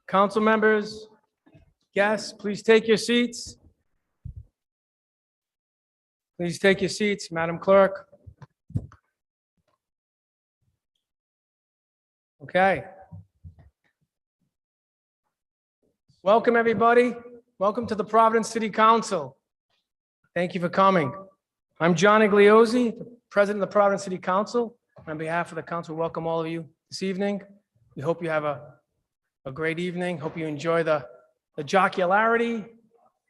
Council members, guests, please take your seats. Please take your seats, Madam Clerk. Okay. Welcome, everybody. Welcome to the Providence City Council. Thank you for coming. I'm John Igliozzi, the President of the Providence City Council. On behalf of the council, welcome all of you this evening. We hope you have a great evening. Hope you enjoy the jocularity,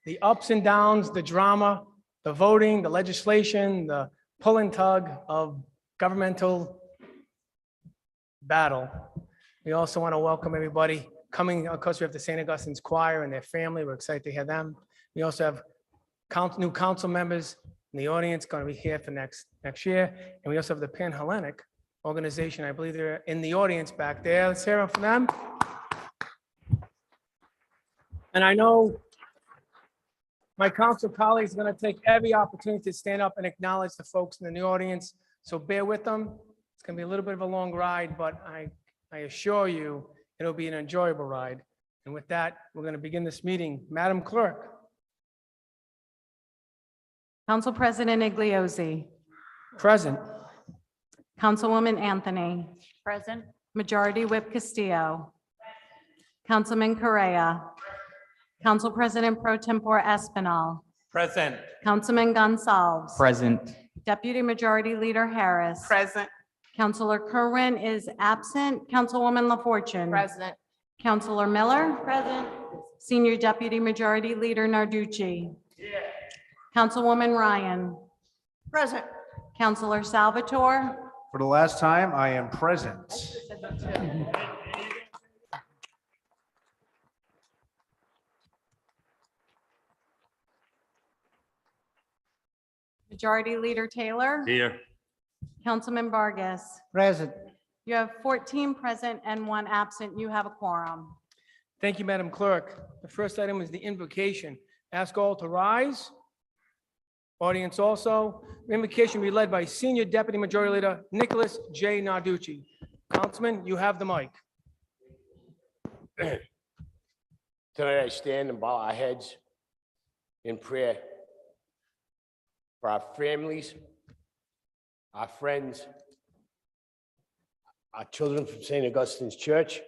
the ups and downs, the drama, the voting, the legislation, the pull and tug of governmental battle. We also want to welcome everybody coming. Of course, we have the St. Augustine's Choir and their family. We're excited to hear them. We also have new council members in the audience going to be here for next year. And we also have the Pan-Hellenic organization. I believe they're in the audience back there. Let's hear it from them. And I know my council colleagues are going to take every opportunity to stand up and acknowledge the folks in the audience. So bear with them. It's going to be a little bit of a long ride, but I assure you it'll be an enjoyable ride. And with that, we're going to begin this meeting. Madam Clerk. Council President Igliozzi. Present. Councilwoman Anthony. Present. Majority Whip Castillo. Councilman Correa. Council President Pro Tempore Espinal. Present. Councilman Gonsalves. Present. Deputy Majority Leader Harris. Present. Councilor Kerwin is absent. Councilwoman LaFortune. Present. Councilor Miller. Present. Senior Deputy Majority Leader Narducci. Councilwoman Ryan. Present. Councilor Salvatore. For the last time, I am present. Majority Leader Taylor. Here. Councilman Vargas. Present. You have 14 present and 1 absent. You have a quorum. Thank you, Madam Clerk. The first item is the invocation. Ask all to rise. Audience also. The invocation will be led by Senior Deputy Majority Leader Nicholas J. Narducci. Councilman, you have the mic. Tonight I stand and bow our heads in prayer for our families, our friends, our children from St. Augustine's Church,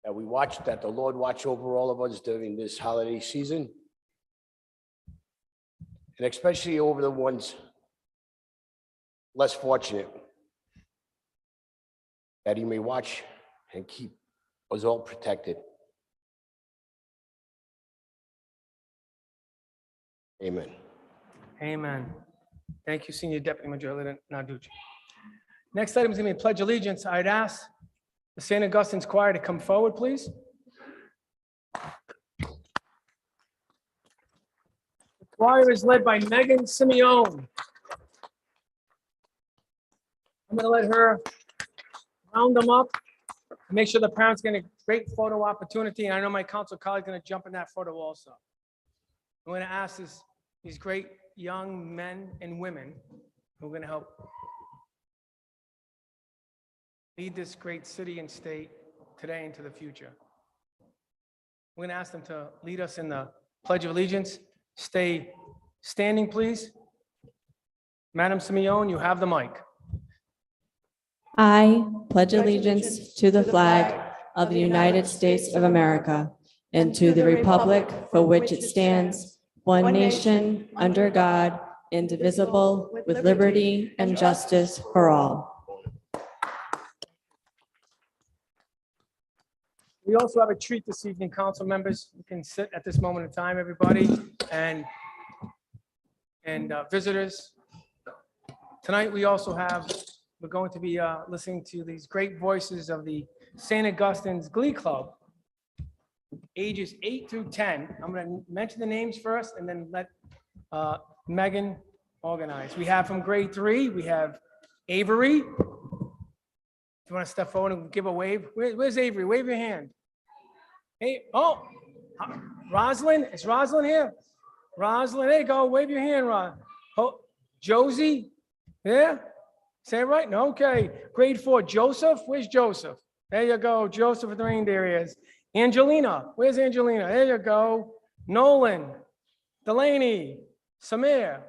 that the Lord watch over all of us during this holiday season, and especially over the ones less fortunate, that He may watch and keep us all protected. Amen. Amen. Thank you, Senior Deputy Majority Leader Narducci. Next item is going to be Pledge Allegiance. I'd ask the St. Augustine's Choir to come forward, please. The choir is led by Megan Simeone. I'm going to let her round them up, make sure the parents get a great photo opportunity. And I know my council colleague is going to jump in that photo also. I'm going to ask these great young men and women who are going to help lead this great city and state today into the future. We're going to ask them to lead us in the Pledge of Allegiance. Stay standing, please. Madam Simeone, you have the mic. I pledge allegiance to the flag of the United States of America and to the republic for which it stands, one nation, under God, indivisible, with liberty and justice for all. We also have a treat this evening, council members. You can sit at this moment in time, everybody, and visitors. Tonight, we're going to be listening to these great voices of the St. Augustine's Glee Club, ages 8 through 10. I'm going to mention the names first and then let Megan organize. We have from grade 3, we have Avery. If you want to step forward and give a wave. Where's Avery? Wave your hand. Hey, oh, Rosalind. Is Rosalind here? Rosalind, there you go. Wave your hand, Ron. Oh, Josie. Yeah? Say it right? No, okay. Grade 4, Joseph. Where's Joseph? There you go. Joseph with the reindeer ears. Angelina. Where's Angelina? There you go. Nolan. Delaney. Samir.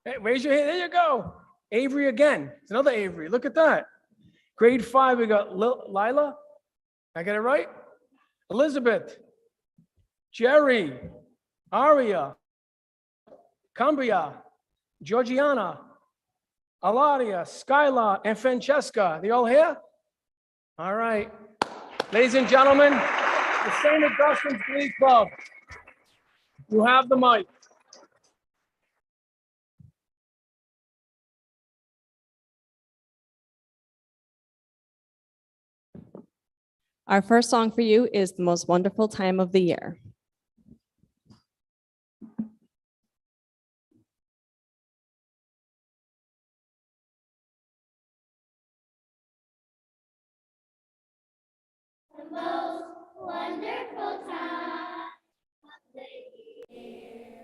Hey, raise your hand. There you go. Avery again. It's another Avery. Look at that. Grade 5, we got Lila. I get it right? Elizabeth. Jerry. Aria. Cambria. Georgiana. Alaria. Skylar. And Francesca. They all here? All right. Ladies and gentlemen, the St. Augustine's Glee Club. You have the mic. Our first song for you is The Most Wonderful Time of the Year. The most wonderful time of the year.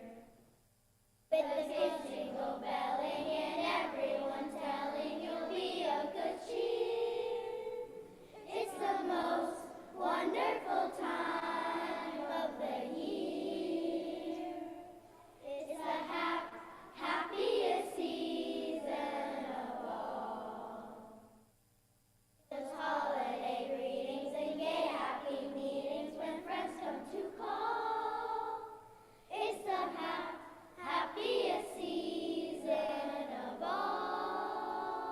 With the kids jingle belling and everyone telling you'll be of good cheer. It's the most wonderful time of the year. It's the happiest season of all. Those holiday greetings and gay happy meetings when friends come to call. It's the happiest season of all.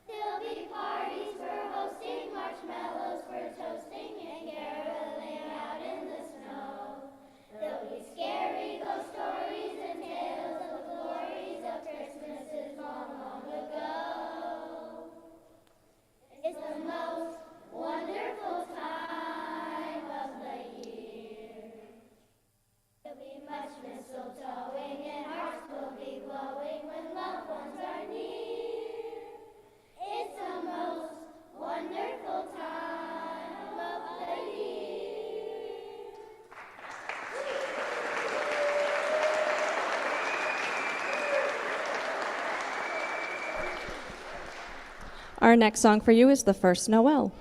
There'll be parties for hosting, marshmallows for toasting, and caroling out in the snow. There'll be scary ghost stories and tales of the glories of Christmases long, long ago. It's the most wonderful time of the year. There'll be much mistletoeing and hearts will be glowing when loved ones are near. It's the most wonderful time of the year. Our next song for you is The First Noel.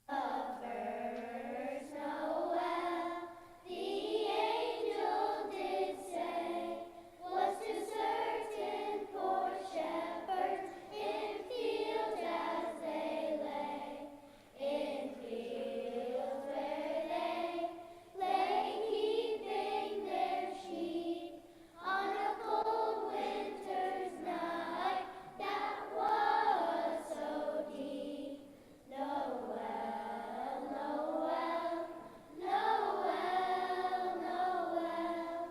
First Noel, the angel did say, was to certain poor shepherds in fields as they lay, in fields where they lay keeping their sheep on a cold winter's night that was so deep. Noel, Noel, Noel, Noel,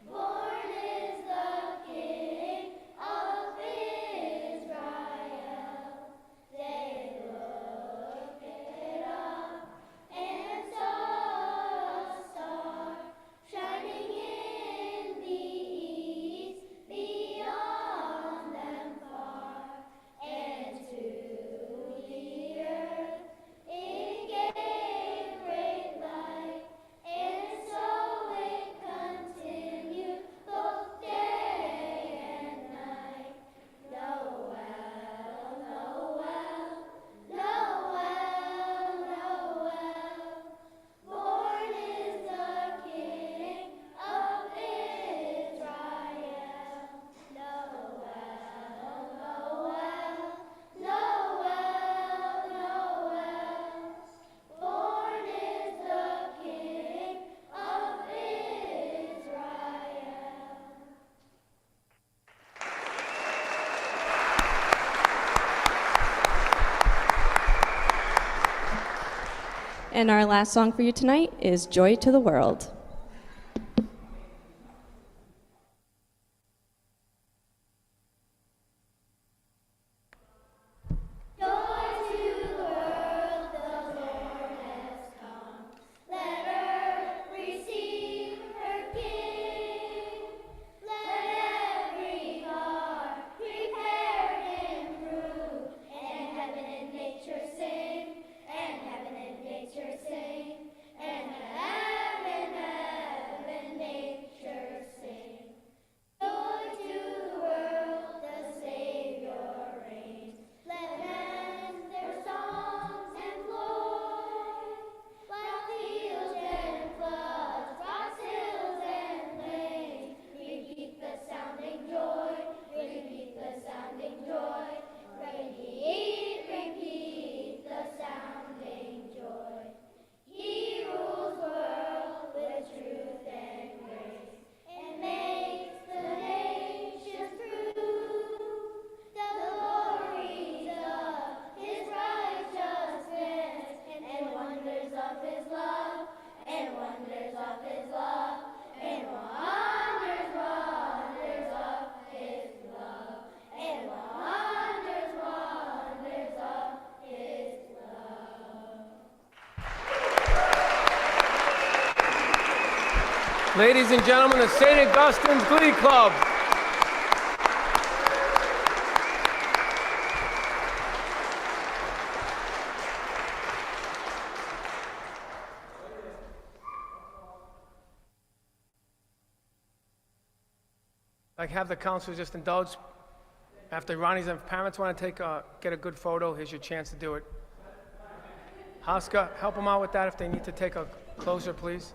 born is the King of Israel. They looked up and saw a star shining in the east beyond them far, and to the earth it gave great light, and so it continued both day and night. Noel, Noel, Noel, Noel, born is the King of Israel. Noel, Noel, Noel, Noel, born is the King of Israel. And our last song for you tonight is Joy to the World. Joy to the world, the Lord has come. Let earth receive her King. Let every heart prepare him room, and Ladies and gentlemen, the St. Augustine's Glee Club. I have the council just indulge. After Ronnie's, if parents want to get a good photo, here's your chance to do it. Haska, help them out with that if they need to take a closer, please.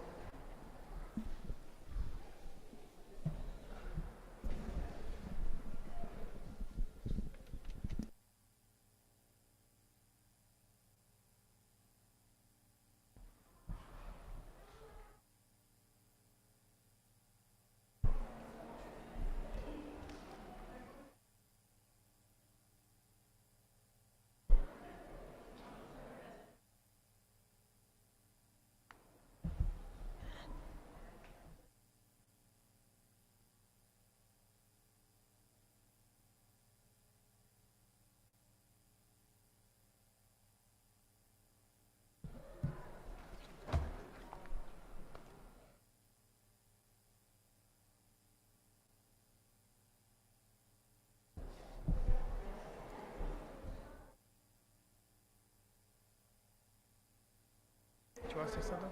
Do you want to say something?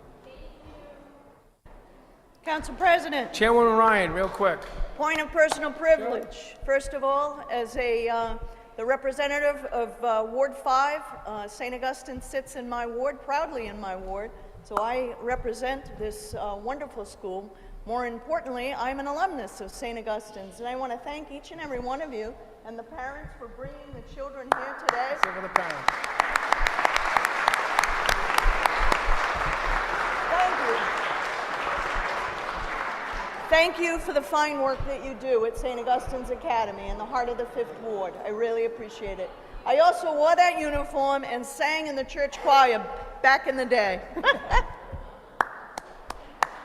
Council President, Chairwoman Ryan, real quick. point of personal privilege. First of all, as the representative of Ward 5, St. Augustine sits in my ward, proudly in my ward, so I represent this wonderful school. More importantly, I'm an alumnus of St. Augustine's, and I want to thank each and every one of you and the parents for bringing the children here today. Say for the parents. Thank you. Thank you for the fine work that you do at St. Augustine's Academy in the heart of the 5th Ward. I really appreciate it. I also wore that uniform and sang in the church choir back in the day.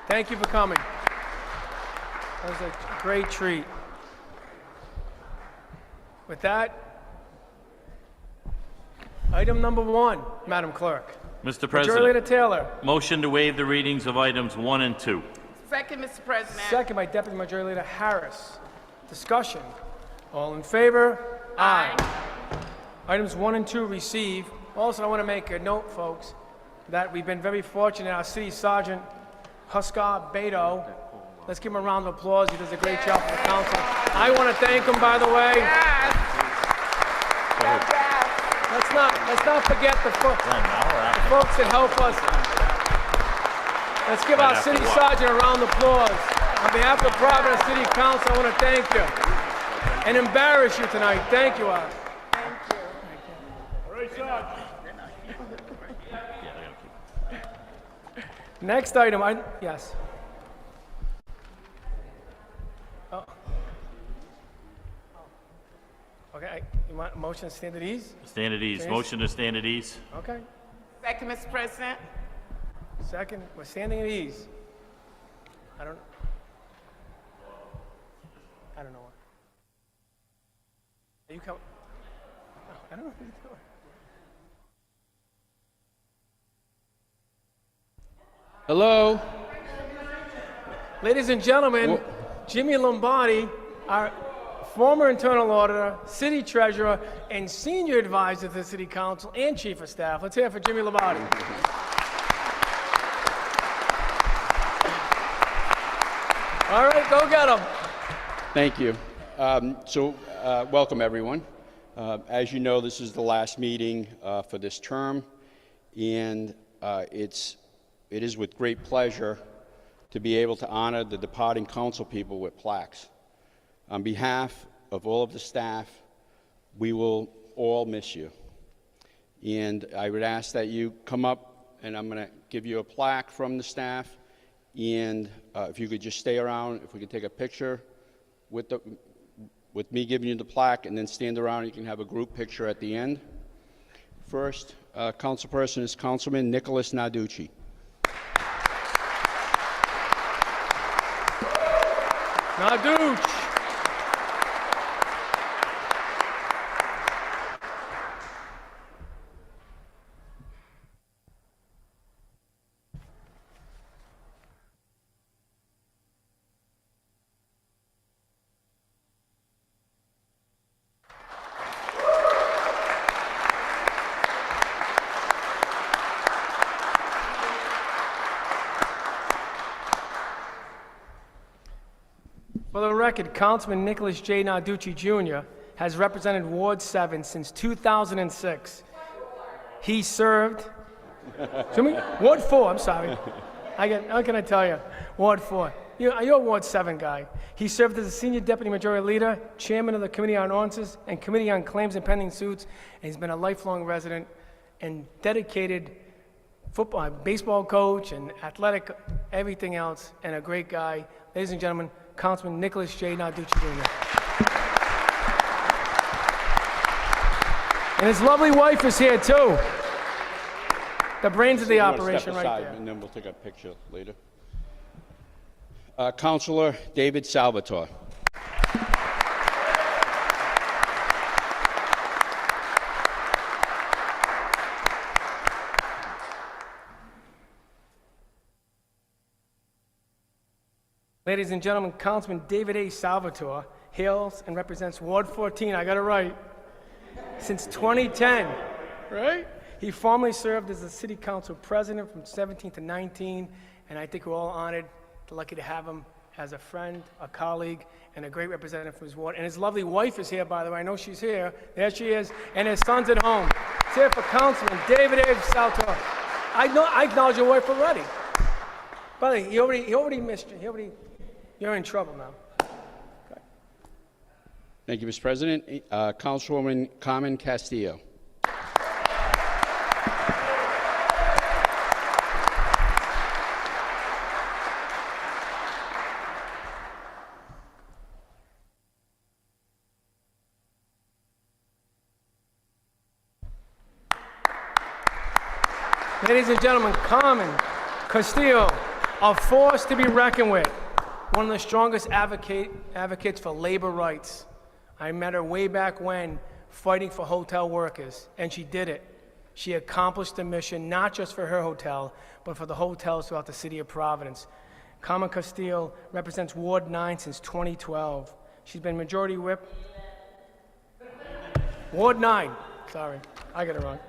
Thank you for coming. That was a great treat. With that, item number 1, Madam Clerk. Mr. Majority Leader President, Taylor. motion to waive the readings of items 1 and 2. Second, Mr. President. Second by Deputy Majority Leader Harris. Discussion. All in favor? Aye. Items 1 and 2 receive. Also, I want to make a note, folks, that we've been very fortunate. Our City Sergeant, Huskar Beto, let's give him a round of applause. He does a great job for the council. I want to thank him, by the way. Yes. Let's not forget the folks that help us. Let's give our City Sergeant a round of applause. On behalf of the Providence City Council, I want to thank you and embarrass you tonight. Thank you, Art. Next item, yes. Oh. Okay, you want a motion to stand at ease? Stand at ease. Please. Motion to stand at ease. Okay. Second, Mr. President. Second, we're standing at ease. I don't know what. Are you coming? No, I don't know what you're doing. Hello. Ladies and gentlemen, Jimmy Lombardi, our former internal auditor, city treasurer, and senior advisor to the city council and chief of staff. Let's hear it for Jimmy Lombardi. All right, go get him. Thank you. Welcome, everyone. As you know, this is the last meeting for this term, and it is with great pleasure to be able to honor the departing council people with plaques. On behalf of all of the staff, we will all miss you. And I would ask that you come up, and I'm going to give you a plaque from the staff. And if you could just stay around, if we could take a picture with me giving you the plaque, and then stand around, you can have a group picture at the end. First, councilperson is Councilman Nicholas Narducci. Narducci. record, Councilman Nicholas J. Narducci Jr. has represented Ward 7 since 2006. He served, Ward 4, I'm sorry. How can I tell you? Ward 4. You're a Ward 7 guy. He served as a senior deputy majority leader, chairman of the Committee on Ordinances and Committee on Claims and Pending Suits, and he's been a lifelong resident and dedicated football, baseball coach and athletic, everything else, and a great guy. Ladies and gentlemen, Councilman Nicholas J. Narducci Jr. And his lovely wife is here too. The brains of the You wanna step operation right aside, there. And then we'll take a picture later. Councilor David Salvatore. Ladies and gentlemen, Councilman David A. Salvatore hails and represents Ward 14, I got it right, since 2010, right? He formerly served as the city council president from 17 to 19, and I think we're all honored, lucky to have him as a friend, a colleague, and a great representative for his ward. And his lovely wife is here, by the way. I know she's here. There she is. And his son's at home. It's here for Councilman David A. Salvatore. I acknowledge your wife already. By the way, he already missed you. You're in trouble now. Thank you, Mr. President. Councilwoman Carmen Castillo. Ladies and gentlemen, Carmen Castillo, a force to be reckoned with, one of the strongest advocates for labor rights. I met her way back when, fighting for hotel workers, and she did it. She accomplished the mission, not just for her hotel, but for the hotels throughout the city of Providence. Carmen Castillo represents Ward 9 since 2012. She's been Majority Whip. Ward 9, sorry, I got it wrong.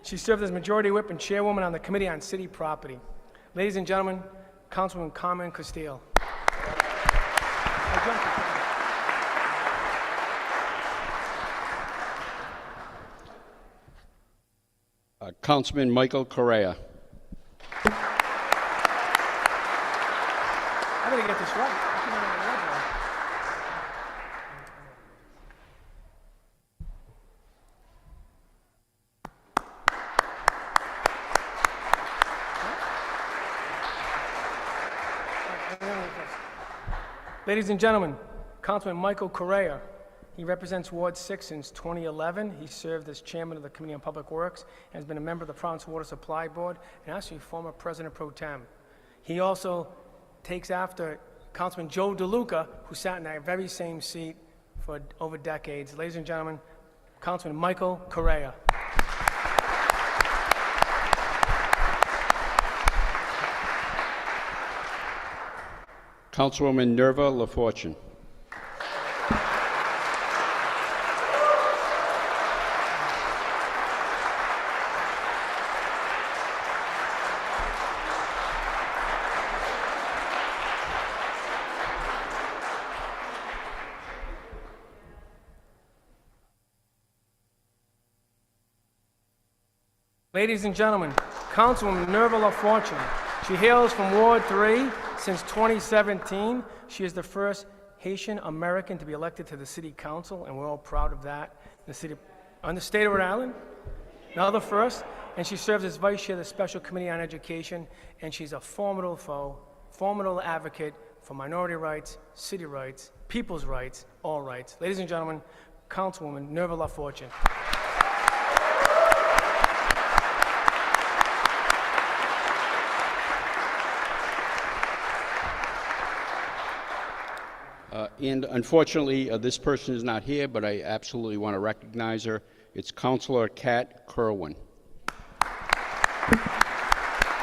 She served as Majority Whip and Chairwoman on the Committee on City Property. Ladies and gentlemen, Councilwoman Carmen Castillo. Councilman Michael Correa. I gotta get this right. I can't remember the words right. Ladies and gentlemen, Councilman Michael Correa. He represents Ward 6 since 2011. He served as chairman of the Committee on Public Works and has been a member of the Providence Water Supply Board and actually former President Pro Tem. He also takes after Councilman Joe DeLuca, who sat in that very same seat for over decades. Ladies and gentlemen, Councilman Michael Correa. Councilwoman Nerva LaFortune. Ladies and gentlemen, Councilwoman Nerva LaFortune. She hails from Ward 3 since 2017. She is the first Haitian American to be elected to the City Council, and we're all proud of that. On the state of Rhode Island, another first, and she serves as Vice Chair of the Special Committee on Education, and she's a formidable advocate for minority rights, city rights, people's rights, all rights. Ladies and gentlemen, Councilwoman Nerva LaFortune. And unfortunately, this person is not here, but I absolutely want to recognize her. It's Councilor Kat Kerwin.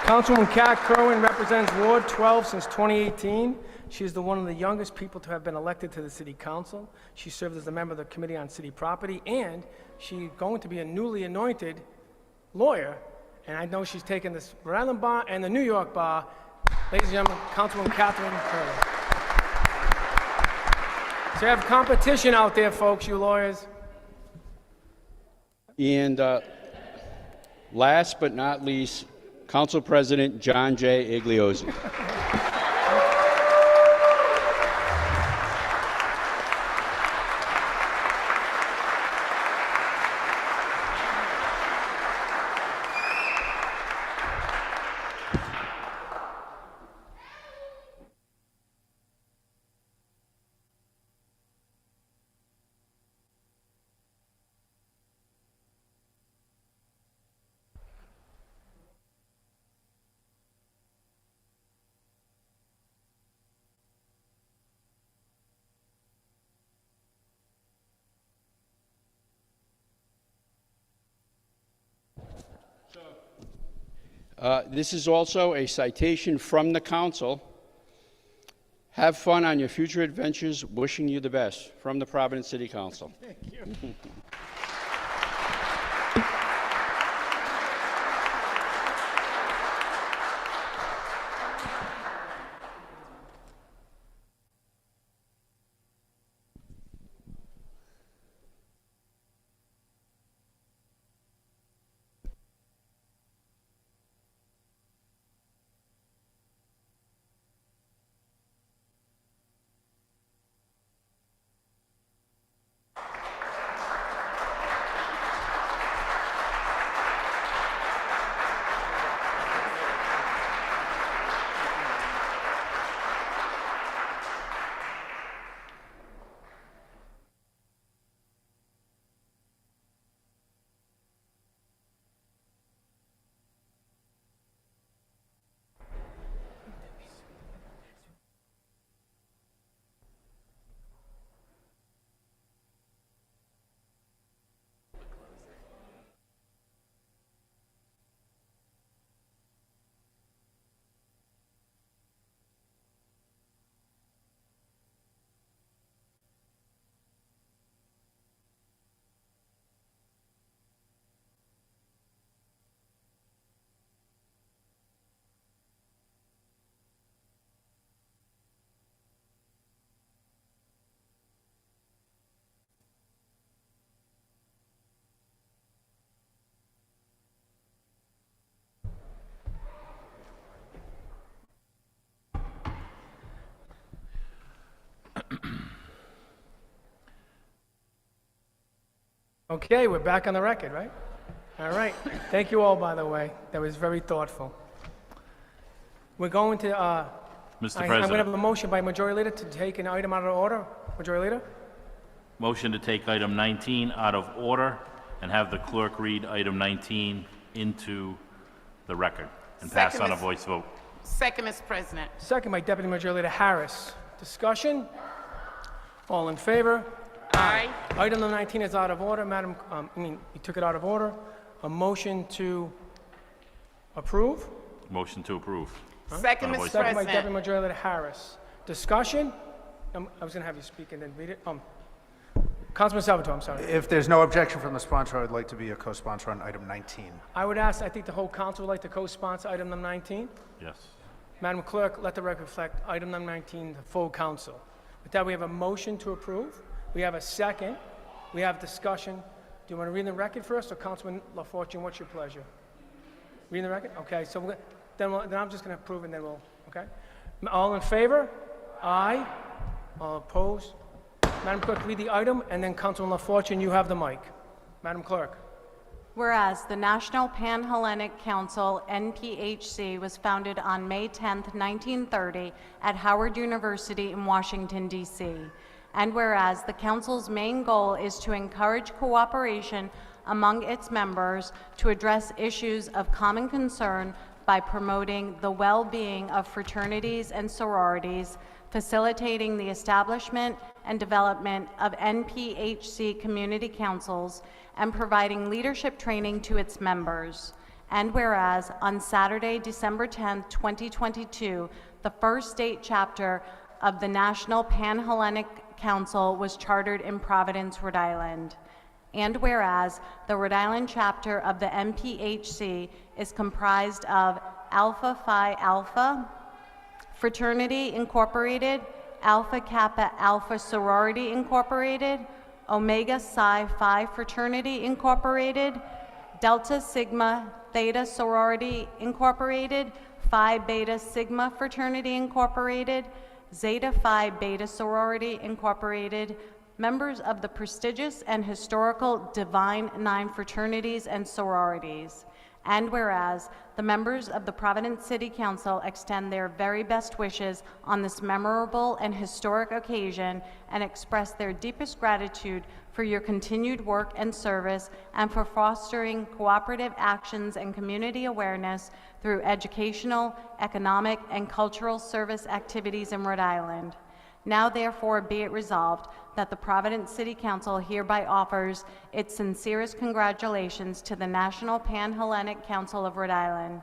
Councilwoman Kat Kerwin represents Ward 12 since 2018. She is one of the youngest people to have been elected to the City Council. She served as a member of the Committee on City Property, and she's going to be a newly anointed lawyer. And I know she's taken this Rhode Island bar and the New York bar. Ladies and gentlemen, Councilwoman Catherine Kerwin. So you have competition out there, folks, you lawyers. And last but not least, Council President John J. Igliozzi. This is also a citation from the council. Have fun on your future adventures. Wishing you the best. From the Providence City Council. Thank you. Okay, we're back on the record, right? All right. Thank you all, by the way. That was very thoughtful. We're going to, Mr. I'm going to President, have a motion by Majority Leader to take an item out of order. Majority Leader? motion to take item 19 out of order and have the clerk read item 19 into the record and pass Second, on a Mr. voice vote. Second, Mr. President. Second by Deputy Majority Leader Harris. Discussion? All in favor? Aye. Item number 19 is out of order, Madam, you took it out of order. A motion to approve? Motion to approve. Second, On a Mr. voice vote. Second by Deputy President. Majority Leader Harris. Discussion? I was going to have you speak and then read it. Councilman Salvatore, I'm sorry. If there's no objection from the sponsor, I'd like to be a co-sponsor on item 19. I would ask, I think the whole council would like to co-sponsor item number 19. Yes. Madam Clerk, let the record reflect item number 19, the full council. With that, we have a motion to approve. We have a second. We have discussion. Do you want to read the record first, or Councilman LaFortune, what's your pleasure? Reading the record? Okay, so then I'm just going to approve and then we'll, okay? All in favor? Aye. All opposed? Madam Clerk, read the item, and then Councilman LaFortune, you have the mic. Madam Clerk. Whereas the National Pan-Hellenic Council, NPHC, was founded on May 10, 1930 at Howard University in Washington, D.C. And whereas the Council's main goal is to encourage cooperation among its members to address issues of common concern by promoting the well-being of fraternities and sororities, facilitating the establishment and development of NPHC community councils, and providing leadership training to its members. And whereas on Saturday, December 10, 2022, the first state chapter of the National Pan-Hellenic Council was chartered in Providence, Rhode Island. And whereas the Rhode Island chapter of the NPHC is comprised of Alpha Phi Alpha, Fraternity Incorporated, Alpha Kappa Alpha Sorority Incorporated, Omega Psi Phi Fraternity Incorporated, Delta Sigma Theta Sorority Incorporated, Phi Beta Sigma Fraternity Incorporated, Zeta Phi Beta Sorority Incorporated, members of the prestigious and historical Divine Nine fraternities and sororities. And whereas the members of the Providence City Council extend their very best wishes on this memorable and historic occasion and express their deepest gratitude for your continued work and service and for fostering cooperative actions and community awareness through educational, economic, and cultural service activities in Rhode Island. Now therefore be it resolved that the Providence City Council hereby offers its sincerest congratulations to the National Pan-Hellenic Council of Rhode Island.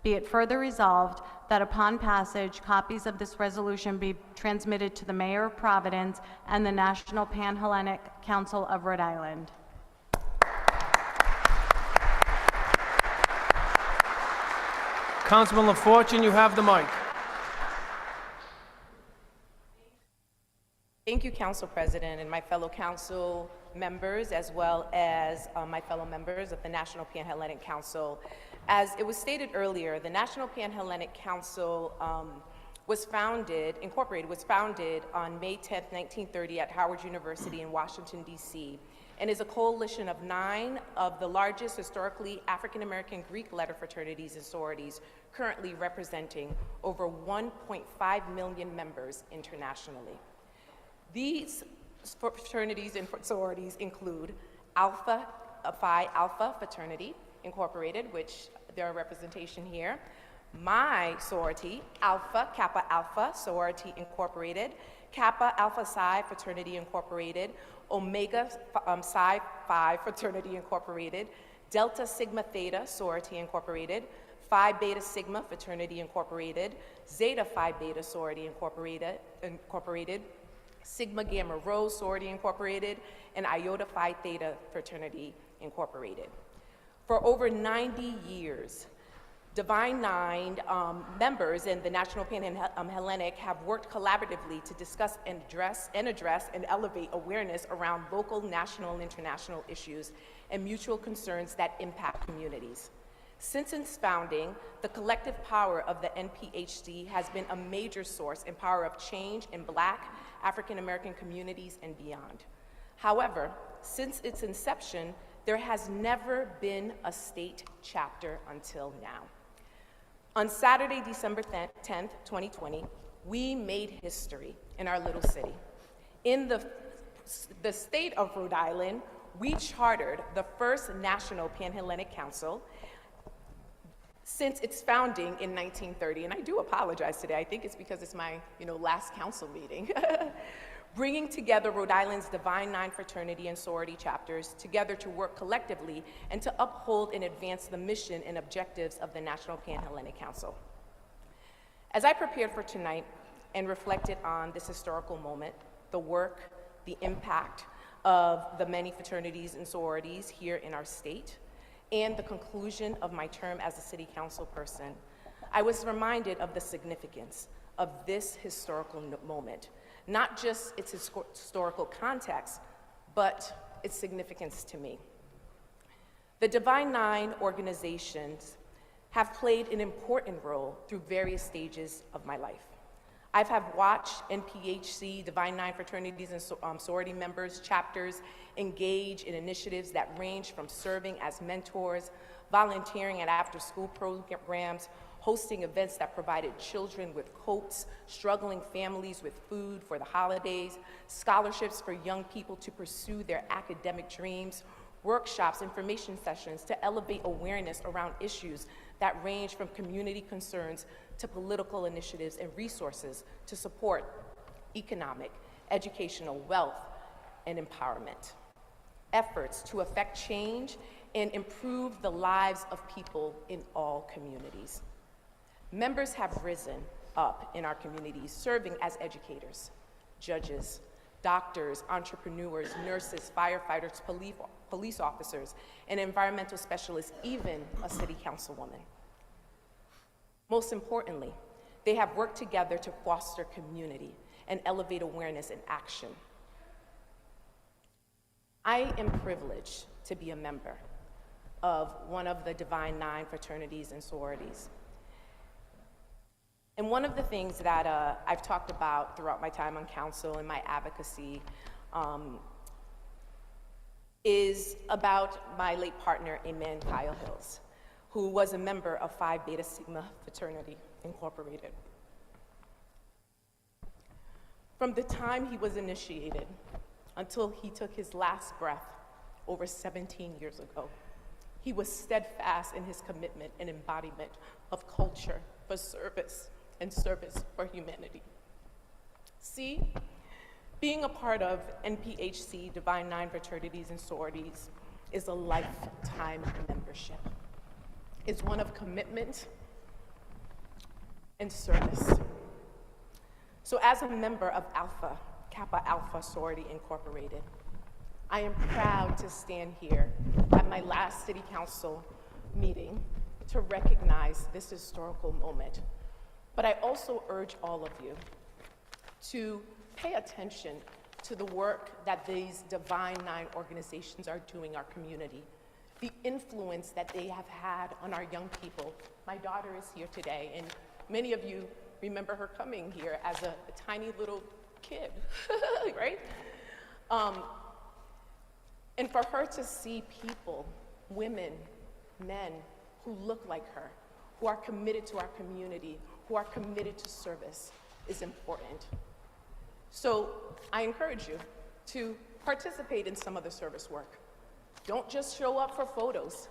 Be it further resolved that upon passage, copies of this resolution be transmitted to the Mayor of Providence and the National Pan-Hellenic Council of Rhode Island. Councilman LaFortune, you have the mic. Thank you, Council President, and my fellow council members, as well as my fellow members of the National Pan-Hellenic Council. As it was stated earlier, the National Pan-Hellenic Council was founded on May 10th, 1930 at Howard University in Washington, D.C., and is a coalition of 9 of the largest historically African-American Greek letter fraternities and sororities, currently representing over 1.5 million members internationally. These fraternities and sororities include Alpha Phi Alpha Fraternity Incorporated, which there are representation here, my sorority, Alpha Kappa Alpha Sorority Incorporated, Kappa Alpha Psi Fraternity Incorporated, Omega Psi Phi Fraternity Incorporated, Delta Sigma Theta Sorority Incorporated, Phi Beta Sigma Fraternity Incorporated, Zeta Phi Beta Sorority Incorporated, Sigma Gamma Rho Sorority Incorporated, and Iota Phi Theta Fraternity Incorporated. For over 90 years, Divine Nine members and the National Pan-Hellenic have worked collaboratively to discuss and address and elevate awareness around local, national, and international issues and mutual concerns that impact communities. Since its founding, the collective power of the NPHC has been a major source and power of change in Black, African American communities and beyond. However, since its inception, there has never been a state chapter until now. On Saturday, December 10th, 2020, we made history in our little city. In the state of Rhode Island, we chartered the first National Pan-Hellenic Council since its founding in 1930, and I do apologize today. I think it's because it's my last council meeting. Bringing together Rhode Island's Divine Nine fraternity and sorority chapters together to work collectively and to uphold and advance the mission and objectives of the National Pan-Hellenic Council. As I prepared for tonight and reflected on this historical moment, the work, the impact of the many fraternities and sororities here in our state, and the conclusion of my term as a city council person, I was reminded of the significance of this historical moment, not just its historical context, but its significance to me. The Divine Nine organizations have played an important role through various stages of my life. I have watched NPHC, Divine Nine fraternities and sorority members, chapters engage in initiatives that range from serving as mentors, volunteering at after-school programs, hosting events that provided children with coats, struggling families with food for the holidays, scholarships for young people to pursue their academic dreams, workshops, information sessions to elevate awareness around issues that range from community concerns to political initiatives and resources to support economic, educational, wealth, and empowerment. Efforts to affect change and improve the lives of people in all communities. Members have risen up in our communities, serving as educators, judges, doctors, entrepreneurs, nurses, firefighters, police officers, and environmental specialists, even a city councilwoman. Most importantly, they have worked together to foster community and elevate awareness and action. I am privileged to be a member of one of the Divine Nine fraternities and sororities. And one of the things that I've talked about throughout my time on council and my advocacy is about my late partner, Amen Kyle Hills, who was a member of Phi Beta Sigma Fraternity Incorporated. From the time he was initiated until he took his last breath over 17 years ago, he was steadfast in his commitment and embodiment of culture for service and service for humanity. See, being a part of NPHC, Divine Nine Fraternities and Sororities, is a lifetime membership. It's one of commitment and service. So as a member of Kappa Alpha Sorority Incorporated, I am proud to stand here at my last City Council meeting to recognize this historical moment. But I also urge all of you to pay attention to the work that these Divine Nine organizations are doing in our community, the influence that they have had on our young people. My daughter is here today, and many of you remember her coming here as a tiny little kid, right? And for her to see people, women, men, who look like her, who are committed to our community, who are committed to service, is important. So I encourage you to participate in some of the service work. Don't just show up for photos.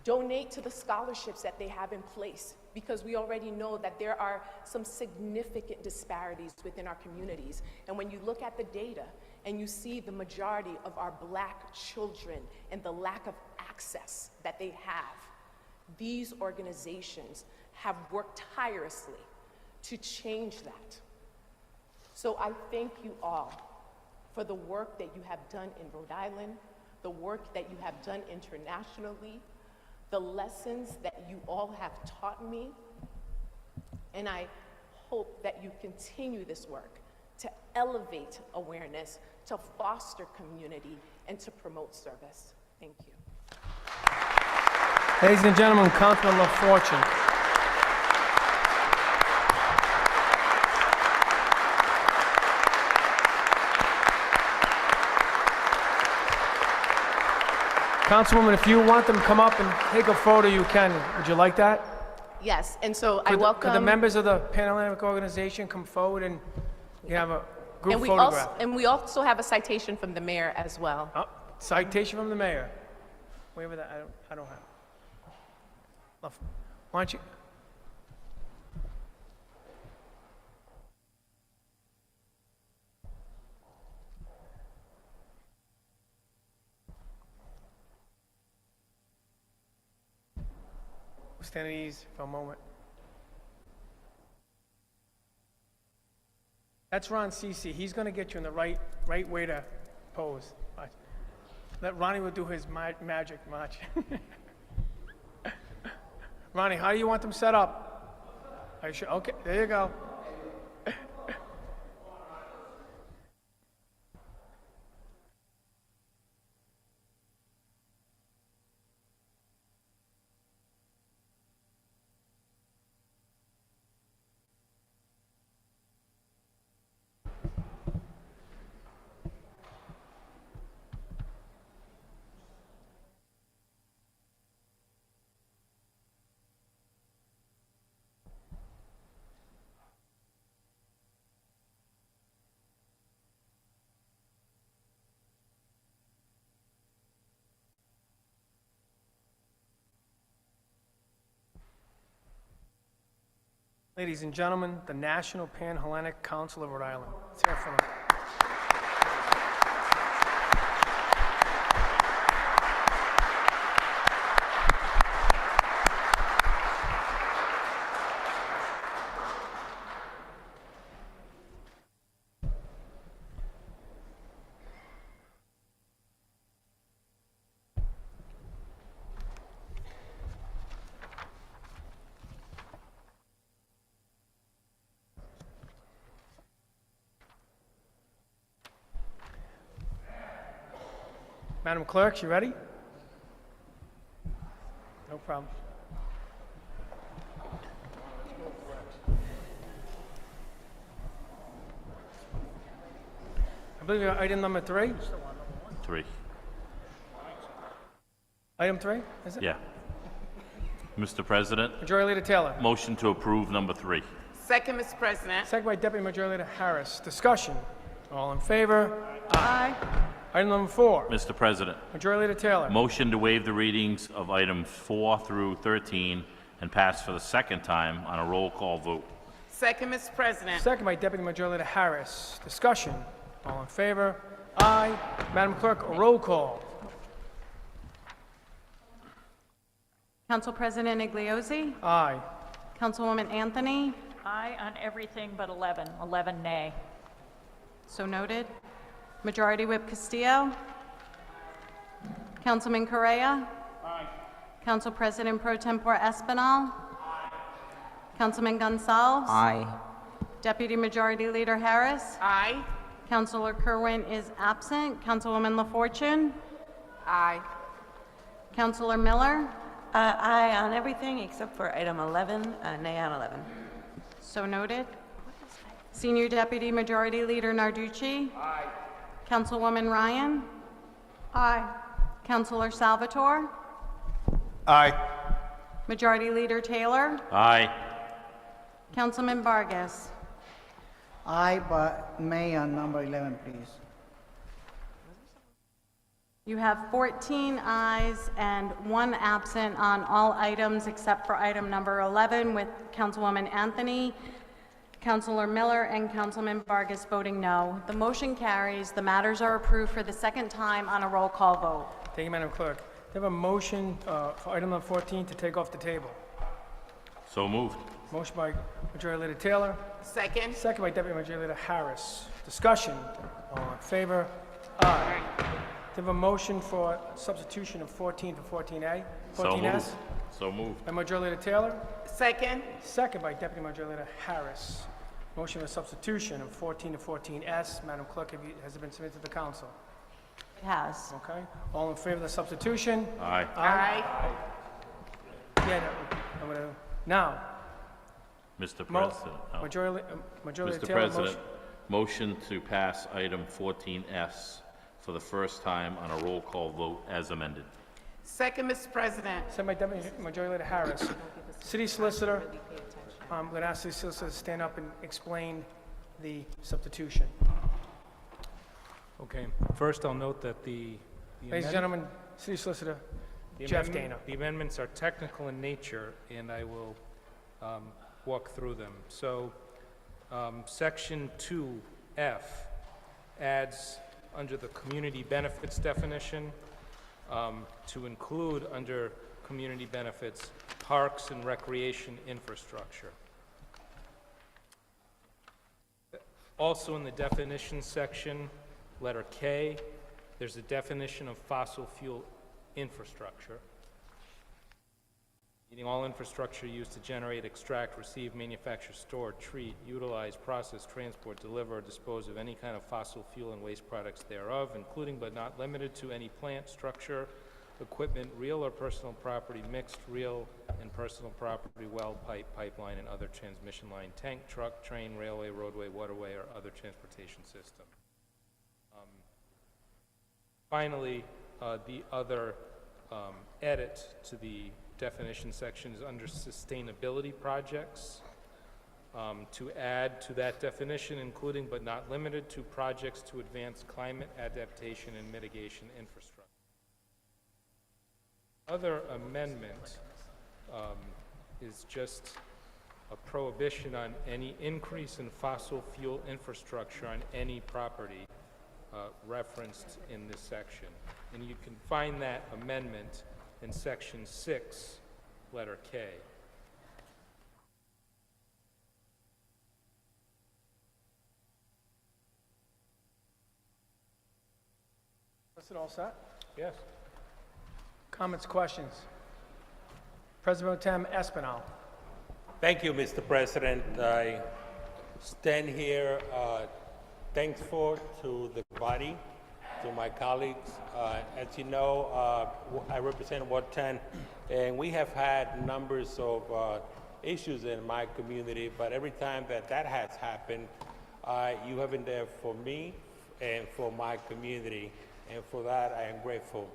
Donate to the scholarships that they have in place, because we already know that there are some significant disparities within our communities. And when you look at the data and you see the majority of our Black children and the lack of access that they have, these organizations have worked tirelessly to change that. So I thank you all for the work that you have done in Rhode Island, the work that you have done internationally, the lessons that you all have taught me, and I hope that you continue this work to elevate awareness, to foster community, and to promote service. Thank you. Ladies and gentlemen, Councilman LaFortune. Councilwoman, if you want them to come up and take a photo, you can. Would you like that? Yes, and so I Could welcome... the members of the Pan-Atlantic Organization come forward and you have a group and photograph? We also have a citation from the mayor as well. Oh, citation from the mayor. Wherever that, I don't have. Why don't you? Stand at ease for a moment. That's Ron Cece. He's going to get you in the right way to pose. Watch. Let Ronnie will do his magic march. Ronnie, how do you want them set up? Are you sure? Okay, there you go. Ladies and gentlemen, the National Pan-Hellenic Council of Rhode Island. Let's hear it from them. Madam Clerk, you ready? No problem. I believe you're item number 3. 3. Item 3, is it? Yeah. Mr. President, Majority Leader Taylor. motion to approve number 3. Second, Mr. President. Second by Deputy Majority Leader Harris. Discussion. All in favor? Aye. Item number 4. Mr. President, Majority Leader Taylor. motion to waive the readings of items 4 through 13 and pass for the second time on a roll call vote. Second, Mr. President. Second by Deputy Majority Leader Harris. Discussion. All in favor? Aye. Madam Clerk, a roll call. Council President Igliozzi, Aye. Councilwoman Anthony, Aye on everything but 11. 11 nay. so noted. Majority Whip Castillo. Councilman Correa. Council President Pro Tempore Espinal. Councilman Gonzalez. Aye. Deputy Majority Leader Harris. Aye. Councilor Kerwin is absent. Councilwoman LaFortune. Aye. Councilor Miller. Aye on everything except for item 11, nay on 11. So noted. Senior Deputy Majority Leader Narducci. Aye. Councilwoman Ryan. Aye. Councilor Salvatore. Aye. Majority Leader Taylor. Aye. Councilman Vargas. Aye, but may on number 11, please. You have 14 ayes and 1 absent on all items except for item number 11 with Councilwoman Anthony, Councilor Miller, and Councilman Vargas voting no. The motion carries. The matters are approved for the second time on a roll call vote. Thank you, Madam Clerk. Do you have a motion for item number 14 to take off the table? So moved. Motion by Majority Leader Taylor, Second. second by Deputy Majority Leader Harris. Discussion. All in favor? Aye. Do you have a motion for substitution of 14 for 14A? So 14S? moved. So moved. By Majority Leader Taylor, Second. second by Deputy Majority Leader Harris. Motion for substitution of 14 to 14S. Madam Clerk, has it been submitted to the council? It has. Okay. All in favor of the substitution? Aye. Aye. Yeah, no, I'm gonna, now, Mr. mo- President. oh. Majority Leader Mr. Taylor, President, motion to pass item 14S for the first time on a roll call vote as amended. Second, Mr. President. Second by Deputy Majority Leader Harris. City Solicitor, I'm going to ask the Solicitor to stand up and explain the substitution. Okay, first I'll note that the Ladies and gentlemen, City Solicitor Jeff Dana. The amendments are technical in nature, and I will walk through them. So, Section 2F adds under the community benefits definition to include under community benefits parks and recreation infrastructure. Also in the definition section, letter K, there's a definition of fossil fuel infrastructure, meaning all infrastructure used to generate, extract, receive, manufacture, store, treat, utilize, process, transport, deliver, or dispose of any kind of fossil fuel and waste products thereof, including but not limited to any plant, structure, equipment, real or personal property, mixed, real and personal property, well, pipe, pipeline, and other transmission line, tank, truck, train, railway, roadway, waterway, or other transportation system. Finally, the other edit to the definition section is under sustainability projects, to add to that definition, including but not limited to projects to advance climate adaptation and mitigation infrastructure. Other amendment is just a prohibition on any increase in fossil fuel infrastructure on any property referenced in this section. And you can find that amendment in section 6, letter K. Is it all set? Yes. Comments, questions? President Pro Tem Espinal. Thank you, Mr. President. I stand here thankful to the body to my colleagues. As you know, I represent Ward 10, and we have had numbers of issues in my community, but every time that has happened, you have been there for me and for my community, and for that I am grateful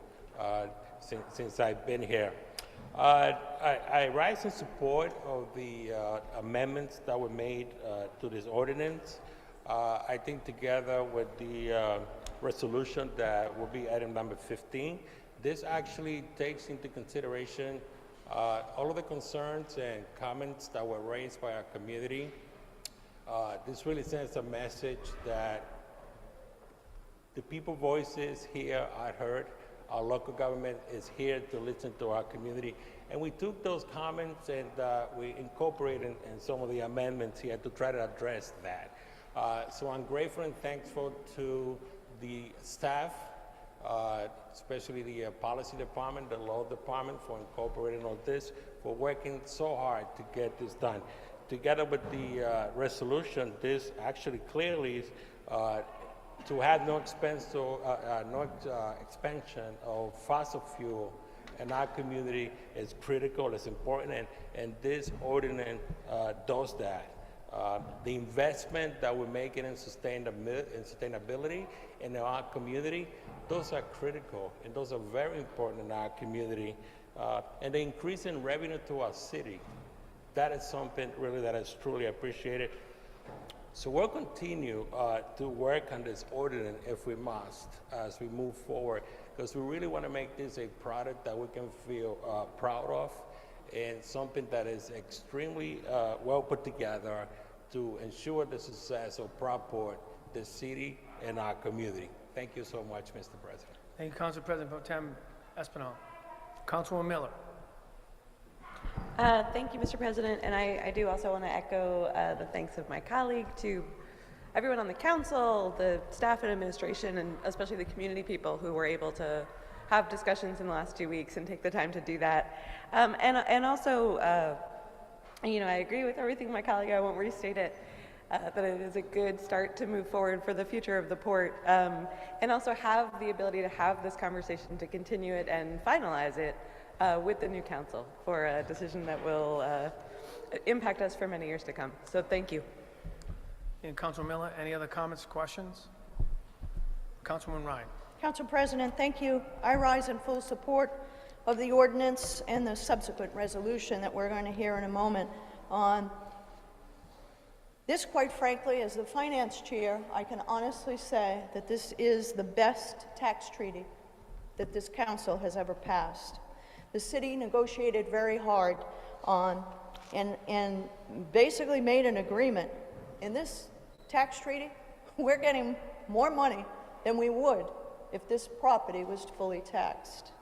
since I've been here. I rise in support of the amendments that were made to this ordinance. I think together with the resolution that will be item number 15, this actually takes into consideration all of the concerns and comments that were raised by our community. This really sends a message that the people's voices here are heard. Our local government is here to listen to our community. And we took those comments and we incorporated in some of the amendments here to try to address that. So I'm grateful and thankful to the staff, especially the policy department, the law department for incorporating all this, for working so hard to get this done. Together with the resolution, this actually clearly is to have no expense or expansion of fossil fuel in our community is critical, it's important, and this ordinance does that. The investment that we're making in sustainability in our community, those are critical, and those are very important in our community. And the increase in revenue to our city, that is something really that is truly appreciated. So we'll continue to work on this ordinance if we must, as we move forward, because we really want to make this a product that we can feel proud of, and something that is extremely well put together to ensure the success of Proport, the city, and our community. Thank you so much, Mr. President. Thank you, Council President Pro Tem Espinal. Councilwoman Miller. Thank you, Mr. President, and I do also want to echo the thanks of my colleague to everyone on the council, the staff and administration, and especially the community people who were able to have discussions in the last 2 weeks and take the time to do that. And also, you know, I agree with everything my colleague, I won't restate it, that it is a good start to move forward for the future of the port, and also have the ability to have this conversation, to continue it and finalize it with the new council for a decision that will impact us for many years to come. So thank you. And Councilman Miller, any other comments, questions? Councilwoman Ryan. Council President, thank you. I rise in full support of the ordinance and the subsequent resolution that we're going to hear in a moment on. This, quite frankly, as the finance chair, I can honestly say that this is the best tax treaty that this council has ever passed. The city negotiated very hard on and basically made an agreement. In this tax treaty, we're getting more money than we would if this property was fully taxed.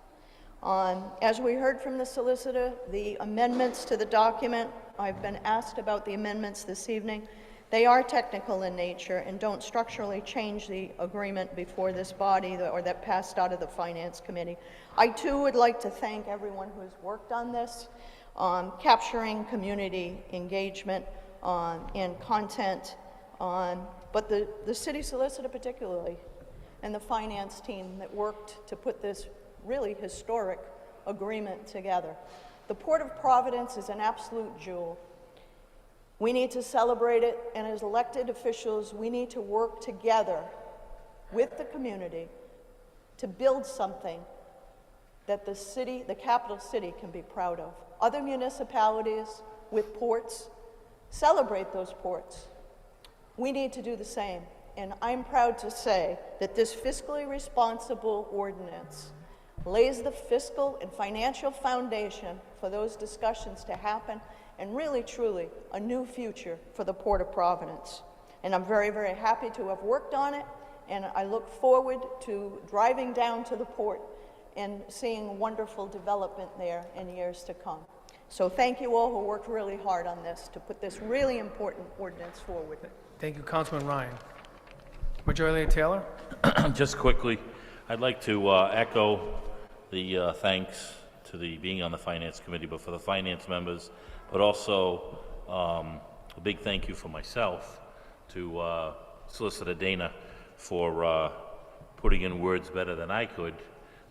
As we heard from the solicitor, the amendments to the document, I've been asked about the amendments this evening. They are technical in nature and don't structurally change the agreement before this body or that passed out of the Finance Committee. I too would like to thank everyone who's worked on this, capturing community engagement and content, but the city solicitor particularly, and the finance team that worked to put this really historic agreement together. The Port of Providence is an absolute jewel. We need to celebrate it, and as elected officials, we need to work together with the community to build something that the city, the capital city, can be proud of. Other municipalities with ports celebrate those ports. We need to do the same, and I'm proud to say that this fiscally responsible ordinance lays the fiscal and financial foundation for those discussions to happen, and really, truly, a new future for the Port of Providence. And I'm very, very happy to have worked on it, and I look forward to driving down to the port and seeing wonderful development there in years to come. So thank you all who worked really hard on this to put this really important ordinance forward. Thank you, Councilman Ryan. Majority Leader Taylor. Just quickly, I'd like to echo the thanks to the being on the Finance Committee, but for the finance members, but also a big thank you for myself to Solicitor Dana for putting in words better than I could,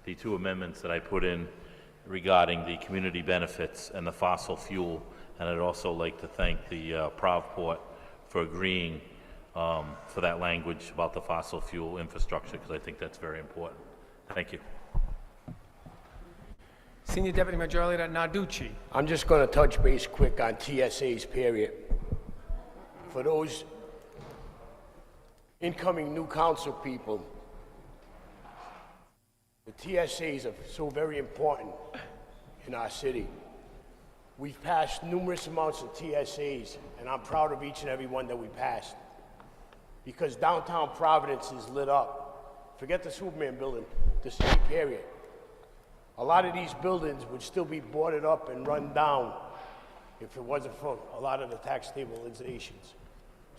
the two amendments that I put in regarding the community benefits and the fossil fuel. And I'd also like to thank the Provport for agreeing for that language about the fossil fuel infrastructure, because I think that's very important. Thank you. Senior Deputy Majority Leader Narducci. I'm just going to touch base quick on TSAs, period. For those incoming new council people, the TSAs are so very important in our city. We've passed numerous amounts of TSAs, and I'm proud of each and every one that we passed. Because downtown Providence is lit up. Forget the Superman building, the city, period. A lot of these buildings would still be boarded up and run down if it wasn't for a lot of the tax stabilizations.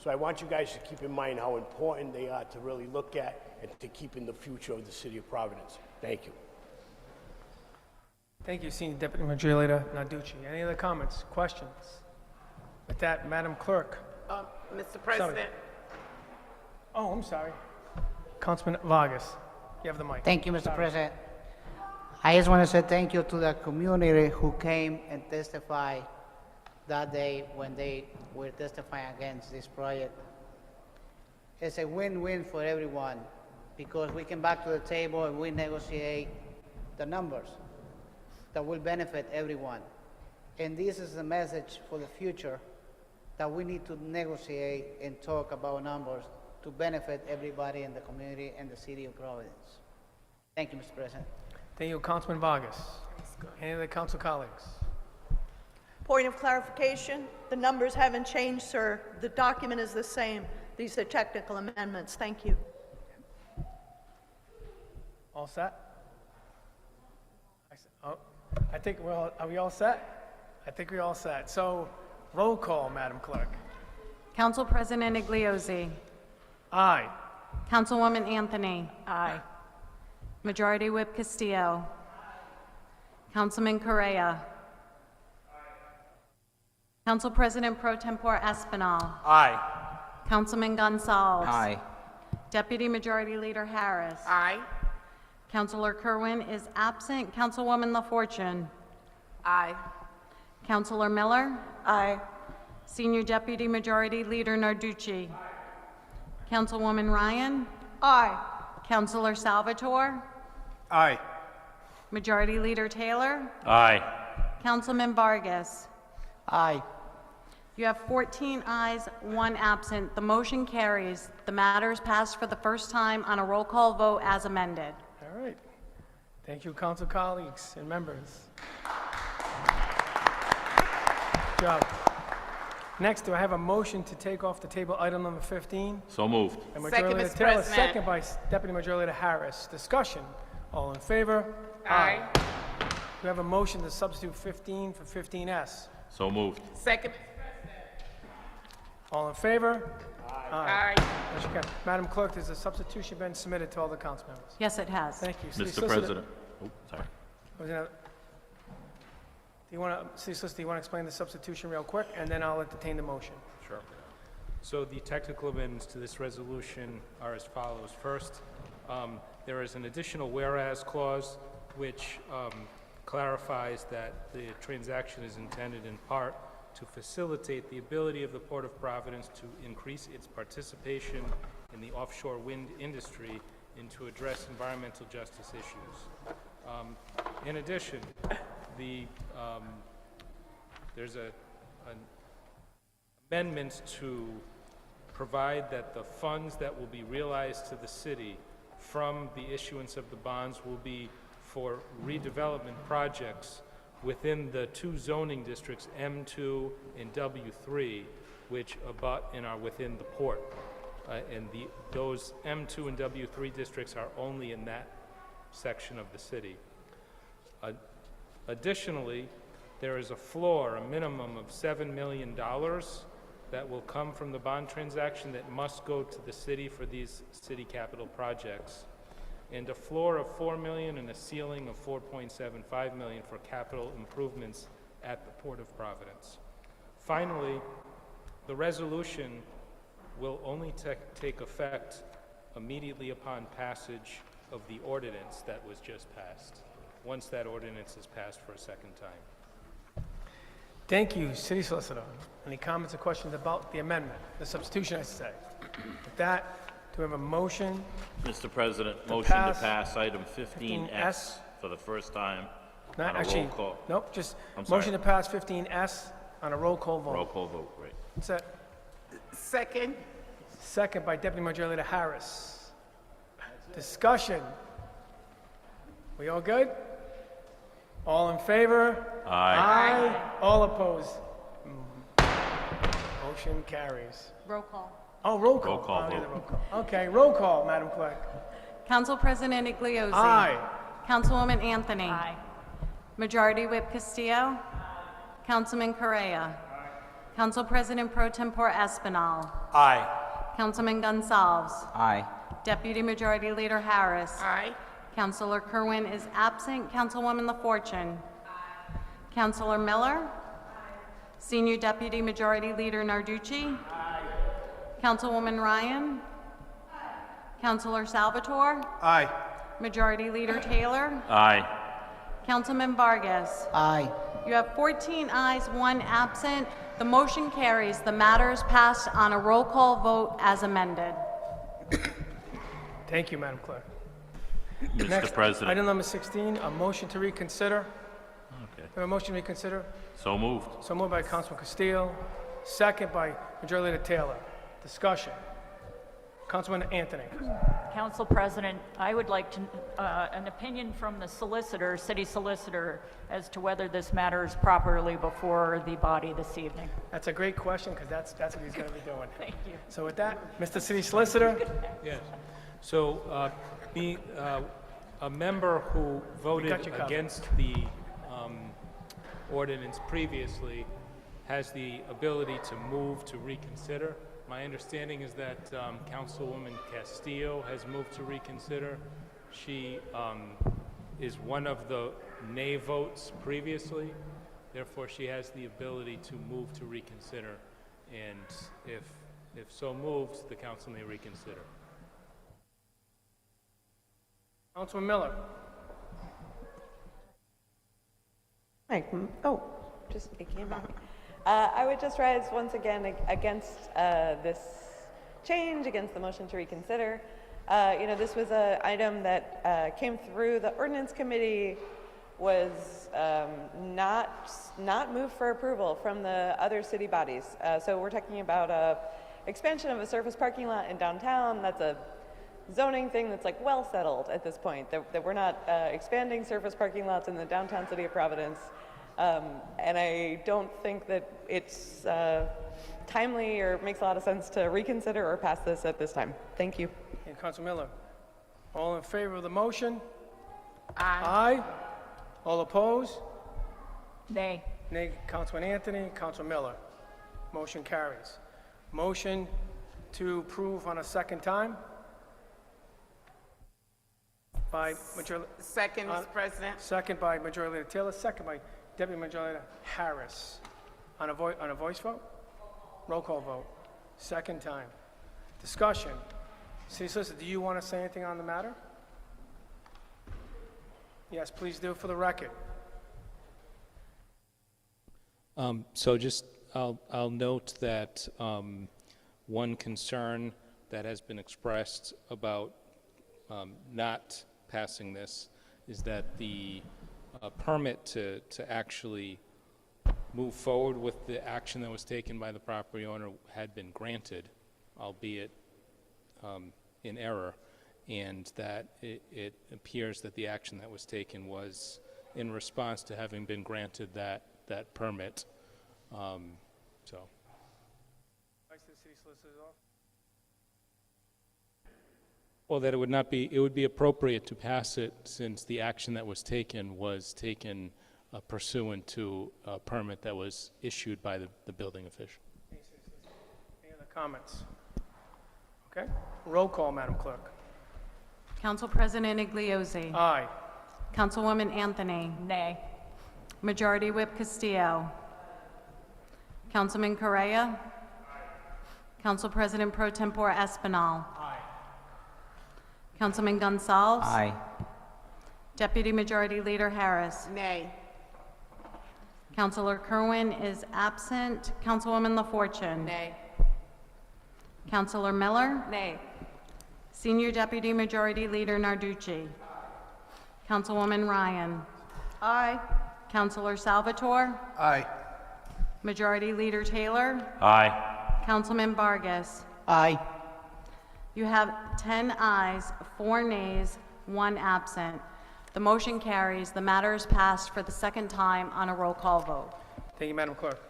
So I want you guys to keep in mind how important they are to really look at and to keep in the future of the city of Providence. Thank you. Thank you, Senior Deputy Majority Leader Narducci. Any other comments, questions? With that, Madam Clerk. Mr. President. Oh, I'm sorry. Councilman Vargas, you have the mic. Thank you, Mr. Sorry. President. I just want to say thank you to the community who came and testified that day when they were testifying against this project. It's a win-win for everyone because we come back to the table and we negotiate the numbers that will benefit everyone. And this is the message for the future, that we need to negotiate and talk about numbers to benefit everybody in the community and the city of Providence. Thank you, Mr. President. Thank you, Councilman Vargas. Any other council colleagues? Point of clarification, the numbers haven't changed, sir. The document is the same. These are technical amendments. Thank you. All set? I think we're all, are we all set? I think we're all set. So, roll call, Madam Clerk. Council President Igliozzi. Aye. Councilwoman Anthony. Aye. Majority Whip Castillo. Councilman Correa. Council President Pro Tempore Espinal. Aye. Councilman Gonzalez. Aye. Deputy Majority Leader Harris. Aye. Councilor Kerwin is absent. Councilwoman LaFortune. Aye. Councilor Miller. Aye. Senior Deputy Majority Leader Narducci. Councilwoman Ryan. Aye. Councilor Salvatore. Aye. Majority Leader Taylor. Aye. Councilman Vargas. Aye. You have 14 ayes, 1 absent. The motion carries. The matter is passed for the first time on a roll call vote as amended. All right. Thank you, council colleagues and members. Good job. Next, do I have a motion to take off the table item number 15? So moved. And Majority Second, Leader Mr. Taylor, President. second by Deputy Majority Leader Harris. Discussion. All in favor? Aye. We have a motion to substitute 15 for 15S. So moved. Second. All in favor? Aye. Motion carries. Madam Clerk, has a substitution been submitted to all the council members? Yes, it has. Thank you. City Mr. Solicitor- President. Oh, sorry. Was there- Do you want to, City Solicitor, do you want to explain the substitution real quick, and then I'll entertain the motion? Sure. So the technical amendments to this resolution are as follows. First, there is an additional whereas clause which clarifies that the transaction is intended in part to facilitate the ability of the Port of Providence to increase its participation in the offshore wind industry and to address environmental justice issues. In addition, there's an amendment to provide that the funds that will be realized to the city from the issuance of the bonds will be for redevelopment projects within the 2 zoning districts, M2 and W3, which abut and are within the port. Those M2 and W3 districts are only in that section of the city. Additionally, there is a floor, a minimum of $7 million that will come from the bond transaction that must go to the city for these city capital projects, and a floor of $4 million and a ceiling of $4.75 million for capital improvements at the Port of Providence. Finally, the resolution will only take effect immediately upon passage of the ordinance that was just passed, once that ordinance is passed for a second time. Thank you, City Solicitor. Any comments or questions about the amendment, the substitution, I should say? With that, do we have a motion? Mr. President, To motion to pass pass item 15S 15S. for the first time Not on a actually, roll call. nope, just I'm sorry. motion to pass 15S on a roll call vote. Roll call vote, great. That's it. Second. Second by Deputy Majority Leader Harris. Discussion. We all good? All in favor? Aye. Aye. All opposed? Motion carries. Roll call. Oh, roll call. Roll call Oh, yeah, vote. the roll call. Okay, roll call, Madam Clerk. Council President Igliozzi. Aye. Councilwoman Anthony. Aye. Majority Whip Castillo. Councilman Correa. Council President Pro Tempore Espinal. Aye. Councilman Gonsalves. Aye. Deputy Majority Leader Harris. Aye. Councilor Kerwin is absent. Councilwoman LaFortune. Councilor Miller. Senior Deputy Majority Leader Narducci. Councilwoman Ryan. Councilor Salvatore. Aye. Majority Leader Taylor. Aye. Councilman Vargas. Aye. You have 14 ayes, 1 absent. The motion carries. The matter is passed on a roll call vote as amended. Thank you, Madam Clerk. Mr. Next, President. item number 16, a motion to reconsider. Okay. Have a motion to reconsider? So moved. So moved by Councilman Castillo, second by Majority Leader Taylor. Discussion. Councilman Anthony. Council President, I would like to, an opinion from the solicitor, city solicitor, as to whether this matter is properly before the body this evening. That's a great question, because that's what he's going to be doing. Thank you. So with that, Mr. City Solicitor, Yes. So, a member who voted got you covered. against the ordinance previously has the ability to move to reconsider. My understanding is that Councilwoman Castillo has moved to reconsider. She is one of the nay votes previously. Therefore, she has the ability to move to reconsider. And if so moved, the council may reconsider. Councilman Miller. It came back. I would just rise once again against this change, against the motion to reconsider. This was an item that came through the ordinance committee, was not moved for approval from the other city bodies. So we're talking about expansion of a surface parking lot in downtown. That's a zoning thing that's like well settled at this point, that we're not expanding surface parking lots in the downtown city of Providence. And I don't think that it's timely or makes a lot of sense to reconsider or pass this at this time. Thank you. And Councilman Miller. All in favor of the motion? Aye. Aye. All opposed? Nay. Nay. Councilman Anthony, Councilman Miller. Motion carries. Motion to approve on a second time by Majority. Second, Mr. President. Second by Majority Leader Taylor, second by Deputy Majority Leader Harris. On a voice vote? Roll call vote. Second time. Discussion. City Solicitor, do you want to say anything on the matter? Yes, please do for the record. So just, I'll note that one concern that has been expressed about not passing this is that the permit to actually move forward with the action that was taken by the property owner had been granted, albeit in error, and that it appears that the action that was taken was in response to having been granted that permit. So. Vice to the City Solicitor's office. Well, that it would be appropriate to pass it since the action that was taken pursuant to a permit that was issued by the building official. Any other comments? Okay. Roll call, Madam Clerk. Council President Igliozzi. Aye. Councilwoman Anthony. Nay. Majority Whip Castillo. Councilman Correa. Council President Pro Tempore Espinal. Aye. Councilman Gonsalves? Aye. Deputy Majority Leader Harris? Nay. Councilor Kerwin is absent. Councilwoman LaFortune? Nay. Councilor Miller? Nay. Senior Deputy Majority Leader Narducci? Councilwoman Ryan? Aye. Councilor Salvatore? Aye. Majority Leader Taylor? Aye. Councilman Vargas? Aye. You have 10 ayes, 4 nays, 1 absent. The motion carries. The matter is passed for the second time on a roll call vote. Thank you, Madam Clerk.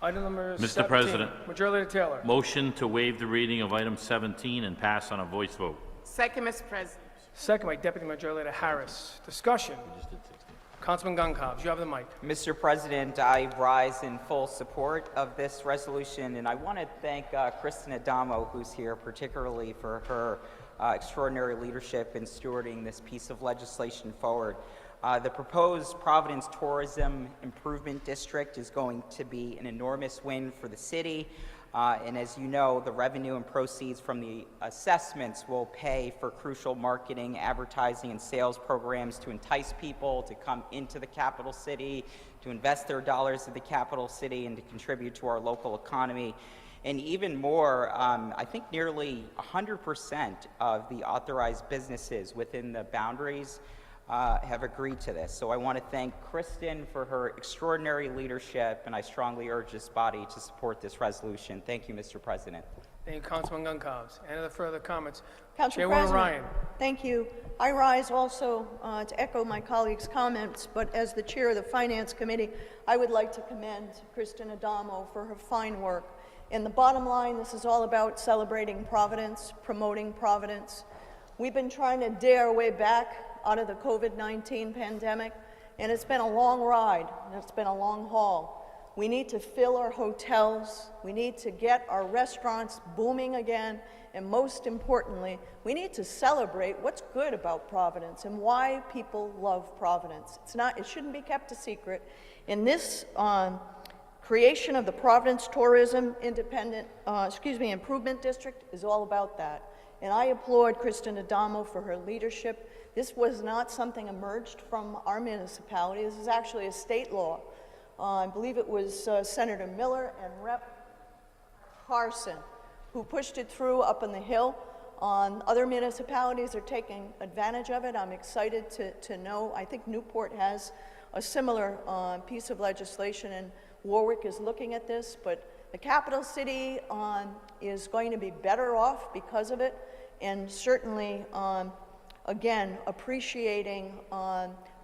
Item number Mr. 17. President. Majority Leader Taylor. Motion to waive the reading of item 17 and pass on a voice vote. Second, Mr. President. Second by Deputy Majority Leader Harris. Discussion. Councilman Goncalves, you have the mic. Mr. President, I rise in full support of this resolution, and I want to thank Kristen Adamo, who's here, particularly for her extraordinary leadership in stewarding this piece of legislation forward. The proposed Providence Tourism Improvement District is going to be an enormous win for the city. And as you know, the revenue and proceeds from the assessments will pay for crucial marketing, advertising, and sales programs to entice people to come into the capital city, to invest their dollars in the capital city, and to contribute to our local economy. And even more, I think nearly 100% of the authorized businesses within the boundaries have agreed to this. So I want to thank Kristen for her extraordinary leadership, and I strongly urge this body to support this resolution. Thank you, Mr. President. Thank you, Councilman Goncalves. Any other further comments? Council Chairwoman President, Ryan. thank you. I rise also to echo my colleagues' comments, but as the chair of the Finance Committee, I would like to commend Kristen Adamo for her fine work. And the bottom line, this is all about celebrating Providence, promoting Providence. We've been trying to dare our way back out of the COVID-19 pandemic, and it's been a long ride, and it's been a long haul. We need to fill our hotels, we need to get our restaurants booming again, and most importantly, we need to celebrate what's good about Providence and why people love Providence. It shouldn't be kept a secret. And this creation of the Providence Tourism Improvement District is all about that. And I applaud Kristen Adamo for her leadership. This was not something emerged from our municipality. This is actually a state law. I believe it was Senator Miller and Rep. Carson who pushed it through up on the Hill. Other municipalities are taking advantage of it. I'm excited to know. I think Newport has a similar piece of legislation, and Warwick is looking at this, but the capital city is going to be better off because of it, and certainly again, appreciating,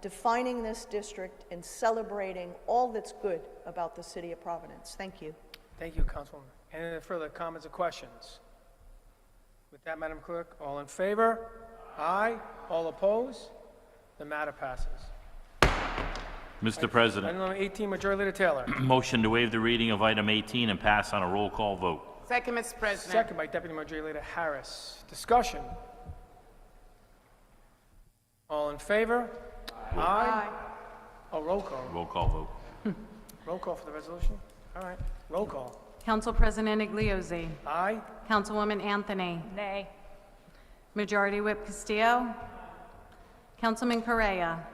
defining this district and celebrating all that's good about the city of Providence. Thank you. Thank you, Councilwoman. Any further comments or questions? With that, Madam Clerk, all in favor? Aye. All opposed? The matter passes. Mr. President. Item number 18, Majority Leader Taylor. Motion to waive the reading of item 18 and pass on a roll call vote. Second, Mr. President. Second by Deputy Majority Leader Harris. Discussion. All in favor? Aye. Oh, roll call. Roll call vote. Roll call for the resolution? All right. Roll call. Council President Iglesias? Aye. Councilwoman Anthony? Nay. Majority Whip Castillo? Councilman Correa?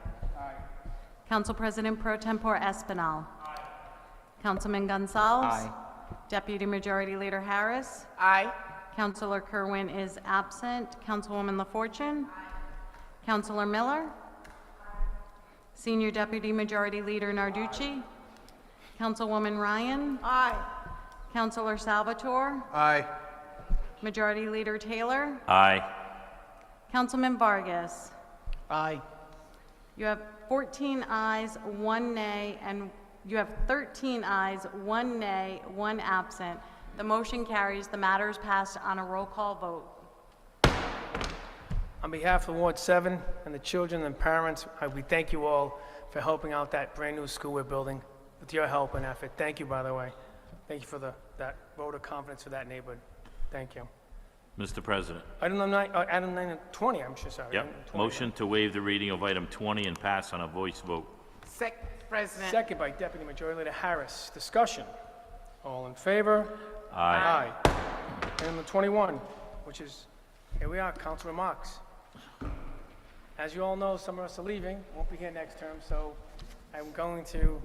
Council President Pro Tempore Espinal? Councilman Gonsalves? Aye. Deputy Majority Leader Harris? Aye. Councilor Kerwin is absent. Councilwoman LaFortune? Councilor Miller? Senior Deputy Majority Leader Narducci? Councilwoman Ryan? Aye. Councilor Salvatore? Aye. Majority Leader Taylor? Aye. Councilman Vargas? Aye. You have 14 ayes, 1 nay, and you have 13 ayes, 1 nay, 1 absent. The motion carries. The matter is passed on a roll call vote. On behalf of Ward 7 and the children and parents, we thank you all for helping out that brand-new school we're building with your help and effort. Thank you, by the way. Thank you for that vote of confidence for that neighborhood. Thank you. Mr. President. Item number 9 and 20, I'm sure, sorry. Yep. Item 20. Motion to waive the reading of item 20 and pass on a voice vote. Second, President. Second by Deputy Majority Leader Harris. Discussion. All in favor? Aye. Item number 21, which is Here we are, council remarks. As you all know, some of us are leaving, won't be here next term, so I'm going to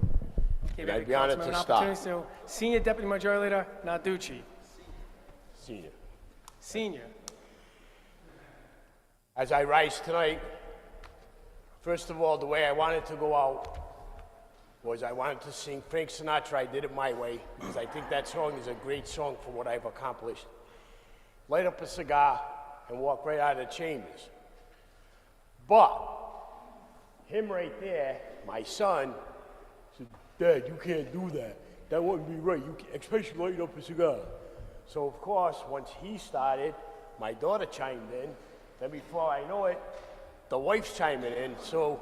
give And I'd every be honored councilman to an stop. opportunity. So, Senior Deputy Majority Leader Narducci. Senior. Senior. As I rise tonight, first of all, the way I wanted to go out was I wanted to sing Frank Sinatra, I Did It My Way, because I think that song is a great song for what I've accomplished. Light up a cigar and walk right out of the chambers. But him right there, my son, said, Dad, you can't do that. That wouldn't be right, especially lighting up a cigar. So of course, once he started, my daughter chimed in. Then before I know it, the wife's chiming in. So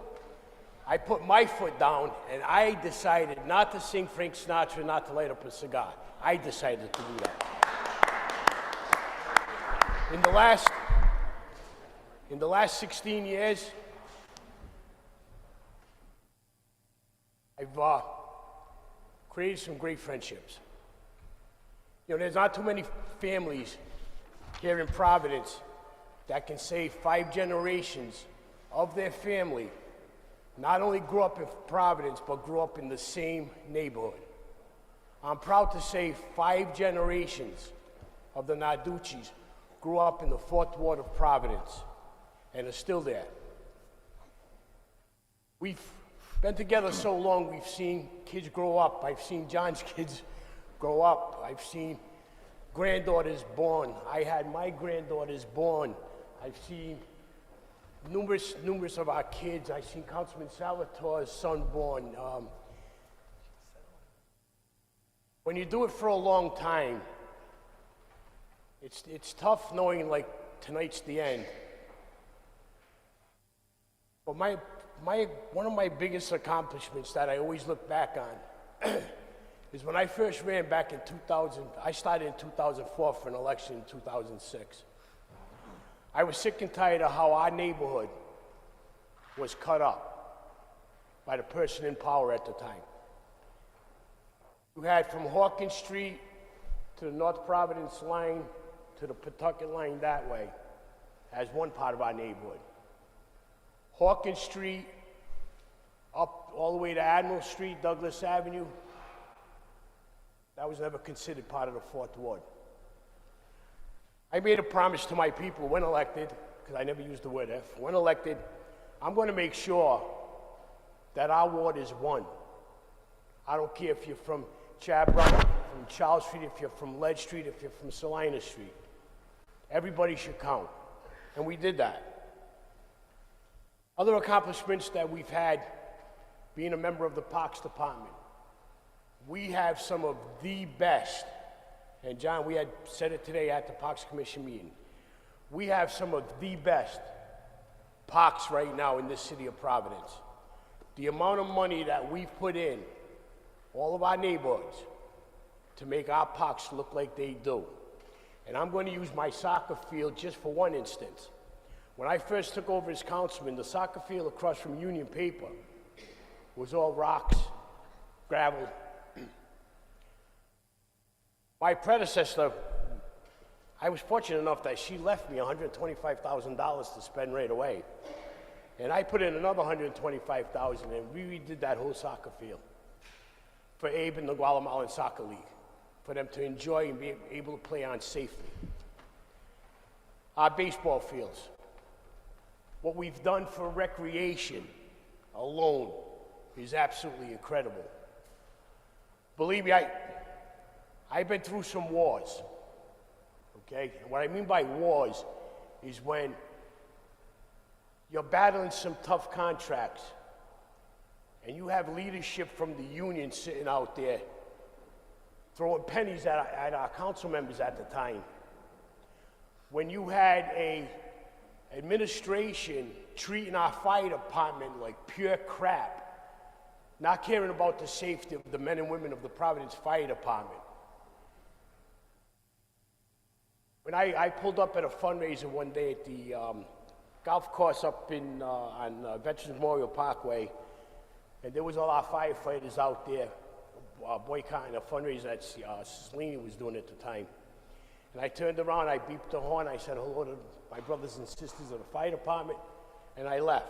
I put my foot down and I decided not to sing Frank Sinatra, not to light up a cigar. I decided to do that. In the last 16 years, I've created some great friendships. You know, there's not too many families here in Providence that can say 5 generations of their family not only grew up in Providence, but grew up in the same neighborhood. I'm proud to say 5 generations of the Narduccis grew up in the 4th Ward of Providence and are still there. We've been together so long, we've seen kids grow up. I've seen John's kids grow up. I've seen granddaughters born. I had my granddaughters born. I've seen numerous of our kids. I've seen Councilman Salvatore's son born. When you do it for a long time, it's tough knowing like tonight's the end. But one of my biggest accomplishments that I always look back on is when I first ran back in 2000. I started in 2004 for an election in 2006. I was sick and tired of how our neighborhood was cut up by the person in power at the time. You had from Hawkins Street to the North Providence line to the Pawtucket line that way as one part of our neighborhood. Hawkins Street up all the way to Admiral Street, Douglas Avenue, that was never considered part of the 4th Ward. I made a promise to my people when elected, because I never used the word if, when elected, I'm going to make sure that our ward is one. I don't care if you're from Chabron, from Charles Street, if you're from Lead Street, if you're from Salina Street. Everybody should count. And we did that. Other accomplishments that we've had being a member of the Parks Department. We have some of the best, and John, we had said it today at the Parks Commission meeting. We have some of the best parks right now in this city of Providence. The amount of money that we've put in all of our neighborhoods to make our parks look like they do. And I'm going to use my soccer field just for one instance. When I first took over as councilman, the soccer field across from Union Paper was all rocks, gravel. My predecessor, I was fortunate enough that she left me $125,000 to spend right away. And I put in another $125,000 and we redid that whole soccer field for Abe and the Guatemalan Soccer League, for them to enjoy and be able to play on safely. Our baseball fields, what we've done for recreation alone is absolutely incredible. Believe me, I've been through some wars, okay? And what I mean by wars is when you're battling some tough contracts and you have leadership from the union sitting out there throwing pennies at our council members at the time. When you had a administration treating our fire department like pure crap, not caring about the safety of the men and women of the Providence Fire Department. When I pulled up at a fundraiser one day at the golf course up on Veterans Memorial Parkway, and there was a lot of firefighters out there boycotting a fundraiser that Selene was doing at the time. And I turned around, I beeped the horn, I said hello to my brothers and sisters of the fire department, and I left.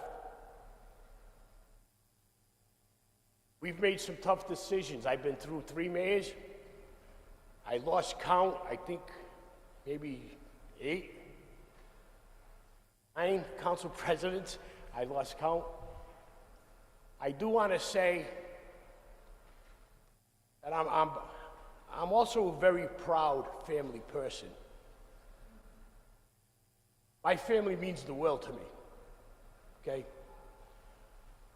We've made some tough decisions. I've been through 3 mayors. I lost count, I think maybe 8, 9 council presidents. I lost count. I do want to say that I'm also a very proud family person. My family means the world to me, okay?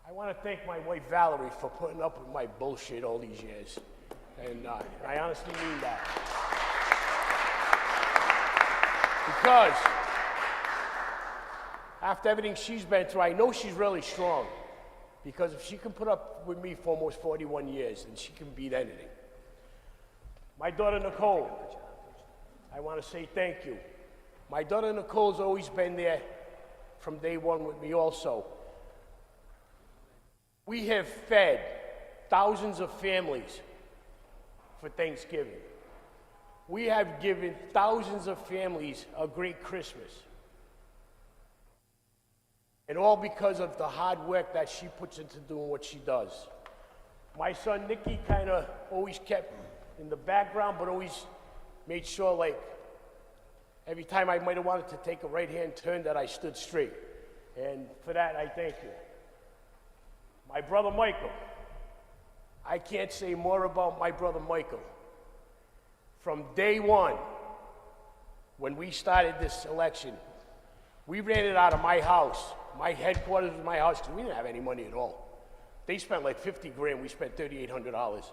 I want to thank my wife Valerie for putting up with my bullshit all these years. And I honestly mean that. Because after everything she's been through, I know she's really strong. Because if she can put up with me for almost 41 years, then she can beat anything. My daughter Nicole, I want to say thank you. My daughter Nicole's always been there from day one with me also. We have fed thousands of families for Thanksgiving. We have given thousands of families a great Christmas. And all because of the hard work that she puts into doing what she does. My son Nicky kind of always kept in the background, but always made sure, like, every time I might have wanted to take a right-hand turn that I stood straight. And for that, I thank you. My brother Michael. I can't say more about my brother Michael. From day one, when we started this election, we ran it out of my house. My headquarters was my house because we didn't have any money at all. They spent like 50 grand, we spent $3,800.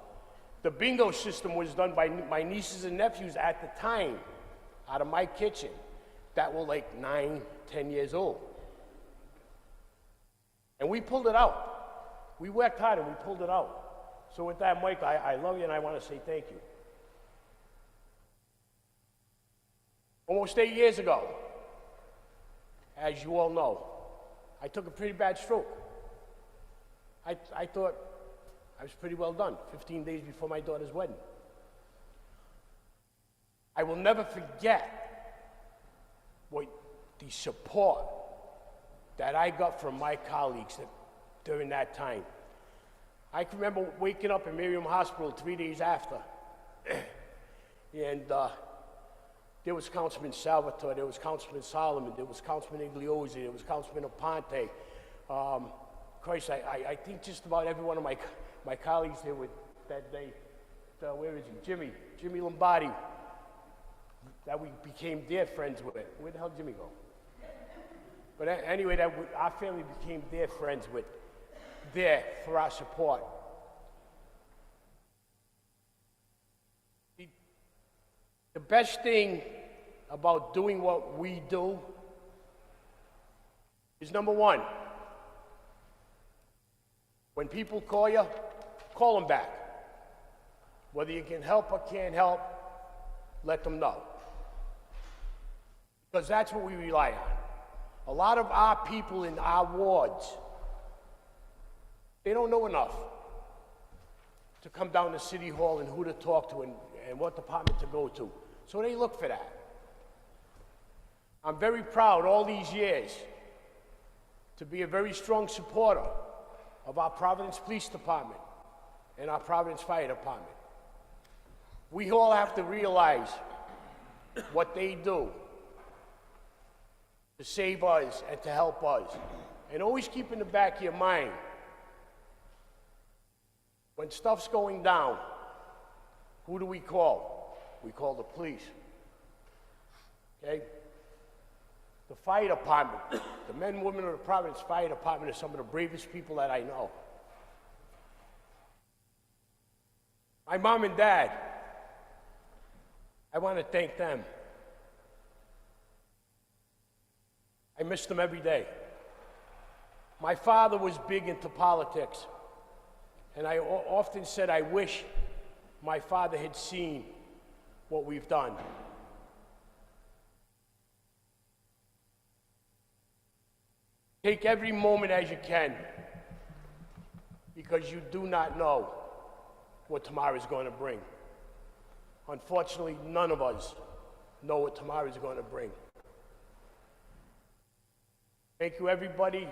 The bingo system was done by my nieces and nephews at the time, out of my kitchen, that were like 9, 10 years old. And we pulled it out. We worked hard and we pulled it out. So with that, Mike, I love you and I want to say thank you. Almost 8 years ago, as you all know, I took a pretty bad stroke. I thought I was pretty well done, 15 days before my daughter's wedding. I will never forget what the support that I got from my colleagues during that time. I can remember waking up in Miriam Hospital 3 days after, and there was Councilman Salvatore, there was Councilman Solomon, there was Councilman Igliozzi, there was Councilman Aponte. Christ, I think just about every one of my colleagues there that day, where is he? Jimmy Lombardi, that we became dear friends with. Where the hell did Jimmy go? But anyway, our family became dear friends with, there for our support. The best thing about doing what we do is, number one, when people call you, call them back. Whether you can help or can't help, let them know. Because that's what we rely on. A lot of our people in our wards, they don't know enough to come down to City Hall and who to talk to and what department to go to. So they look for that. I'm very proud all these years to be a very strong supporter of our Providence Police Department and our Providence Fire Department. We all have to realize what they do to save us and to help us. And always keep in the back of your mind, when stuff's going down, who do we call? We call the police. Okay? The fire department, the men and women of the Providence Fire Department are some of the bravest people that I know. My mom and dad, I want to thank them. I miss them every day. My father was big into politics, and I often said I wish my father had seen what we've done. Take every moment as you can, because you do not know what tomorrow is going to bring. Unfortunately, none of us know what tomorrow is going to bring. Thank you, everybody.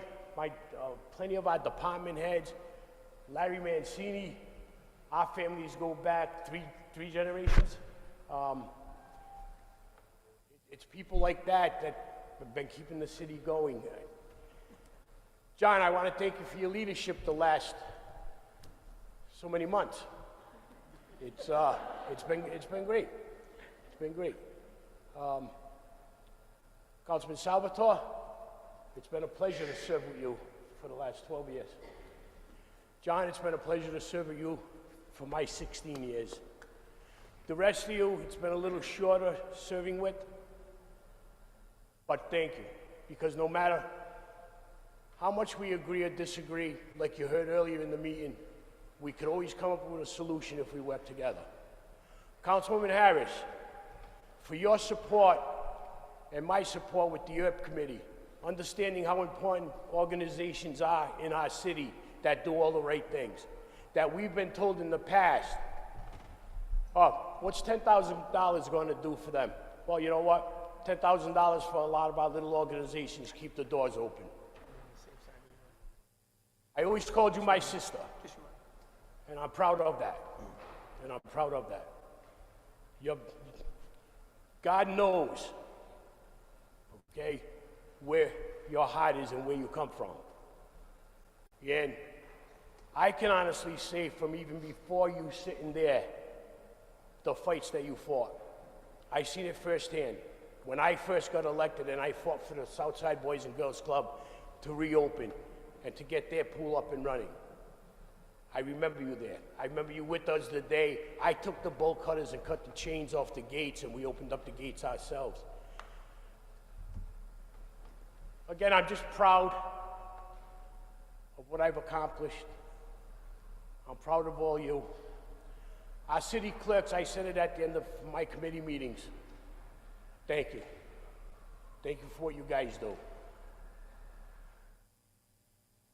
Plenty of our department heads, Larry Mancini. Our families go back three generations. It's people like that that have been keeping the city going. John, I want to thank you for your leadership the last so many months. It's been great. It's been great. Councilman Salvatore, it's been a pleasure to serve with you for the last 12 years. John, it's been a pleasure to serve with you for my 16 years. The rest of you, it's been a little shorter serving with, but thank you, because no matter how much we agree or disagree, like you heard earlier in the meeting, we could always come up with a solution if we work together. Councilwoman Harris, for your support and my support with the ERP committee, understanding how important organizations are in our city that do all the right things, that we've been told in the past, oh, what's $10,000 going to do for them? Well, you know what? $10,000 for a lot of our little organizations keep the doors open. I always called you my sister, and I'm proud of that. And I'm proud of that. God knows, okay, where your heart is and where you come from. And I can honestly say from even before you sitting there, the fights that you fought, I seen it firsthand. When I first got elected and I fought for the Southside Boys and Girls Club to reopen and to get their pool up and running. I remember you there. I remember you with us the day I took the bolt cutters and cut the chains off the gates and we opened up the gates ourselves. Again, I'm just proud of what I've accomplished. I'm proud of all you. Our city clerks, I said it at the end of my committee meetings. Thank you. Thank you for what you guys do.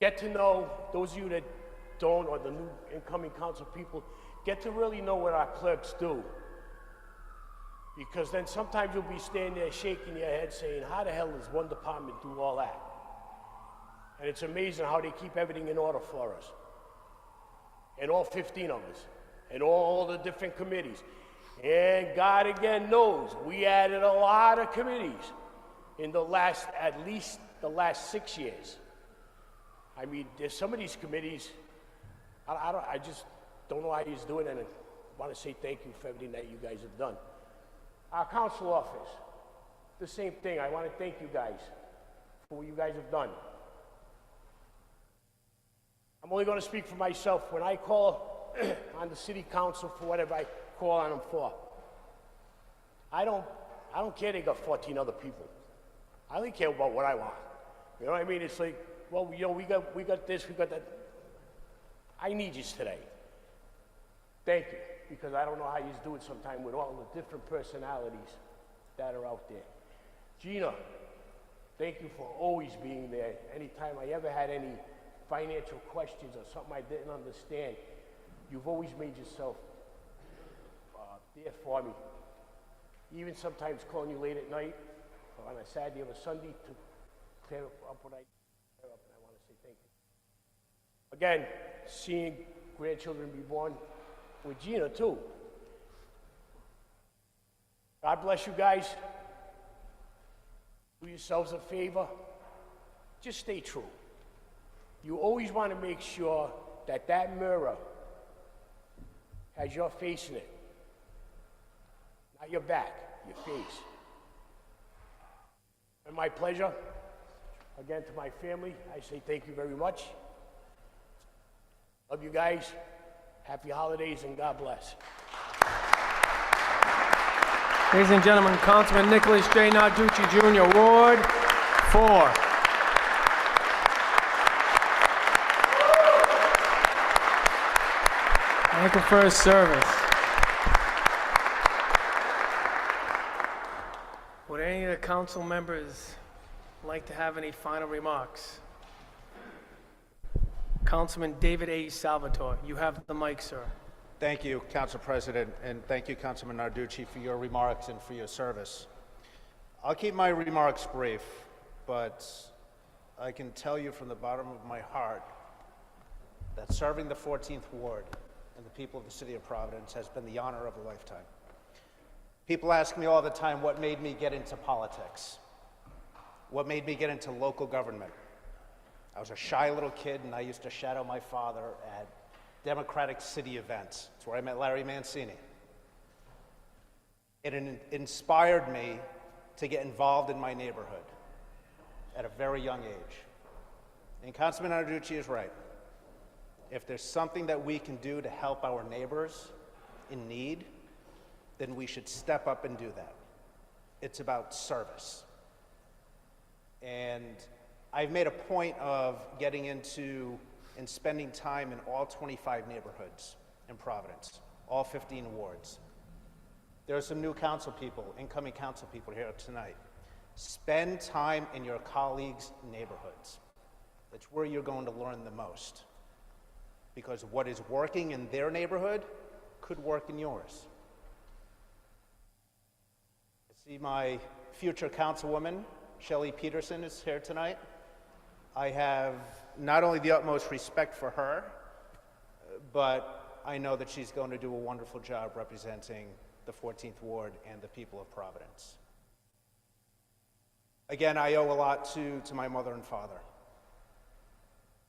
Get to know those of you that don't, or the new incoming council people, get to really know what our clerks do. Because then sometimes you'll be standing there shaking your head saying, how the hell does one department do all that? And it's amazing how they keep everything in order for us. And all 15 of us. And all the different committees. And God again knows, we added a lot of committees in at least the last 6 years. I mean, there's some of these committees, I just don't know how he's doing, and I want to say thank you for everything that you guys have done. Our council office, the same thing. I want to thank you guys for what you guys have done. I'm only going to speak for myself. When I call on the city council for whatever I call on them for, I don't care they got 14 other people. I only care about what I want. You know what I mean? It's like, well, you know, we got this, we got that. I need you today. Thank you, because I don't know how you do it sometimes with all the different personalities that are out there. Gina, thank you for always being there. Anytime I ever had any financial questions or something I didn't understand, you've always made yourself there for me. Even sometimes calling you late at night or on a Saturday or a Sunday to clear up what I clear up, and I want to say thank you. Again, seeing grandchildren be born with Gina too. God bless you guys. Do yourselves a favor. Just stay true. You always want to make sure that that mirror has your face in it. Not your back, your face. And my pleasure. Again, to my family, I say thank you very much. Love you guys. Happy holidays and God bless. Ladies and gentlemen, Councilman Nicholas J. Narducci Jr., Ward 4. Thank you for his service. Would any of the council members like to have any final remarks? Councilman David A. Salvatore, you have the mic, sir. Thank you, Council President, and thank you, Councilman Narducci, for your remarks and for your service. I'll keep my remarks brief, but I can tell you from the bottom of my heart that serving the 14th Ward and the people of the city of Providence has been the honor of a lifetime. People ask me all the time what made me get into politics, what made me get into local government. I was a shy little kid and I used to shadow my father at Democratic City events. It's where I met Larry Mancini. It inspired me to get involved in my neighborhood at a very young age. And Councilman Narducci is right. If there's something that we can do to help our neighbors in need, then we should step up and do that. It's about service. And I've made a point of getting into and spending time in all 25 neighborhoods in Providence, all 15 wards. There are some new council people, incoming council people here tonight. Spend time in your colleagues' neighborhoods. That's where you're going to learn the most. Because what is working in their neighborhood could work in yours. I see my future councilwoman, Shelley Peterson, is here tonight. I have not only the utmost respect for her, but I know that she's going to do a wonderful job representing the 14th Ward and the people of Providence. Again, I owe a lot to my mother and father.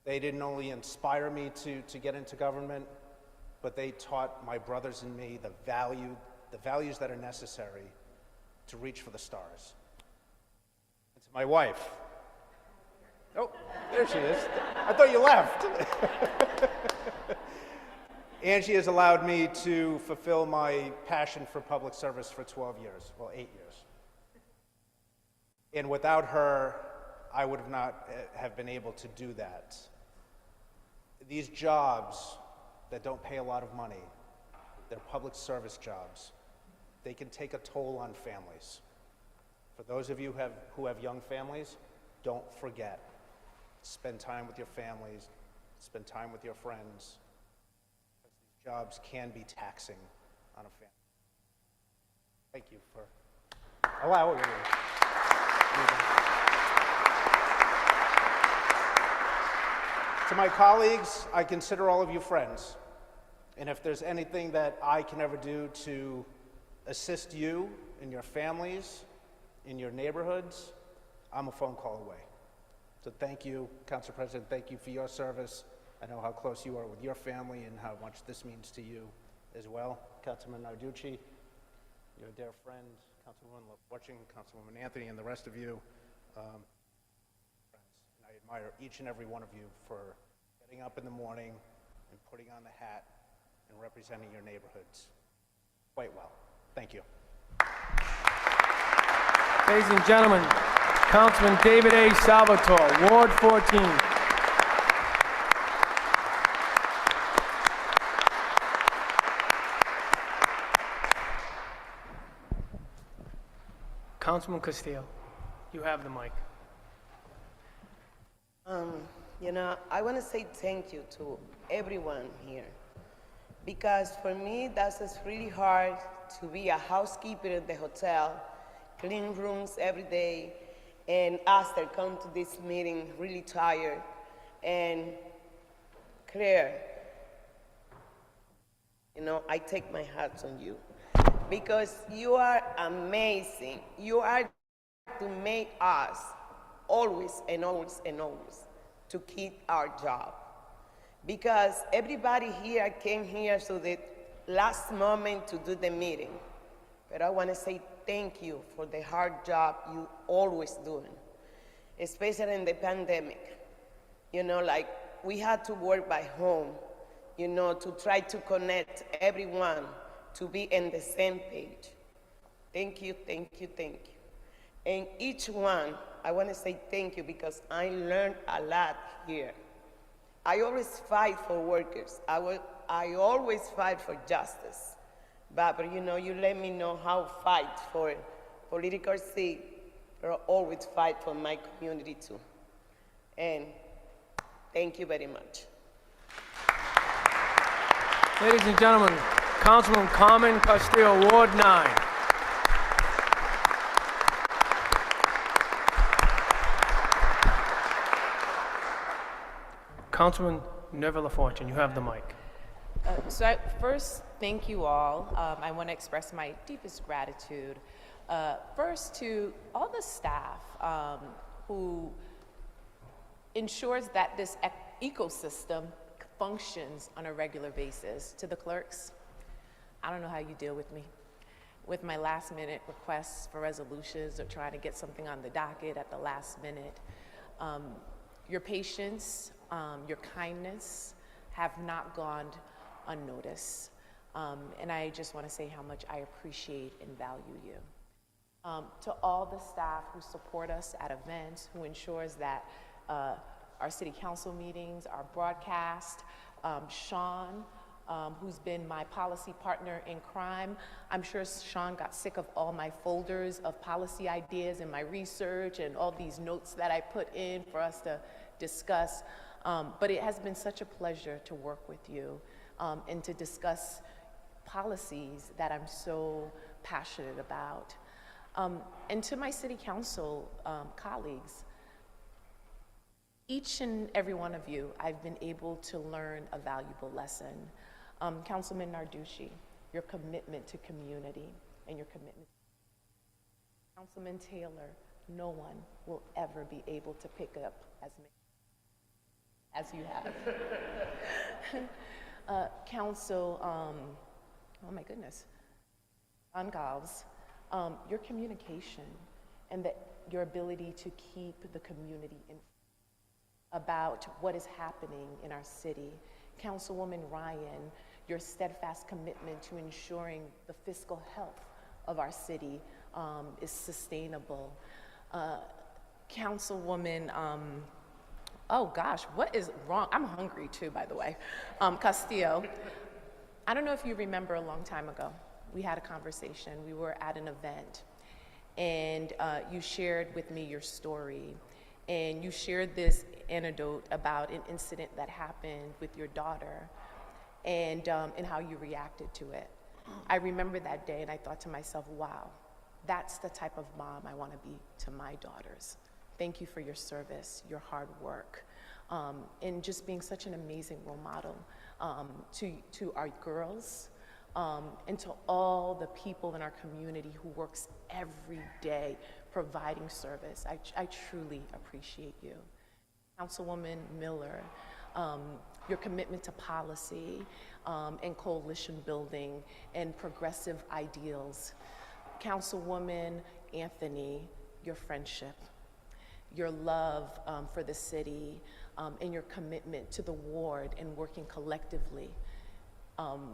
They didn't only inspire me to get into government, but they taught my brothers and me the values that are necessary to reach for the stars. And to my wife, oh, there she is. I thought you left. Angie has allowed me to fulfill my passion for public service for 12 years, well, 8 years. And without her, I would have not have been able to do that. These jobs that don't pay a lot of money, they're public service jobs. They can take a toll on families. For those of you who have young families, don't forget. Spend time with your families, spend time with your friends. These jobs can be taxing on a family. Thank you for allowing me. To my colleagues, I consider all of you friends. And if there's anything that I can ever do to assist you and your families, in your neighborhoods, I'm a phone call away. So thank you, Council President, thank you for your service. I know how close you are with your family and how much this means to you as well. Councilman Narducci, your dear friend, Councilwoman Watching, Councilwoman Anthony, and the rest of you. Friends, and I admire each and every one of you for getting up in the morning and putting on the hat and representing your neighborhoods quite well. Thank you. Ladies and gentlemen, Councilman David A. Salvatore, Ward 14. Councilman Castillo, you have the mic. You know, I want to say thank you to everyone here, because for me, that's just really hard to be a housekeeper at the hotel, clean rooms every day, and after come to this meeting really tired. And Claire, you know, I take my hat on you, because you are amazing. You are to make us always and always and always to keep our job. Because everybody here came here so the last moment to do the meeting. But I want to say thank you for the hard job you always doing, especially in the pandemic. You know, like we had to work by home, you know, to try to connect everyone to be in the same page. Thank you, thank you, thank you. And each one, I want to say thank you because I learned a lot here. I always fight for workers. I always fight for justice. But you know, you let me know how fight for political seat, but I always fight for my community too. And thank you very much. Ladies and gentlemen, Councilman Carmen Castillo, Ward 9. Councilman Neville LaFortune, you have the mic. First, thank you all. I want to express my deepest gratitude. First, to all the staff who ensures that this ecosystem functions on a regular basis. To the clerks, I don't know how you deal with me. With my last minute requests for resolutions or trying to get something on the docket at the last minute. Your patience, your kindness have not gone unnoticed. And I just want to say how much I appreciate and value you. To all the staff who support us at events, who ensures that our city council meetings are broadcast, Sean, who's been my policy partner in crime. I'm sure Sean got sick of all my folders of policy ideas and my research and all these notes that I put in for us to discuss. But it has been such a pleasure to work with you and to discuss policies that I'm so passionate about. And to my city council colleagues, each and every one of you, I've been able to learn a valuable lesson. Councilman Narducci, your commitment to community and your commitment. Councilman Taylor, no one will ever be able to pick up as many as you have. Council, oh my goodness, John Galves, your communication and your ability to keep the community informed about what is happening in our city. Councilwoman Ryan, your steadfast commitment to ensuring the fiscal health of our city is sustainable. Councilwoman, oh gosh, what is wrong? I'm hungry too, by the way. Castillo, I don't know if you remember a long time ago, we had a conversation. We were at an event and you shared with me your story. And you shared this anecdote about an incident that happened with your daughter and how you reacted to it. I remember that day and I thought to myself, wow, that's the type of mom I want to be to my daughters. Thank you for your service, your hard work, and just being such an amazing role model to our girls and to all the people in our community who works every day providing service. I truly appreciate you. Councilwoman Miller, your commitment to policy and coalition building and progressive ideals. Councilwoman Anthony, your friendship, your love for the city, and your commitment to the ward and working collectively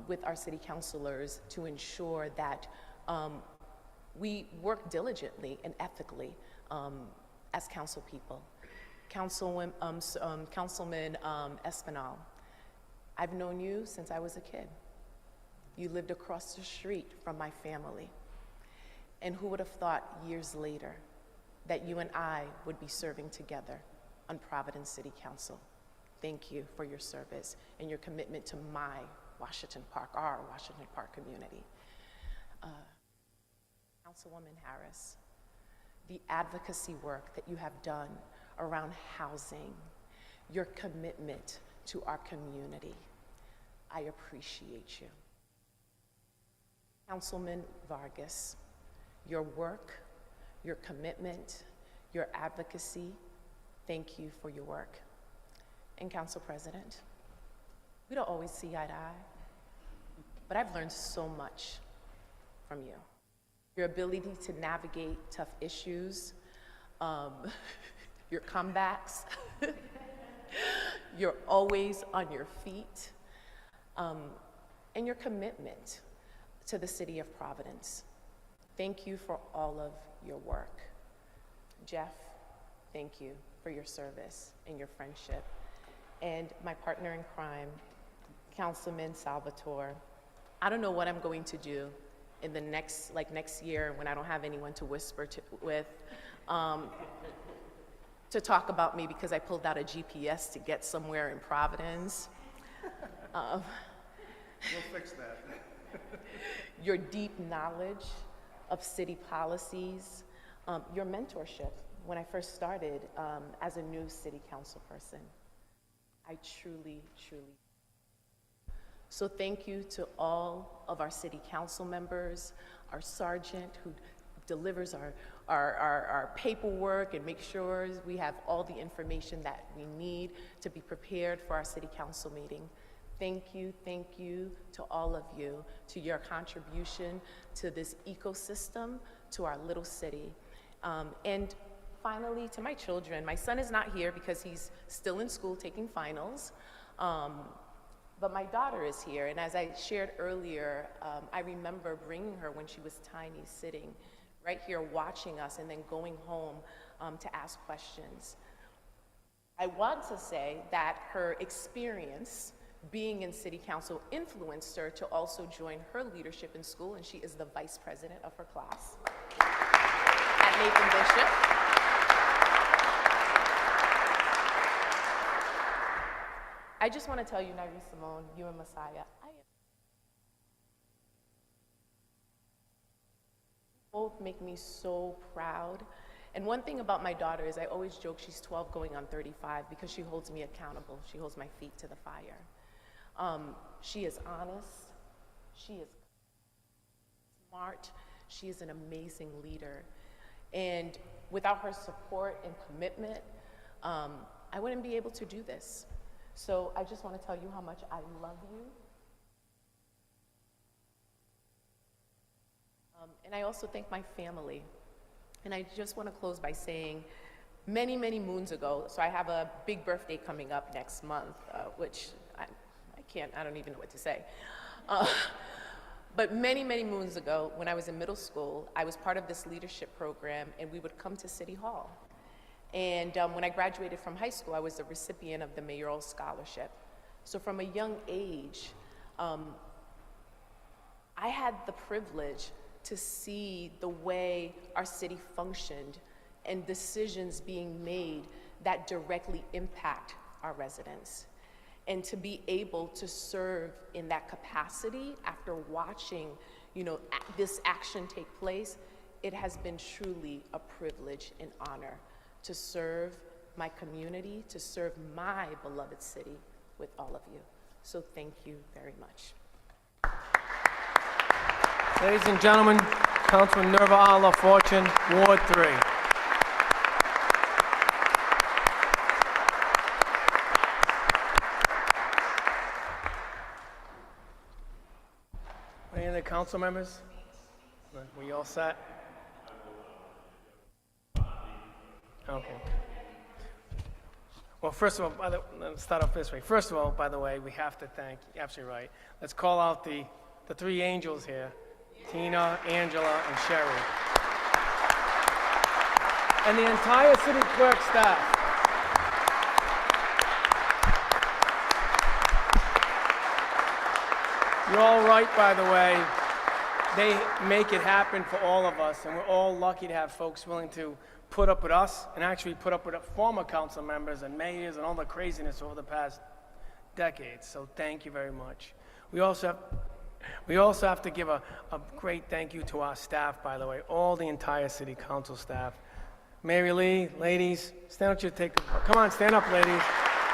with our city councilors to ensure that we work diligently and ethically as council people. Councilman Espinal, I've known you since I was a kid. You lived across the street from my family. And who would have thought years later that you and I would be serving together on Providence City Council? Thank you for your service and your commitment to my Washington Park, our Washington Park community. Councilwoman Harris, the advocacy work that you have done around housing, your commitment to our community, I appreciate you. Councilman Vargas, your work, your commitment, your advocacy, thank you for your work. And Council President, we don't always see eye to eye, but I've learned so much from you. Your ability to navigate tough issues, your comebacks, you're always on your feet, and your commitment to the city of Providence. Thank you for all of your work. Jeff, thank you for your service and your friendship. And my partner in crime, Councilman Salvatore, I don't know what I'm going to do in the next year when I don't have anyone to whisper with, to talk about me because I pulled out a GPS to get somewhere in Providence. We'll fix that. Your deep knowledge of city policies, your mentorship when I first started as a new city council person. I truly, truly. So thank you to all of our city council members, our sergeant who delivers our paperwork and makes sure we have all the information that we need to be prepared for our city council meeting. Thank you to all of you, to your contribution to this ecosystem, to our little city. And finally, to my children. My son is not here because he's still in school taking finals, but my daughter is here. And as I shared earlier, I remember bringing her when she was tiny, sitting right here watching us and then going home to ask questions. I want to say that her experience being in city council influenced her to also join her leadership in school, and she is the vice president of her class at Nathan Bishop. I just want to tell you, Nairi Simone, you and Messiah, both make me so proud. And one thing about my daughter is I always joke she's 12 going on 35 because she holds me accountable. She holds my feet to the fire. She is honest. She is smart. She is an amazing leader. And without her support and commitment, I wouldn't be able to do this. So I just want to tell you how much I love you. And I also thank my family. And I just want to close by saying, many, many moons ago, so I have a big birthday coming up next month, which I don't even know what to say. But many, many moons ago, when I was in middle school, I was part of this leadership program, and we would come to City Hall. And when I graduated from high school, I was the recipient of the mayoral scholarship. So from a young age, I had the privilege to see the way our city functioned and decisions being made that directly impact our residents. And to be able to serve in that capacity after watching, this action take place, it has been truly a privilege and honor to serve my community, to serve my beloved city with all of you. So thank you very much. Ladies and gentlemen, Councilman Nerva Allah Fortune, Ward 3. Any other council members? We all set? Okay. Well, first of all, let's start off this way. First of all, by the way, we have to thank, you're absolutely right. Let's call out the three angels here, Tina, Angela, and Sherry. And the entire city clerk staff. You're all right, by the way. They make it happen for all of us, and we're all lucky to have folks willing to put up with us and actually put up with former council members and mayors and all the craziness over the past decades. So thank you very much. We also have to give a great thank you to our staff, by the way, all the entire city council staff. Mary Lee, ladies, stand up, come on, stand up, ladies.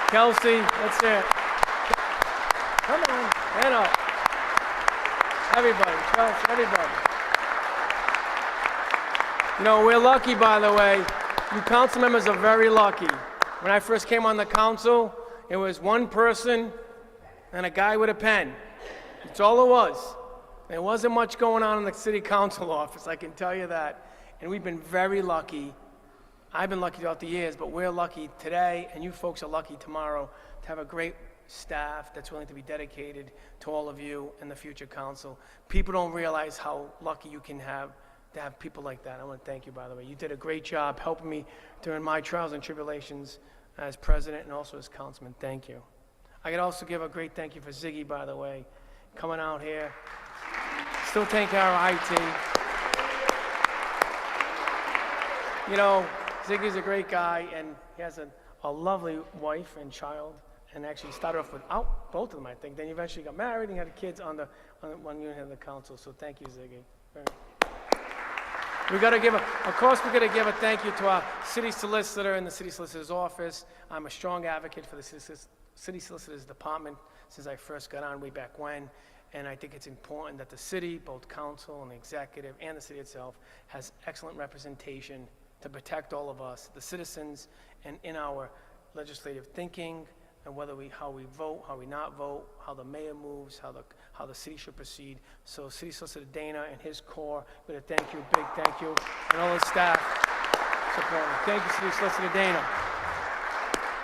Kelsey, let's hear it. Come on, stand up. Everybody, Chelsea, everybody. We're lucky, by the way. You council members are very lucky. When I first came on the council, it was one person and a guy with a pen. That's all it was. There wasn't much going on in the city council office, I can tell you that. And we've been very lucky. I've been lucky throughout the years, but we're lucky today, and you folks are lucky tomorrow to have a great staff that's willing to be dedicated to all of you and the future council. People don't realize how lucky you can have to have people like that. I want to thank you, by the way. You did a great job helping me during my trials and tribulations as president and also as councilman. Thank you. I could also give a great thank you for Ziggy, by the way, coming out here, still taking care of IT. Ziggy's a great guy, and he has a lovely wife and child, and actually started off without both of them, I think. Then you eventually got married and had kids on one unit of the council. So thank you, Ziggy. We got to give of course, we got to give a thank you to our city solicitor and the city solicitor's office. I'm a strong advocate for the city solicitor's department since I first got on way back when. And I think it's important that the city, both council and the executive and the city itself, has excellent representation to protect all of us, the citizens, and in our legislative thinking, and how we vote, how we not vote, how the mayor moves, how the city should proceed. So City Solicitor Dana and his corps, we're going to thank you, big thank you, and all the staff supporting. Thank you, City Solicitor Dana.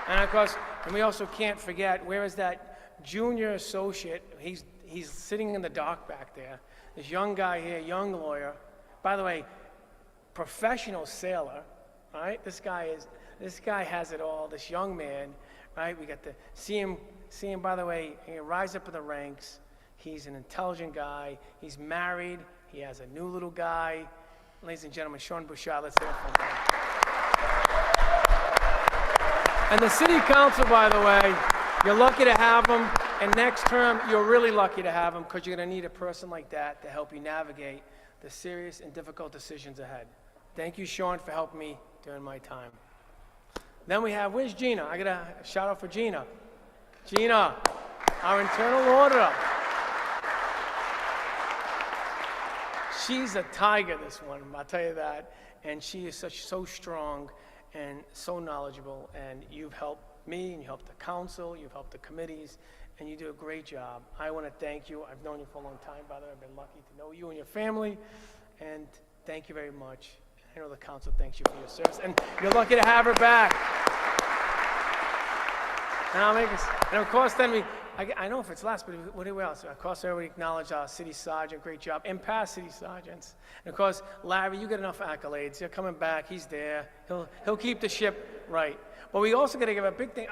And of course, and we also can't forget, where is that junior associate? He's sitting in the dock back there. This young guy here, young lawyer. By the way, professional sailor, right? This guy has it all, this young man, right? We got to see him, by the way, he rise up in the ranks. He's an intelligent guy. He's married. He has a new little guy. Ladies and gentlemen, Sean Bouchard, let's hear it from him. And the city council, by the way, you're lucky to have him. And next term, you're really lucky to have him because you're going to need a person like that to help you navigate the serious and difficult decisions ahead. Thank you, Sean, for helping me during my time. Then we have, where's Gina? I got a shout out for Gina. Gina, our internal auditor. She's a tiger, this one, I'll tell you that. And she is so strong and so knowledgeable. And you've helped me, and you helped the council, you've helped the committees, and you do a great job. I want to thank you. I've known you for a long time, by the way. I've been lucky to know you and your family. And thank you very much. I know the council thanks you for your service, and you're lucky to have her back. And of course, then I don't know if it's last, but what else? Of course, everybody acknowledge our city sergeant, great job, and past city sergeants. And of course, Larry, you get enough accolades. You're coming back. He's there. He'll keep the ship right. But we also got to give a big thing.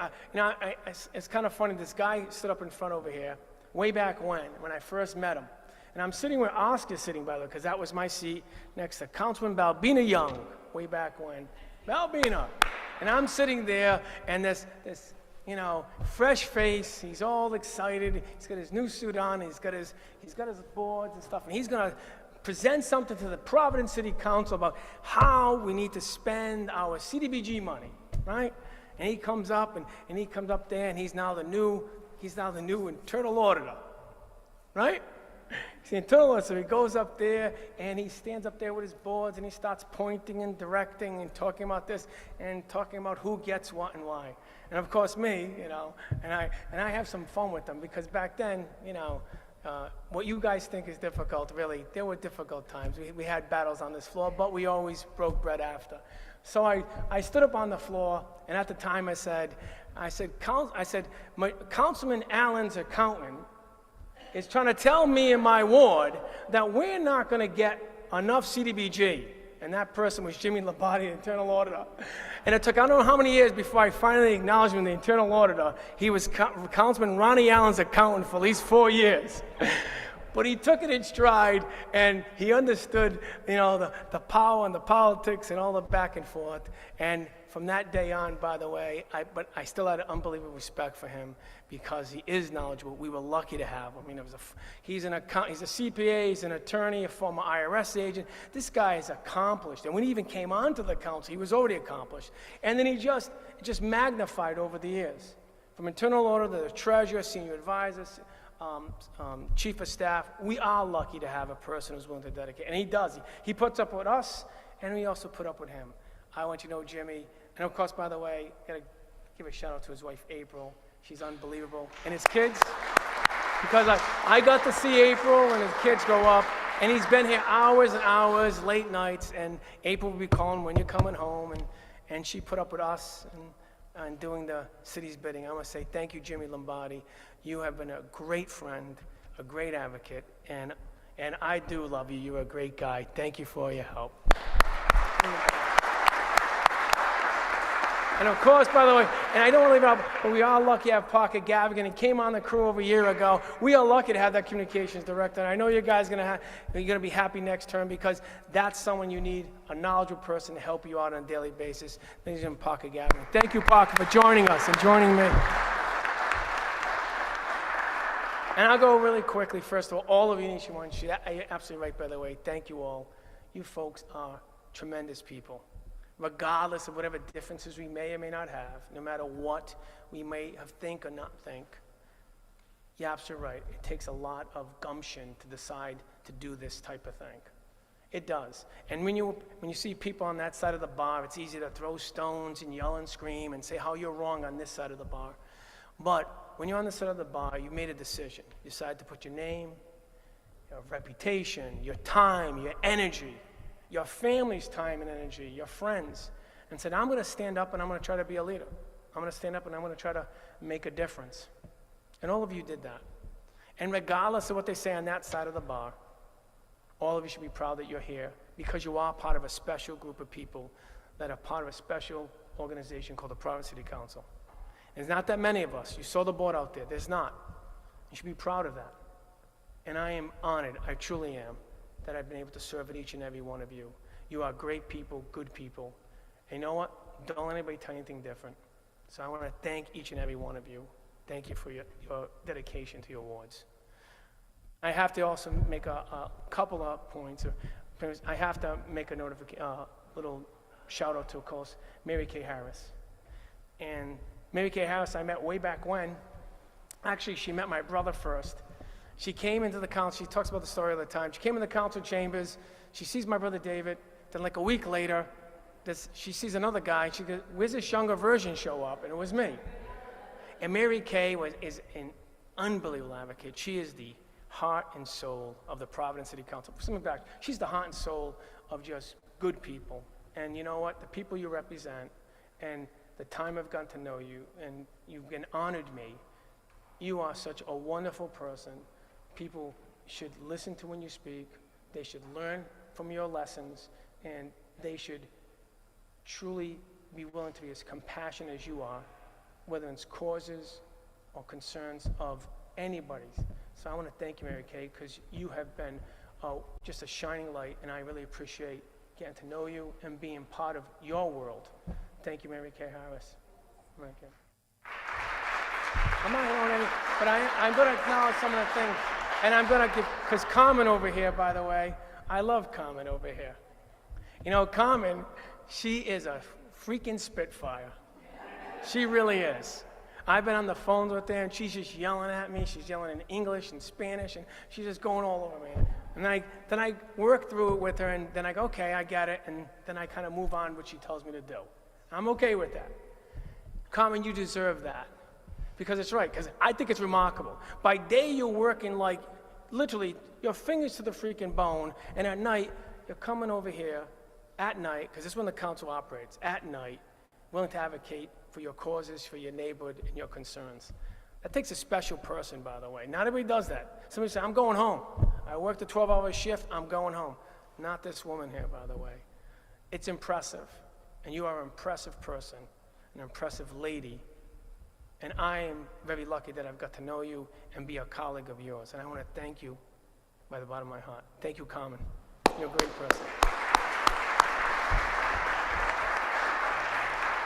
It's kind of funny. This guy stood up in front over here way back when I first met him. And I'm sitting where Oscar's sitting, by the way, because that was my seat next to Councilman Balbina Young, way back when. Balbina. And I'm sitting there, and this fresh face. He's all excited. He's got his new suit on. He's got his boards and stuff. And he's going to present something to the Providence City Council about how we need to spend our CDBG money, right? And he comes up, and he comes up there, and he's now the new internal auditor, right? He's the internal auditor. So he goes up there, and he stands up there with his boards, and he starts pointing and directing and talking about this and talking about who gets what and why. And of course, me, and I have some fun with them because back then, what you guys think is difficult, really, there were difficult times. We had battles on this floor, but we always broke bread after. So I stood up on the floor, and at the time I said, Councilman Allen's accountant is trying to tell me and my ward that we're not going to get enough CDBG. And that person was Jimmy Lombardi, the internal auditor. And it took, I don't know how many years before I finally acknowledged him, the internal auditor. He was Councilman Ronnie Allen's accountant for at least 4 years. But he took it in stride, and he understood, the power and the politics and all the back and forth. And from that day on, by the way, I still had unbelievable respect for him because he is knowledgeable. We were lucky to have him. He's a CPA, he's an attorney, a former IRS agent. This guy is accomplished. And when he even came onto the council, he was already accomplished. And then he just magnified over the years. From internal auditor to the treasurer, senior advisors, chief of staff, we are lucky to have a person who's willing to dedicate. And he does. He puts up with us, and we also put up with him. I want you to know Jimmy. And of course, by the way, got to give a shout out to his wife, April. She's unbelievable. And his kids, because I got to see April and his kids grow up, and he's been here hours and hours, late nights, and April will be calling when you're coming home, and she put up with us and doing the city's bidding. I want to say thank you, Jimmy Lombardi. You have been a great friend, a great advocate, and I do love you. You're a great guy. Thank you for your help. And of course, by the way, and I don't want to leave it out, but we are lucky to have Parker Gavigan. He came on the crew over a year ago. We are lucky to have that communications director. And I know you guys are going to be happy next term because that's someone you need, a knowledgeable person to help you out on a daily basis. Ladies and gentlemen, Parker Gavigan. Thank you, Parker, for joining us and joining me. And I'll go really quickly. First of all of you, each one, you're absolutely right, by the way. Thank you all. You folks are tremendous people. Regardless of whatever differences we may or may not have, no matter what we may have think or not think, you're absolutely right. It takes a lot of gumption to decide to do this type of thing. It does. And when you see people on that side of the bar, it's easy to throw stones and yell and scream and say how you're wrong on this side of the bar. But when you're on the side of the bar, you made a decision. You decided to put your name, your reputation, your time, your energy, your family's time and energy, your friends, and said, I'm going to stand up and I'm going to try to be a leader. I'm going to stand up and I'm going to try to make a difference. And all of you did that. And regardless of what they say on that side of the bar, all of you should be proud that you're here because you are part of a special group of people that are part of a special organization called the Providence City Council. There's not that many of us. You saw the board out there. There's not. You should be proud of that. And I am honored, I truly am, that I've been able to serve at each and every one of you. You are great people, good people. And you know what? Don't let anybody tell you anything different. So I want to thank each and every one of you. Thank you for your dedication to your awards. I have to also make a couple of points. I have to make a little shout out to, of course, Mary Kay Harris. And Mary Kay Harris I met way back when. Actually, she met my brother first. She came into the council. She talks about the story all the time. She came in the council chambers. She sees my brother David. Then like a week later, she sees another guy. She goes, where's this younger version show up? And it was me. And Mary Kay is an unbelievable advocate. She is the heart and soul of the Providence City Council. She's the heart and soul of just good people. And you know what? The people you represent and the time I've gotten to know you and you've honored me, you are such a wonderful person. People should listen to when you speak. They should learn from your lessons, and they should truly be willing to be as compassionate as you are, whether it's causes or concerns of anybody's. So I want to thank you, Mary Kay, because you have been just a shining light, and I really appreciate getting to know you and being part of your world. Thank you, Mary Kay Harris. Thank you. I'm not going any, but I'm going to acknowledge some of the things, and I'm going to give, because Carmen over here, by the way, I love Carmen over here. You know, Carmen, she is a freaking spitfire. She really is. I've been on the phone with her, and she's just yelling at me. She's yelling in English and Spanish, and she's just going all over me. And then I work through it with her, and then I go, okay, I get it, and then I kind of move on what she tells me to do. I'm okay with that. Carmen, you deserve that. Because it's right, because I think it's remarkable. By day, you're working like, literally, your fingers to the freaking bone, and at night, you're coming over here at night, because this is when the council operates, at night, willing to advocate for your causes, for your neighborhood, and your concerns. That takes a special person, by the way. Not everybody does that. Somebody says, I'm going home. I worked a 12-hour shift, I'm going home. Not this woman here, by the way. It's impressive, and you are an impressive person, an impressive lady, and I am very lucky that I've got to know you and be a colleague of yours, and I want to thank you by the bottom of my heart. Thank you, Carmen. You're a great person.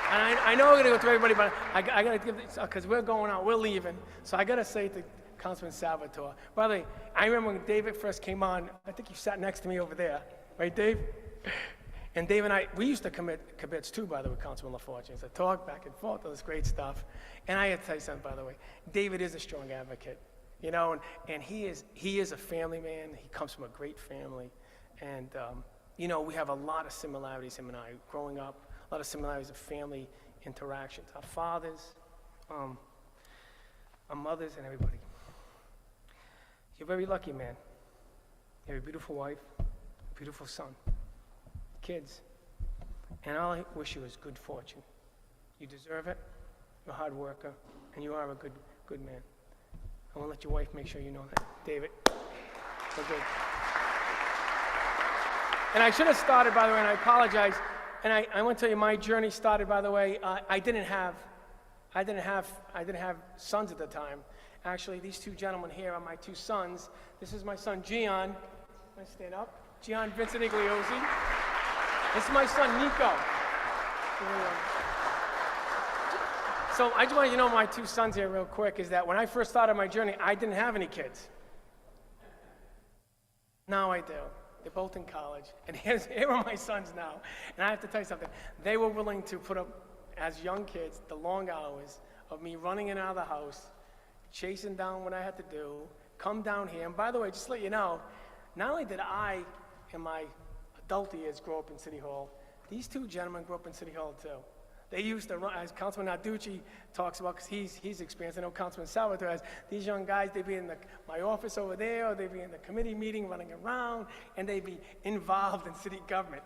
And I know I'm going to go through everybody, but I got to give this, because we're going out, we're leaving. So I got to say to Councilman Salvatore, by the way, I remember when David first came on, I think you sat next to me over there, right, Dave? And Dave and I, we used to commit kibitz too, by the way, Councilman LaFortune. So talk back and forth, all this great stuff. And I had to tell you something, by the way. David is a strong advocate, you know, and he is a family man. He comes from a great family. And, you know, we have a lot of similarities, him and I, growing up. A lot of similarities of family interactions. Our fathers, our mothers, and everybody. You're very lucky, man. You have a beautiful wife, a beautiful son, kids. And all I wish you is good fortune. You deserve it. You're a hard worker, and you are a good man. I want to let your wife make sure you know that. David, we're good. And I should have started, by the way, and I apologize. And I want to tell you, my journey started, by the way, I didn't have sons at the time. Actually, these two gentlemen here are my two sons. This is my son, Gian. Want to stand up? Gian Vincent Igliozzi. This is my son, Nico. So I just want you to know my two sons here real quick is that when I first started my journey, I didn't have any kids. Now I do. They're both in college. And here are my sons now. And I have to tell you something. They were willing to put up, as young kids, the long hours of me running in and out of the house, chasing down what I had to do, come down here. And by the way, just to let you know, not only did I, in my adult years, grow up in City Hall, these two gentlemen grew up in City Hall too. They used to run, as Councilman Narducci talks about, because he's experienced, I know Councilman Salvatore has, these young guys, they'd be in my office over there, or they'd be in the committee meeting running around, and they'd be involved in city government.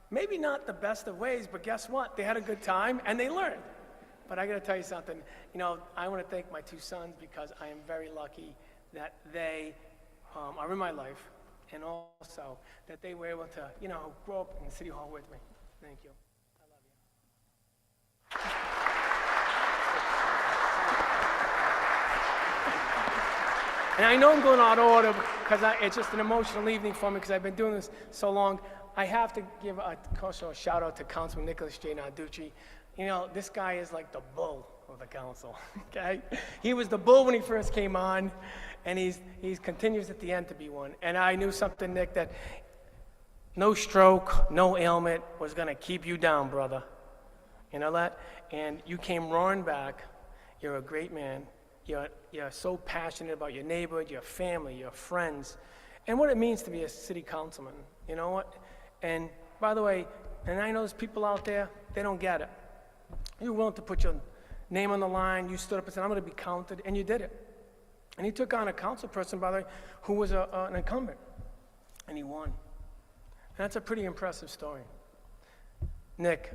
Maybe not the best of ways, but guess what? They had a good time, and they learned. But I gotta tell you something, you know, I wanna thank my two sons because I am very lucky that they are in my life, and also that they were able to, you know, grow up in City Hall with me. Thank you. And I know I'm going out of order because it's just an emotional evening for me because I've been doing this so long. I have to give a shout out to Councilman Nicholas J. Narducci. You know, this guy is like the bull of the council, okay? He was the bull when he first came on, and he continues at the end to be one. And I knew something, Nick, that no stroke, no ailment was gonna keep you down, brother. You know that? And you came roaring back. You're a great man. You're so passionate about your neighborhood, your family, your friends, and what it means to be a city councilman. You know what? And by the way, and I know there's people out there, they don't get it. You're willing to put your name on the line. You stood up and said, I'm going to be counted, and you did it. And he took on a council person, by the way, who was an incumbent, and he won. And that's a pretty impressive story. Nick,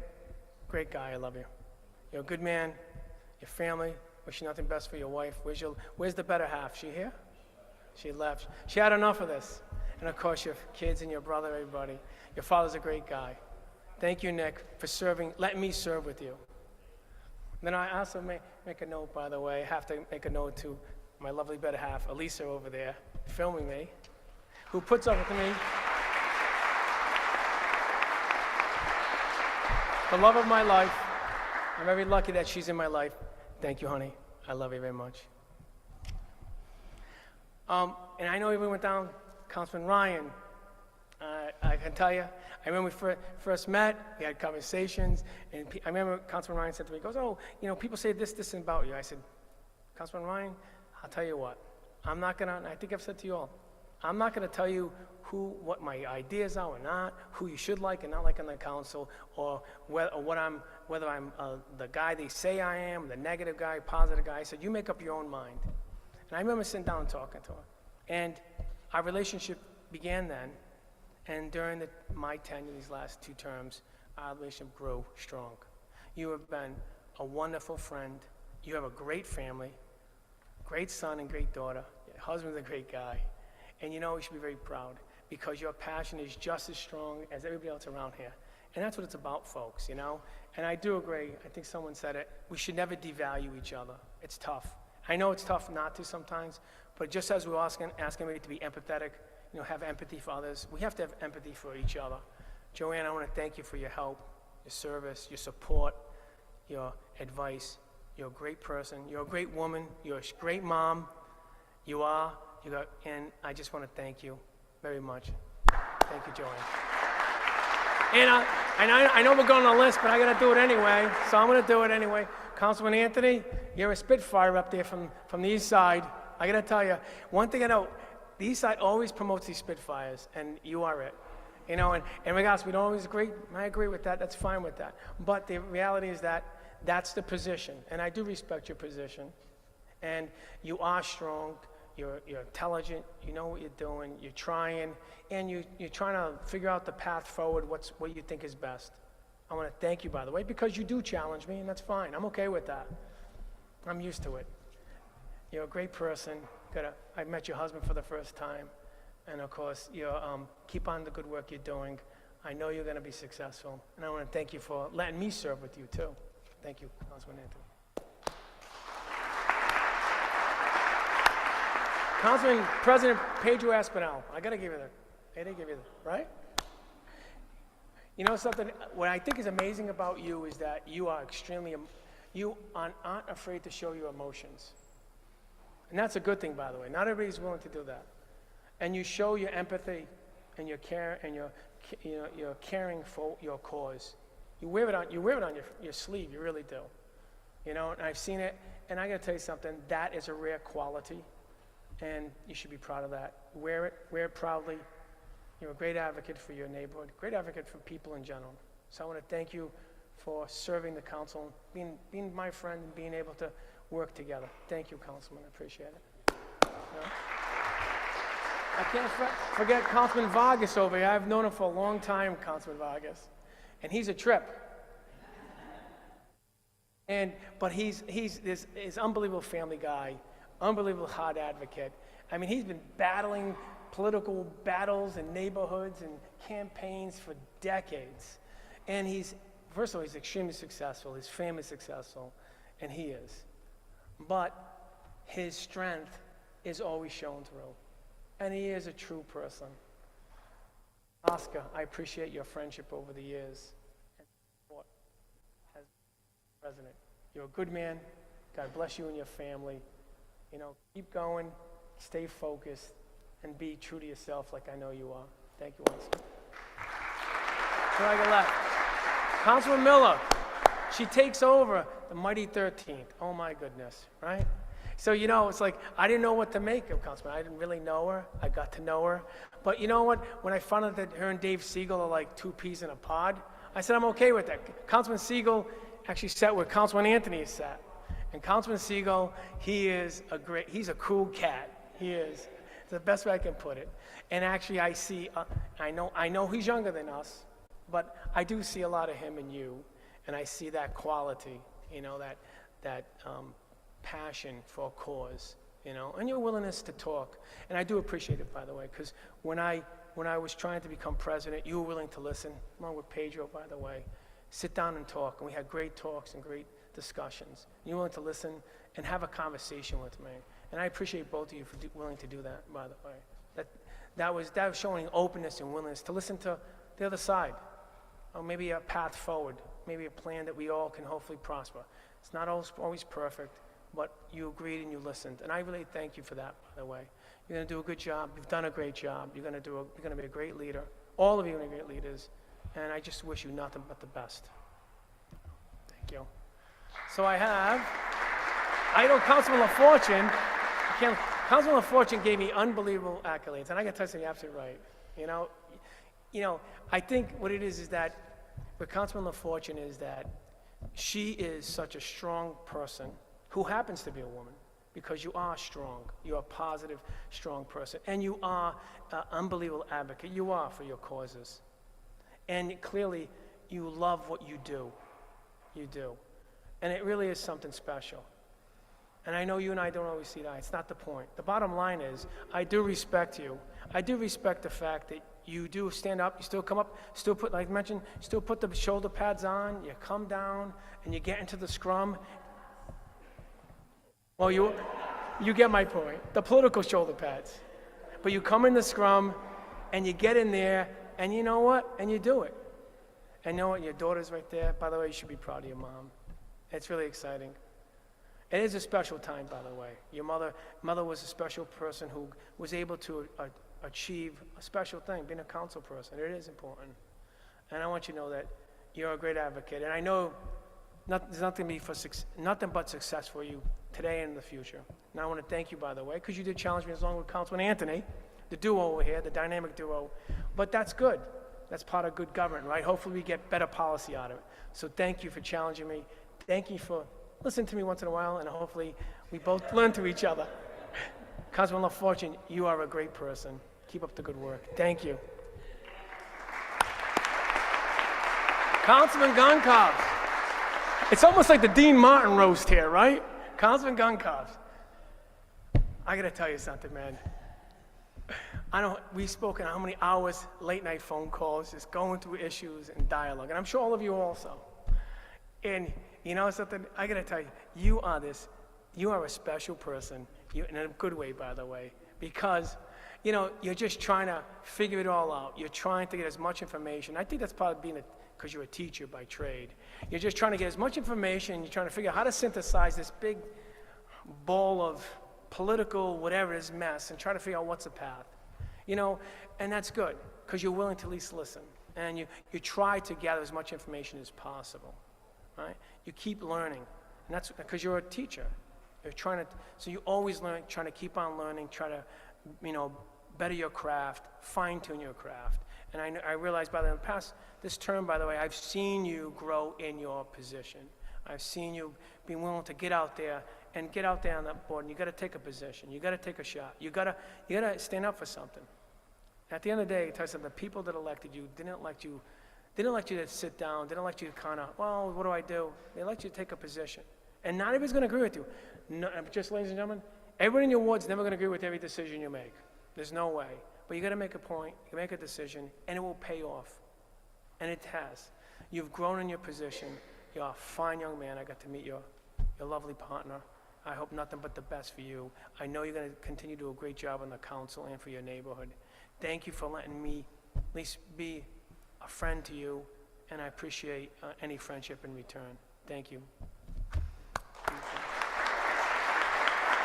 great guy, I love you. You're a good man, your family, wish you nothing best for your wife. Where's the better half? She here? She left. She had enough of this. And of course, your kids and your brother, everybody. Your father's a great guy. Thank you, Nick, for letting me serve with you. Then I also make a note, by the way, I have to make a note to my lovely better half, Elisa over there, filming me, who puts up with me. The love of my life. I'm very lucky that she's in my life. Thank you, honey. I love you very much. And I know we went down, Councilman Ryan. I can tell you, I remember we first met, we had conversations, and I remember Councilman Ryan said to me, he goes, oh, you know, people say this about you. I said, Councilman Ryan, I'll tell you what, I'm not gonna, and I think I've said to you all, I'm not gonna tell you what my ideas are or not, who you should like and not like on the council, or whether I'm the guy they say I am, the negative guy, positive guy. I said, you make up your own mind. And I remember sitting down and talking to her. And our relationship began then, and during my tenure, these last 2 terms, our relationship grew strong. You have been a wonderful friend. You have a great family, great son and great daughter. Your husband's a great guy. And you know, you should be very proud because your passion is just as strong as everybody else around here. And that's what it's about, folks, you know? And I do agree, I think someone said it, we should never devalue each other. It's tough. I know it's tough not to sometimes, but just as we're asking everybody to be empathetic, you know, have empathy for others, we have to have empathy for each other. Joanne, I want to thank you for your help, your service, your support, your advice. You're a great person. You're a great woman. You're a great mom. And I just want to thank you very much. Thank you, Joanne. And I know we're going on a list, but I got to do it anyway, so I'm going to do it anyway. Councilman Anthony, you're a Spitfire up there from the east side. I got to tell you, one thing I know, the east side always promotes these Spitfires, and you are it. You know, and regardless, we don't always agree. I agree with that. That's fine with that. But the reality is that that's the position, and I do respect your position. And you are strong. You're intelligent, you know what you're doing, you're trying, and you're trying to figure out the path forward, what you think is best. I want to thank you, by the way, because you do challenge me, and that's fine. I'm okay with that. I'm used to it. You're a great person. I met your husband for the first time, and of course, keep on the good work you're doing. I know you're going to be successful, and I want to thank you for letting me serve with you, too. Thank you, Councilman Anthony. Councilman President Pedro Espinal, I gotta give you that, right? You know something, what I think is amazing about you is that you are You aren't afraid to show your emotions. And that's a good thing, by the way. Not everybody's willing to do that. And you show your empathy and your care and you're caring for your cause. You wear it on your sleeve, you really do. You know, and I've seen it, and I gotta tell you something, that is a rare quality, and you should be proud of that. Wear it proudly. You're a great advocate for your neighborhood, great advocate for people in general. So I want to thank you for serving the council, being my friend, and being able to work together. Thank you, Councilman, I appreciate it. You know? I can't forget Councilman Vargas over here. I've known him for a long time, Councilman Vargas, and he's a trip. But he's unbelievable family guy, unbelievable hard advocate. I mean, he's been battling political battles in neighborhoods and campaigns for decades. And first of all, he's extremely successful. His family's successful, and he is. But his strength is always shown through. And he is a true person. Oscar, I appreciate your friendship over the years. As president, you're a good man. God bless you and your family. You know, keep going, stay focused, and be true to yourself like I know you are. Thank you, Oscar. So I got left. Councilman Miller, she takes over the mighty 13th. Oh my goodness, right? So, you know, it's like, I didn't know what to make of Councilman. I didn't really know her. I got to know her. But you know what? When I found out that her and Dave Siegel are like two peas in a pod, I said, I'm okay with that. Councilman Siegel actually sat where Councilman Anthony is sat. And Councilman Siegel, he's a cool cat. He is. It's the best way I can put it. And actually, I know he's younger than us, but I do see a lot of him in you. And I see that quality, you know, that passion for a cause, you know, and your willingness to talk. And I do appreciate it, by the way, because when I was trying to become president, you were willing to listen, along with Pedro, by the way, sit down and talk. And we had great talks and great discussions. You were willing to listen and have a conversation with me. And I appreciate both of you for willing to do that, by the way. That was showing openness and willingness to listen to the other side, or maybe a path forward, maybe a plan that we all can hopefully prosper. It's not always perfect, but you agreed and you listened. And I really thank you for that, by the way. You're going to do a good job. You've done a great job. You're going to be a great leader. All of you are going to be great leaders. And I just wish you nothing but the best. Thank you. So I know Councilman LaFortune. Councilman LaFortune gave me unbelievable accolades, and I got to tell you, you're absolutely right. You know, I think what it is that with Councilman LaFortune is that she is such a strong person who happens to be a woman, because you are strong. You're a positive, strong person, and you are an unbelievable advocate. You are for your causes. And clearly, you love what you do. You do. And it really is something special. And I know you and I don't always see that. It's not the point. The bottom line is, I do respect you. I do respect the fact that you do stand up, you still come up, still put, like I mentioned, still put the shoulder pads on, you come down, and you get into the scrum. Well, you get my point. The political shoulder pads. But you come in the scrum, and you get in there, and you know what? And you do it. And you know what? Your daughter's right there. By the way, you should be proud of your mom. It's really exciting. It is a special time, by the way. Your mother was a special person who was able to achieve a special thing, being a council person. It is important. And I want you to know that you're a great advocate. And I know there's nothing but success for you today and in the future. And I want to thank you, by the way, because you did challenge me along with Councilman Anthony, the duo over here, the dynamic duo. But that's good. That's part of good government, right? Hopefully we get better policy out of it. So thank you for challenging me. Thank you for listening to me once in a while, and hopefully we both learn to each other. Councilman LaFortune, you are a great person. Keep up the good work. Thank you. Councilman Gunkov. It's almost like the Dean Martin roast here, right? Councilman Gunkov. I got to tell you something, man. We've spoken how many hours, late night phone calls, just going through issues and dialogue, and I'm sure all of you also. And you know something? I gotta tell you, you are a special person, in a good way, by the way, because, you know, you're just trying to figure it all out. You're trying to get as much information. I think that's part of being because you're a teacher by trade. You're just trying to get as much information, you're trying to figure out how to synthesize this big ball of political whatever it is mess and try to figure out what's the path. You know, and that's good, because you're willing to at least listen. And you try to gather as much information as possible, right? You keep learning, and that's because you're a teacher. You're trying to, so you always learn, trying to keep on learning, try to, you know, better your craft, fine-tune your craft. And I realized this term, by the way, I've seen you grow in your position. I've seen you being willing to get out there on that board, and you got to take a position. You got to take a shot. You got to stand up for something. At the end of the day, I tell you something, the people that elected you didn't elect you to sit down, didn't elect you to kind of, well, what do I do? They elect you to take a position. And not everybody's going to agree with you. No, just ladies and gentlemen, everybody in your ward's never going to agree with every decision you make. There's no way. But you got to make a point, you make a decision, and it will pay off. And it has. You've grown in your position. You're a fine young man. I got to meet your lovely partner. I hope nothing but the best for you. I know you're going to continue to do a great job on the council and for your neighborhood. Thank you for letting me at least be a friend to you, and I appreciate any friendship in return. Thank you.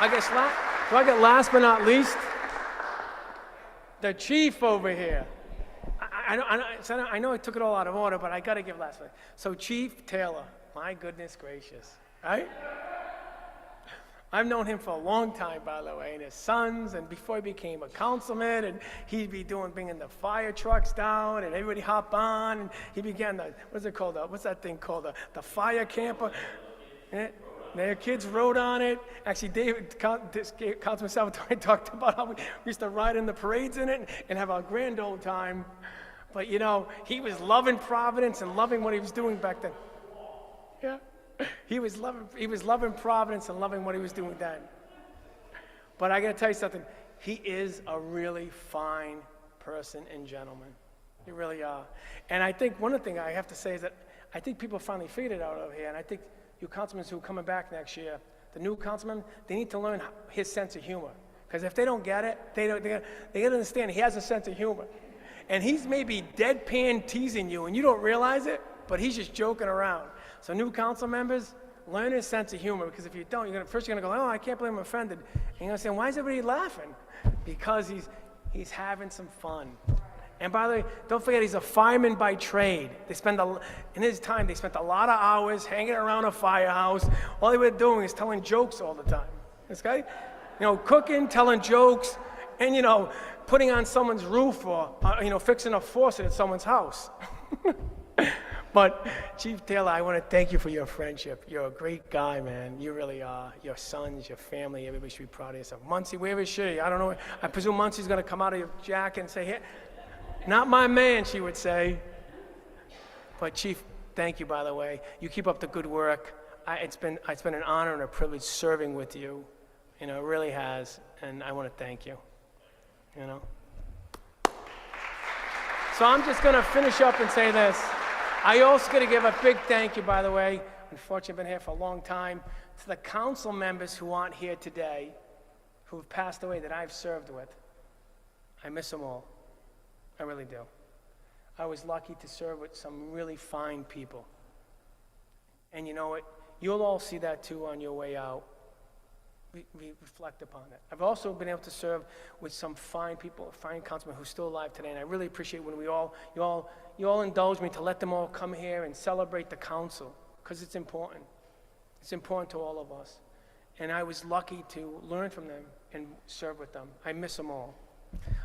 I guess last but not least, the chief over here. I know I took it all out of order, but I got to give last one. So Chief Taylor, my goodness gracious, right? I've known him for a long time, by the way, and his sons, and before he became a councilman, and he'd be bringing the fire trucks down, and everybody hop on, and he began what's that thing called? The fire camper. Their kids rode on it. Actually, Councilman Salvatore talked about how we used to ride in the parades in it and have a grand old time. But, you know, he was loving Providence and loving what he was doing back then. Yeah. He was loving Providence and loving what he was doing then. But I got to tell you something. He is a really fine person and gentleman. He really are. And I think one of the things I have to say is that I think people finally figured it out over here. And I think you councilmen who are coming back next year, the new councilmen, they need to learn his sense of humor. Because if they don't get it, they got to understand he has a sense of humor. And he's maybe deadpan teasing you, and you don't realize it, but he's just joking around. So new council members, learn his sense of humor, because if you don't, you're gonna go, oh, I can't believe I'm offended. And you're gonna say, why is everybody laughing? Because he's having some fun. And by the way, don't forget, he's a fireman by trade. In his time, they spent a lot of hours hanging around a firehouse. All they were doing is telling jokes all the time. This guy, you know, cooking, telling jokes, and, you know, putting on someone's roof or, you know, fixing a faucet at someone's house. But Chief Taylor, I want to thank you for your friendship. You're a great guy, man. You really are. Your sons, your family, everybody should be proud of yourself. Muncie, where is she? I don't know. I presume Muncie's going to come out of your jacket and say, hey, not my man, she would say. But Chief, thank you, by the way. You keep up the good work. It's been an honor and a privilege serving with you. You know, it really has. And I want to thank you. You know? So I'm just going to finish up and say this. I also got to give a big thank you, by the way, unfortunately I've been here for a long time, to the council members who aren't here today, who have passed away that I've served with. I miss them all. I really do. I was lucky to serve with some really fine people. And you know what? You'll all see that too on your way out. We reflect upon it. I've also been able to serve with some fine people, fine councilmen who are still alive today, and I really appreciate when you all indulge me to let them all come here and celebrate the council, because it's important. It's important to all of us. And I was lucky to learn from them and serve with them. I miss them all.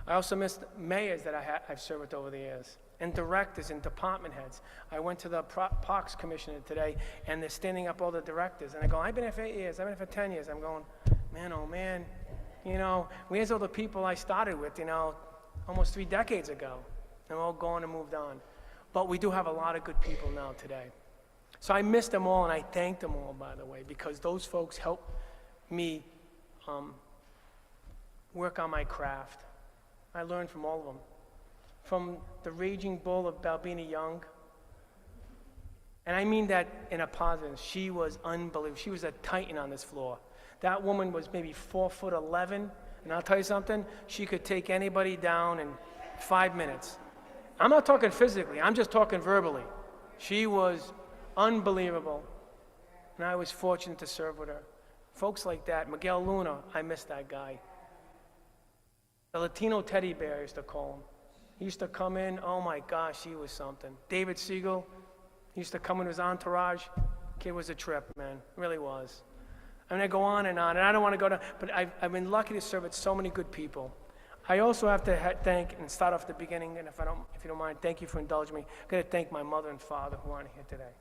I also miss mayors that I've served with over the years, and directors and department heads. I went to the Parks Commissioner today, and they're standing up all the directors, and I go, I've been here for 8 years, I've been here for 10 years. I'm going, man, oh man, you know, where's all the people I started with, you know, almost 3 decades ago? They're all gone and moved on. But we do have a lot of good people now today. So I miss them all, and I thank them all, by the way, because those folks helped me work on my craft. I learned from all of them. From the raging bull of Balbina Young. And I mean that in a positive. She was unbelievable. She was a titan on this floor. That woman was maybe 4'11", and I'll tell you something, she could take anybody down in 5 minutes. I'm not talking physically, I'm just talking verbally. She was unbelievable, and I was fortunate to serve with her. Folks like that, Miguel Luna, I miss that guy. The Latino teddy bear, I used to call him. He used to come in, oh my gosh, he was something. David Siegel, he used to come in his entourage. Kid was a trip, man, really was. I mean, I go on, and I don't want to go down, but I've been lucky to serve with so many good people. I also have to thank, and start off the beginning, and if you don't mind, thank you for indulging me. I've got to thank my mother and father who aren't here today.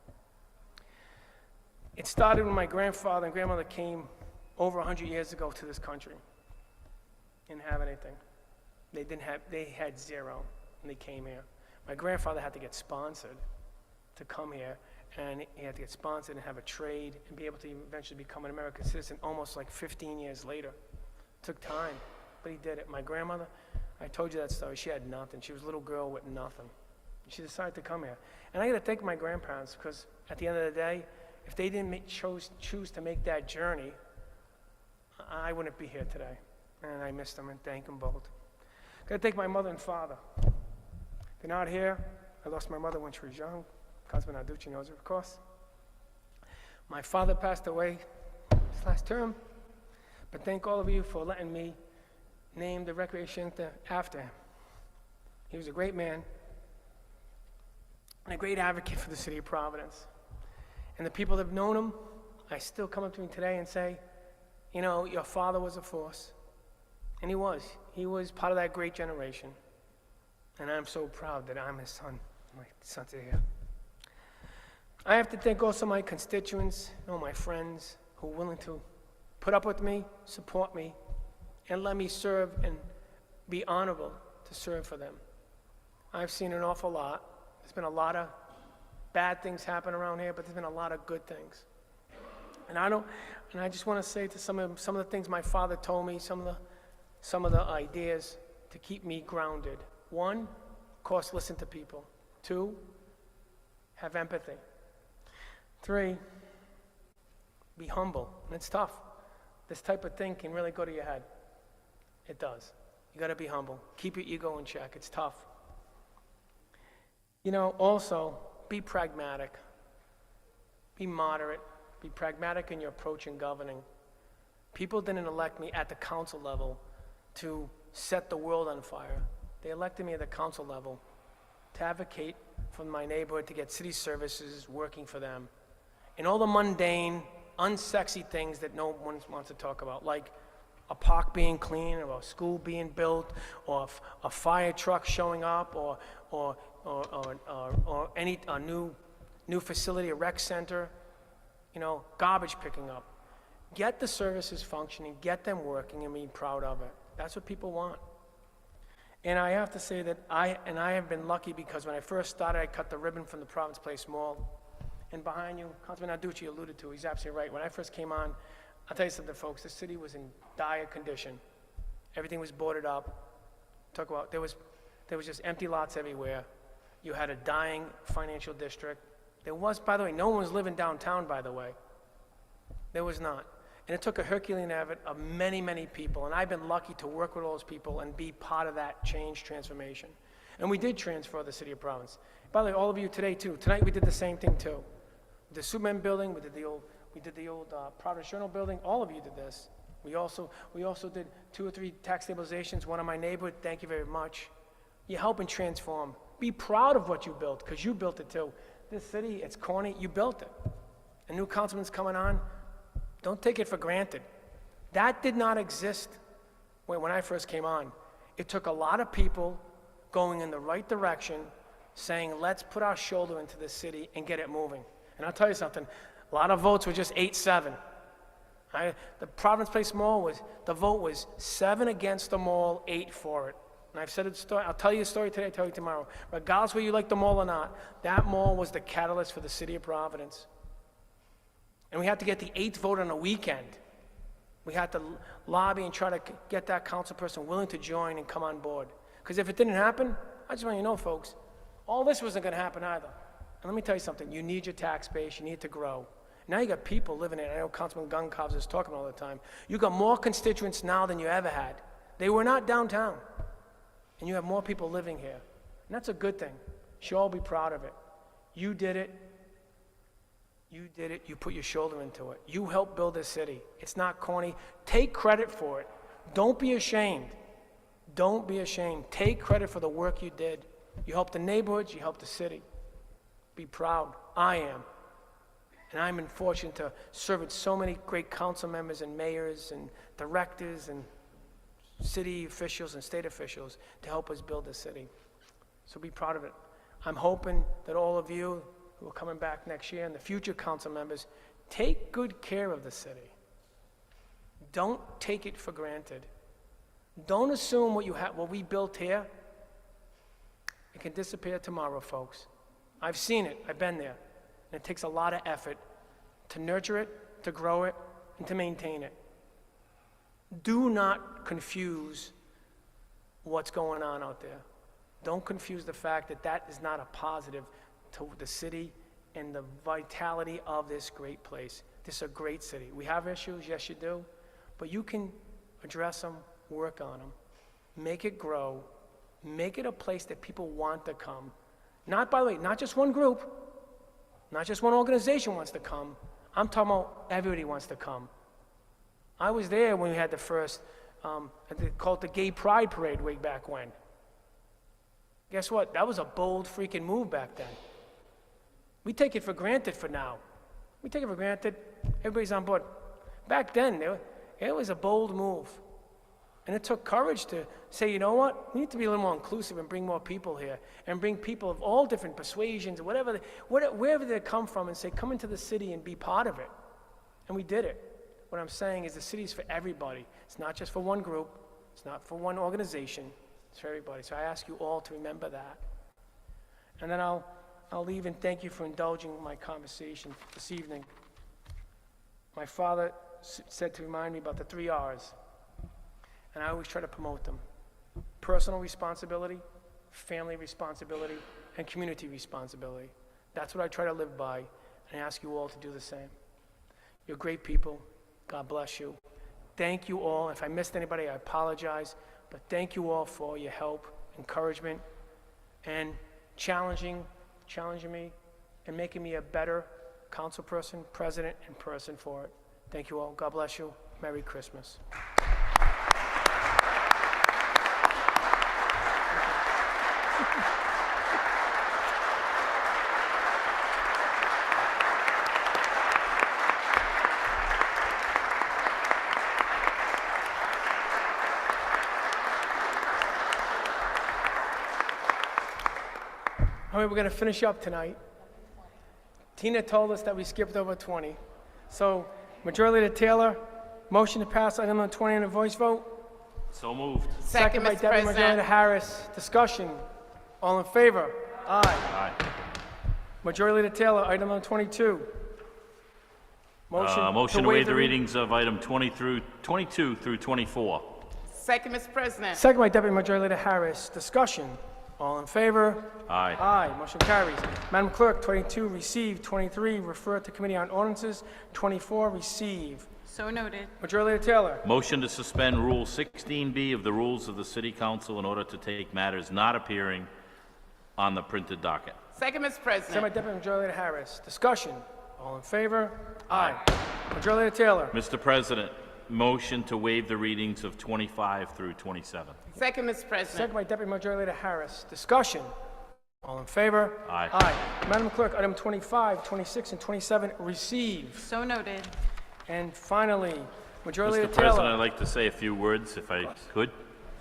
It started when my grandfather and grandmother came over 100 years ago to this country. Didn't have anything. They had zero when they came here. My grandfather had to get sponsored to come here, and he had to get sponsored and have a trade and be able to eventually become an American citizen almost like 15 years later. It took time, but he did it. My grandmother, I told you that story, she had nothing. She was a little girl with nothing. She decided to come here. And I got to thank my grandparents, because at the end of the day, if they didn't choose to make that journey, I wouldn't be here today. And I miss them and thank them both. Got to thank my mother and father. They're not here. I lost my mother when she was young. Councilman Narducci knows her, of course. My father passed away this last term. But thank all of you for letting me name the recreation center after him. He was a great man and a great advocate for the city of Providence. And the people that have known him, I still come up to me today and say, you know, your father was a force. And he was. He was part of that great generation. And I'm so proud that I'm his son. My sons are here. I have to thank also my constituents, all my friends who are willing to put up with me, support me, and let me serve and be honorable to serve for them. I've seen an awful lot. There's been a lot of bad things happen around here, but there's been a lot of good things. And I just want to say to some of the things my father told me, some of the ideas to keep me grounded. One, of course, listen to people. Two, have empathy. Three, be humble. And it's tough. This type of thing can really go to your head. It does. You got to be humble. Keep your ego in check. It's tough. You know, also, be pragmatic. Be moderate. Be pragmatic in your approach in governing. People didn't elect me at the council level to set the world on fire. They elected me at the council level to advocate for my neighborhood, to get city services working for them. And all the mundane, unsexy things that no one wants to talk about, like a park being clean, or a school being built, or a fire truck showing up, or any new facility, a rec center, you know, garbage picking up. Get the services functioning, get them working, and be proud of it. That's what people want. And I have to say that I have been lucky, because when I first started, I cut the ribbon from the Providence Place Mall. And behind you, Councilman Narducci alluded to, he's absolutely right. When I first came on, I'll tell you something, folks, the city was in dire condition. Everything was boarded up. There was just empty lots everywhere. You had a dying financial district. There was, by the way, no one was living downtown, by the way. There was not. And it took a Herculean effort of many, many people, and I've been lucky to work with all those people and be part of that change transformation. And we did transfer the city of Providence. By the way, all of you today too. Tonight we did the same thing too. The Superman building, we did the old Providence Journal building. All of you did this. We also did 2 or 3 tax stabilizations. One in my neighborhood. Thank you very much. You're helping transform. Be proud of what you built, because you built it too. This city, it's corny. You built it. A new councilman's coming on. Don't take it for granted. That did not exist when I first came on. It took a lot of people going in the right direction, saying, let's put our shoulder into the city and get it moving. And I'll tell you something, a lot of votes were just 8-7. The Providence Place Mall the vote was 7 against the mall, 8 for it. And I've said it, I'll tell you a story today, I'll tell you tomorrow. Regardless whether you like the mall or not, that mall was the catalyst for the city of Providence. And we had to get the 8th vote on a weekend. We had to lobby and try to get that council person willing to join and come on board. Because if it didn't happen, I just want you to know, folks, all this wasn't going to happen either. And let me tell you something, you need your tax base, you need to grow. Now you got people living in it. I know Councilman Gunkovs is talking all the time. You got more constituents now than you ever had. They were not downtown. And you have more people living here. And that's a good thing. You should all be proud of it. You did it. You did it. You put your shoulder into it. You helped build this city. It's not corny. Take credit for it. Don't be ashamed. Don't be ashamed. Take credit for the work you did. You helped the neighborhoods. You helped the city. Be proud. I am. And I'm fortunate to serve with so many great council members and mayors and directors and city officials and state officials to help us build this city. So be proud of it. I'm hoping that all of you who are coming back next year and the future council members take good care of the city. Don't take it for granted. Don't assume what we built here, it can disappear tomorrow, folks. I've seen it. I've been there. And it takes a lot of effort to nurture it, to grow it, and to maintain it. Do not confuse what's going on out there. Don't confuse the fact that that is not a positive to the city and the vitality of this great place. This is a great city. We have issues, yes you do, but you can address them, work on them, make it grow, make it a place that people want to come. Not, by the way, not just one group, not just one organization wants to come. I'm talking about everybody wants to come. I was there when we had the first, they called it the Gay Pride Parade way back when. Guess what? That was a bold freaking move back then. We take it for granted for now. We take it for granted. Everybody's on board. Back then, it was a bold move. And it took courage to say, you know what? We need to be a little more inclusive and bring more people here. And bring people of all different persuasions, wherever they come from, and say, come into the city and be part of it. And we did it. What I'm saying is the city's for everybody. It's not just for one group. It's not for one organization. It's for everybody. So I ask you all to remember that. And then I'll leave and thank you for indulging my conversation this evening. My father said to remind me about the 3 R's. And I always try to promote them. Personal responsibility, family responsibility, and community responsibility. That's what I try to live by, and I ask you all to do the same. You're great people. God bless you. Thank you all. If I missed anybody, I apologize, but thank you all for your help, encouragement, and challenging me, and making me a better council person, president, and person for it. Thank you all. God bless you. Merry Christmas. All right, we're going to finish up tonight. Tina told us that we skipped over 20. So, Majority Leader Taylor, motion to pass item number 20 on a voice vote. So moved. Second, by Mr. Deputy Majority Leader President. Harris. Discussion. All in favor? Aye. Aye. Majority Leader Taylor, item number 22. Motion to waive the readings of item 22 through 24. Second, Mr. President. Second by Deputy Majority Leader Harris. Discussion. All in favor? Aye. Aye. Motion carries. Madam Clerk, 22 receive, 23 refer to Committee on Ordinances, 24 receive. So noted. Majority Leader Taylor. Motion to suspend Rule 16B of the Rules of the City Council in order to take matters not appearing on the printed docket. Second, Mr. Second by President. Deputy Majority Leader Harris. Discussion. All in favor? Aye. Majority Leader Taylor. Mr. President, motion to waive the readings of 25 through 27. Second, Mr. President. Second by Deputy Majority Leader Harris. Discussion. All in favor? Aye. Aye. Madam Clerk, item 25, 26, and 27 receive. So noted. And finally, Majority Leader Mr. Taylor. President, I'd like to say a few words if I could.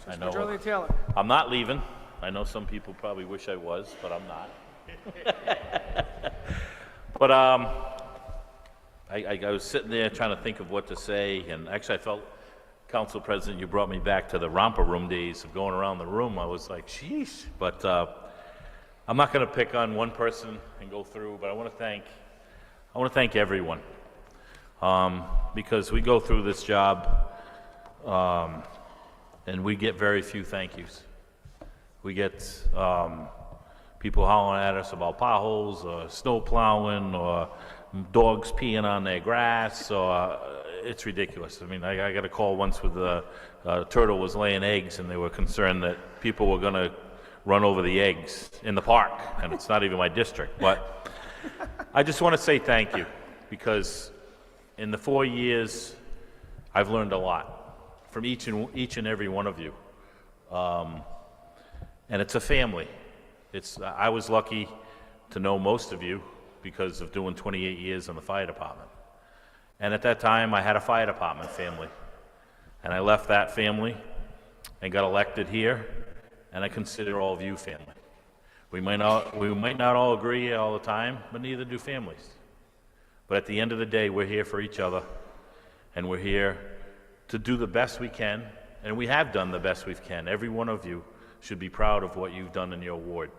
I know Majority Leader Taylor. I'm not leaving. I know some people probably wish I was, but I'm not. But I was sitting there trying to think of what to say, and actually I felt, Council President, you brought me back to the romper room days of going around the room. I was like, sheesh. But I'm not going to pick on one person and go through, but I want to thank everyone, because we go through this job, and we get very few thank yous. We get people hollering at us about potholes, or snow plowing, or dogs peeing on their grass, or it's ridiculous. I mean, I got a call once with a turtle was laying eggs, and they were concerned that people were going to run over the eggs in the park, and it's not even my district. But I just want to say thank you, because in the 4 years, I've learned a lot from each and every one of you. And it's a family. I was lucky to know most of you because of doing 28 years in the fire department. And at that time, I had a fire department family. And I left that family and got elected here, and I consider all of you family. We might not all agree all the time, but neither do families. But at the end of the day, we're here for each other, and we're here to do the best we can, and we have done the best we can. Every one of you should be proud of what you've done in your ward.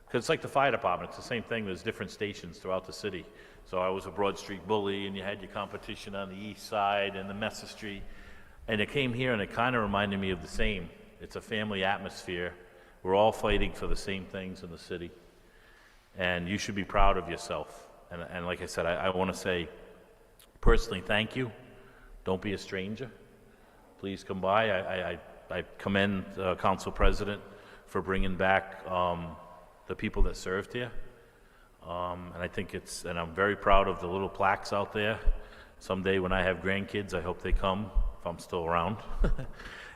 Because it's like the fire department, it's the same thing. There's different stations throughout the city. So I was a Broad Street bully, and you had your competition on the east side and the Messer Street. And it came here, and it kind of reminded me of the same. It's a family atmosphere. We're all fighting for the same things in the city. And you should be proud of yourself. And like I said, I want to say personally thank you. Don't be a stranger. Please come by. I commend Council President for bringing back the people that served here. And I think and I'm very proud of the little plaques out there. Someday when I have grandkids, I hope they come, if I'm still around.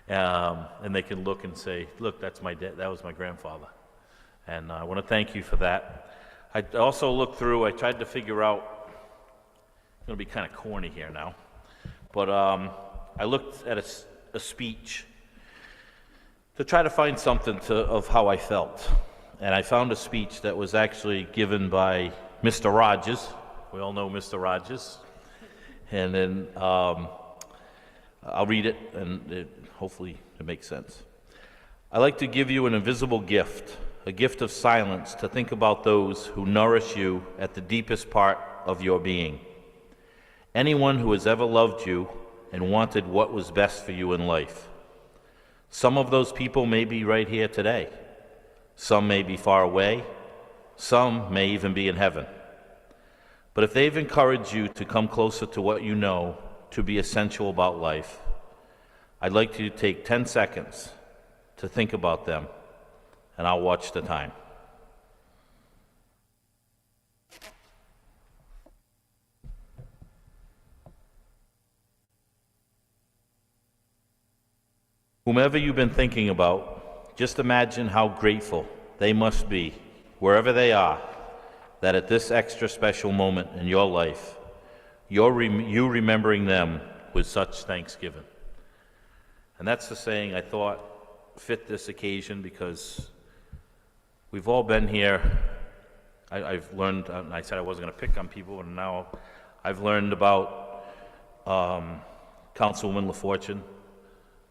And they can look and say, look, that's my dad, that was my grandfather. And I want to thank you for that. I also looked through, I tried to figure out, it's going to be kind of corny here now, but I looked at a speech to try to find something of how I felt. And I found a speech that was actually given by Mr. Rogers. We all know Mr. Rogers. And then I'll read it, and hopefully it makes sense. I like to give you an invisible gift, a gift of silence to think about those who nourish you at the deepest part of your being. Anyone who has ever loved you and wanted what was best for you in life. Some of those people may be right here today. Some may be far away. Some may even be in heaven. But if they've encouraged you to come closer to what you know to be essential about life, I'd like you to take 10 seconds to think about them, and I'll watch the time. Whomever you've been thinking about, just imagine how grateful they must be, wherever they are, that at this extra special moment in your life, you remembering them with such thanksgiving. And that's the saying I thought fit this occasion, because we've all been here. I've learned, I said I wasn't going to pick on people, and now I've learned about Councilwoman LaFortune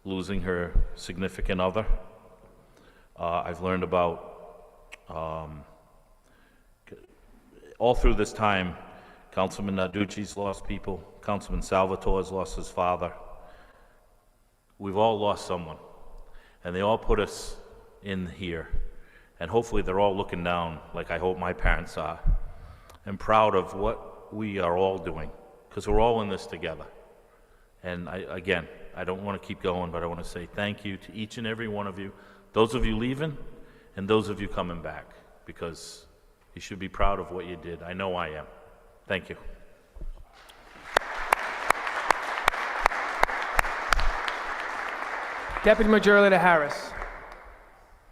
losing her significant other. I've learned about, all through this time, Councilman Narducci's lost people, Councilman Salvatore's lost his father. We've all lost someone, and they all put us in here. And hopefully they're all looking down, like I hope my parents are, and proud of what we are all doing, because we're all in this together. And again, I don't want to keep going, but I want to say thank you to each and every one of you, those of you leaving and those of you coming back, because you should be proud of what you did. I know I am. Thank you. Deputy Majority Leader Harris.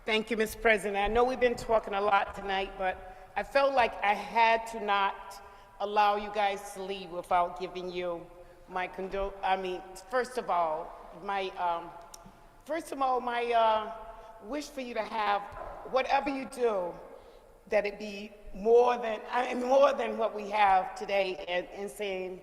Thank you, Mr. President. I know we've been talking a lot tonight, but I felt like I had to not allow you guys to leave without giving you my first of all, my wish for you to have whatever you do, that it be more than what we have today, and saying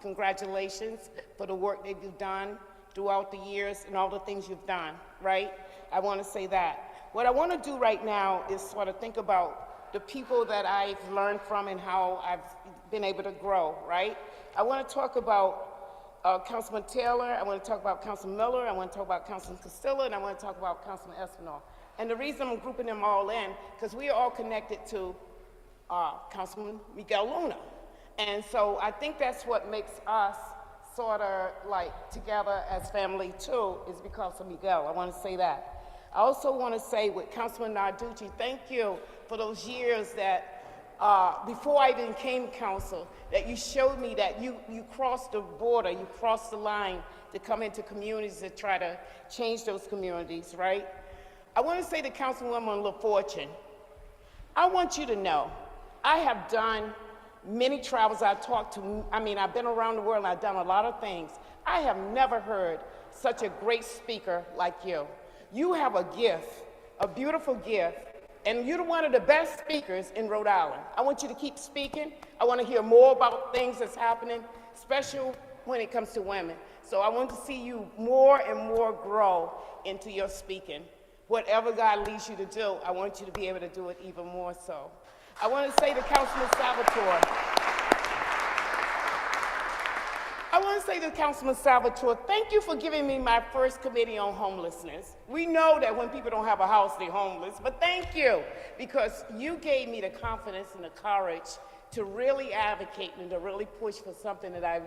congratulations for the work that you've done throughout the years and all the things you've done, right? I want to say that. What I want to do right now is sort of think about the people that I've learned from and how I've been able to grow, right? I want to talk about Councilman Taylor, I want to talk about Councilman Miller, I want to talk about Councilman Castillo, and I want to talk about Councilman Espinal. And the reason I'm grouping them all in, because we are all connected to Councilman Miguel Luna. And so I think that's what makes us sort of like together as family too, is because of Miguel. I want to say that. I also want to say with Councilman Narducci, thank you for those years that before I even came council, that you showed me that you crossed the border, you crossed the line to come into communities to try to change those communities, right? I want to say to Councilwoman LaFortune, I want you to know, I have done many travels. I've been around the world and I've done a lot of things. I have never heard such a great speaker like you. You have a gift, a beautiful gift, and you're one of the best speakers in Rhode Island. I want you to keep speaking. I want to hear more about things that's happening, especially when it comes to women. So I want to see you more and more grow into your speaking. Whatever God leads you to do, I want you to be able to do it even more so. I want to say to Councilman Salvatore, thank you for giving me my first committee on homelessness. We know that when people don't have a house, they're homeless, but thank you, because you gave me the confidence and the courage to really advocate and to really push for something that I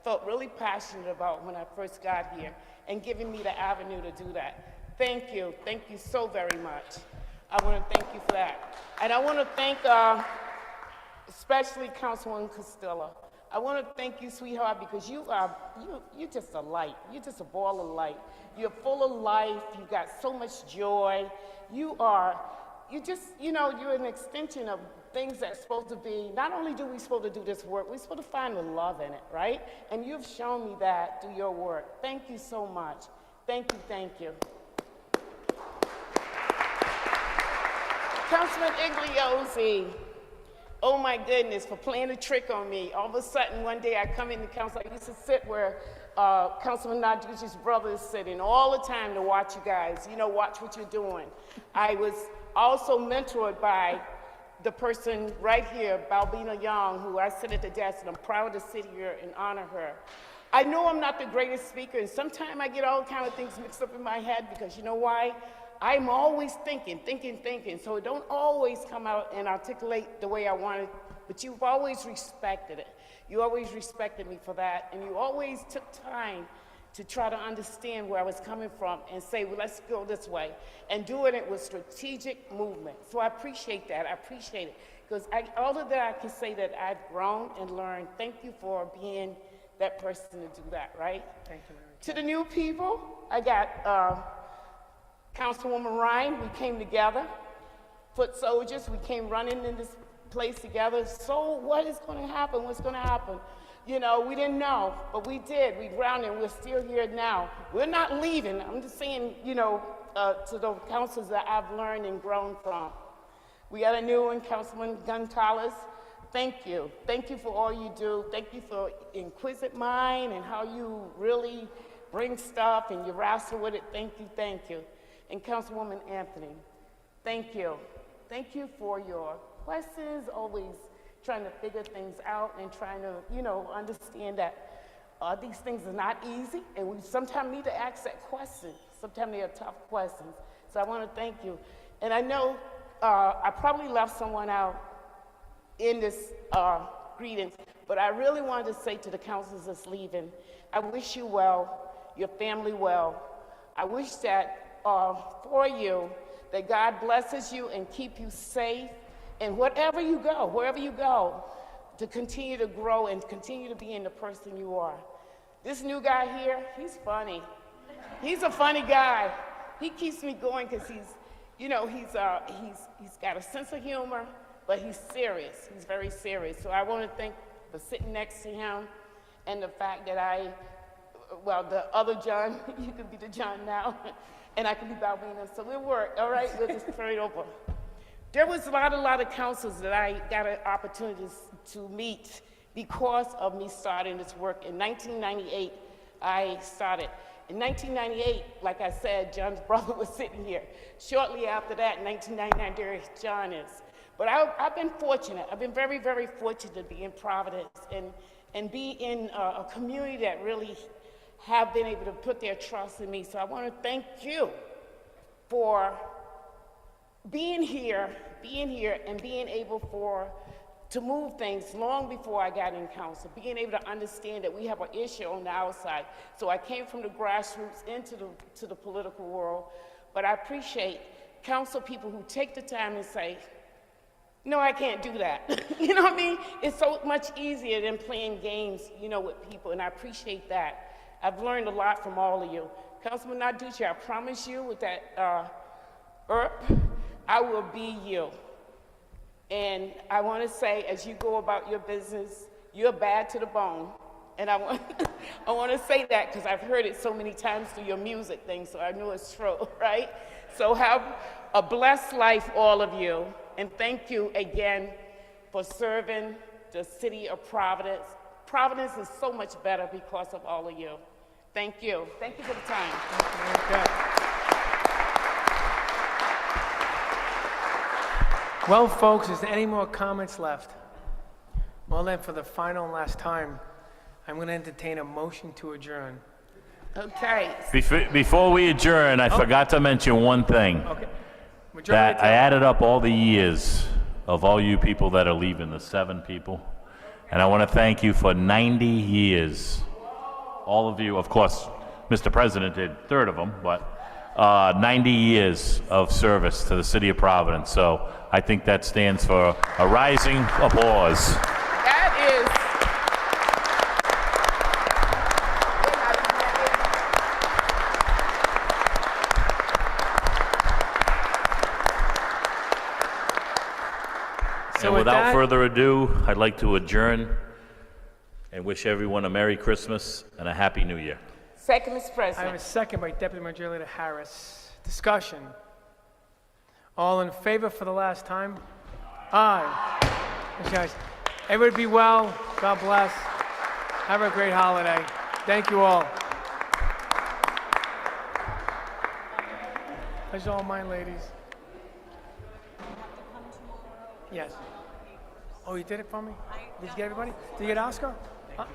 felt really passionate about when I first got here, and giving me the avenue to do that. Thank you so very much. I want to thank you for that. And I want to thank especially Councilwoman Costello. I want to thank you, sweetheart, because you're just a light. You're just a ball of light. You're full of life. You got so much joy. You're an extension of things that's supposed to be, not only do we supposed to do this work, we're supposed to find the love in it, right? And you've shown me that through your work. Thank you so much. Thank you. Councilman Igliozzi, oh my goodness, for playing a trick on me. All of a sudden, one day I come into council, I used to sit where Councilman Narducci's brother is sitting all the time to watch you guys, watch what you're doing. I was also mentored by the person right here, Balbina Young, who I sit at the desk, and I'm proud to sit here and honor her. I know I'm not the greatest speaker, and sometimes I get all kinds of things mixed up in my head, because you know why? I'm always thinking, so it don't always come out and articulate the way I want it, but you've always respected it. You always respected me for that, and you always took time to try to understand where I was coming from and say, well, let's go this way, and doing it with strategic movement. So I appreciate that. I appreciate it, because all of that I can say that I've grown and learned. Thank you for being that person to do that, right? Thank you. To the new people, I got Councilwoman Ryan. We came together, foot soldiers. We came running in this place together. So what is going to happen? What's going to happen? We didn't know, but we did. We grounded, and we're still here now. We're not leaving. I'm just saying, to the councils that I've learned and grown from. We got a new one, Councilman Gonzalez. Thank you. Thank you for all you do. Thank you for inquisitive mind and how you really bring stuff and you wrestle with it. Thank you. And Councilwoman Anthony, thank you. Thank you for your questions, always trying to figure things out and trying to, understand that these things are not easy, and we sometimes need to ask that question. Sometimes they are tough questions. So I want to thank you. And I know I probably left someone out in this greetings, but I really wanted to say to the councilors that's leaving, I wish you well, your family well. I wish that for you, that God blesses you and keep you safe, and wherever you go, to continue to grow and continue to be in the person you are. This new guy here, he's funny. He's a funny guy. He keeps me going because he's got a sense of humor, but he's serious. He's very serious. So I want to thank for sitting next to him, and the fact that the other John, you could be the John now, and I can be Balbina, so we'll work, all right? We'll just turn it over. There was a lot of councils that I got an opportunity to meet because of me starting this work. In 1998, I started. In 1998, like I said, John's brother was sitting here. Shortly after that, in 1999, there John is. But I've been fortunate. I've been very, very fortunate to be in Providence and be in a community that really have been able to put their trust in me. So I want to thank you for being here and being able to move things long before I got in council, being able to understand that we have an issue on the outside. So I came from the grassroots into the political world, but I appreciate council people who take the time and say, no, I can't do that. You know what I mean? It's so much easier than playing games, you know, with people, and I appreciate that. I've learned a lot from all of you. Councilman Narducci, I promise you with that ERP, I will be you. And I want to say, as you go about your business, you're bad to the bone. And I want to say that because I've heard it so many times through your music thing, so I know it's true, right? So have a blessed life, all of you. And thank you again for serving the city of Providence. Providence is so much better because of all of you. Thank you. Thank you for the time. Well, folks, is there any more comments left? Well, then, for the final and last time, I'm going to entertain a motion to adjourn. Okay. Before we adjourn, I forgot to mention one thing. Okay. That I added up all the years of all you people that are leaving, the 7 people. And I want to thank you for 90 years. All of you, of course, Mr. President did 1/3 of them, but 90 years of service to the city of Providence. So I think that stands for a rising applause. That is. So And with without that- further ado, I'd like to adjourn and wish everyone a Merry Christmas and a Happy New Year. Second, Mr. I have a President. second by Deputy Majority Leader Harris. Discussion. All in favor for the last time? Aye. Thanks, guys. Everybody be well. God bless. Have a great holiday. Thank you all. Pleasure's all mine, ladies. Yes. Oh, you did it for me? Did you get everybody? Did you get Oscar? Oscar.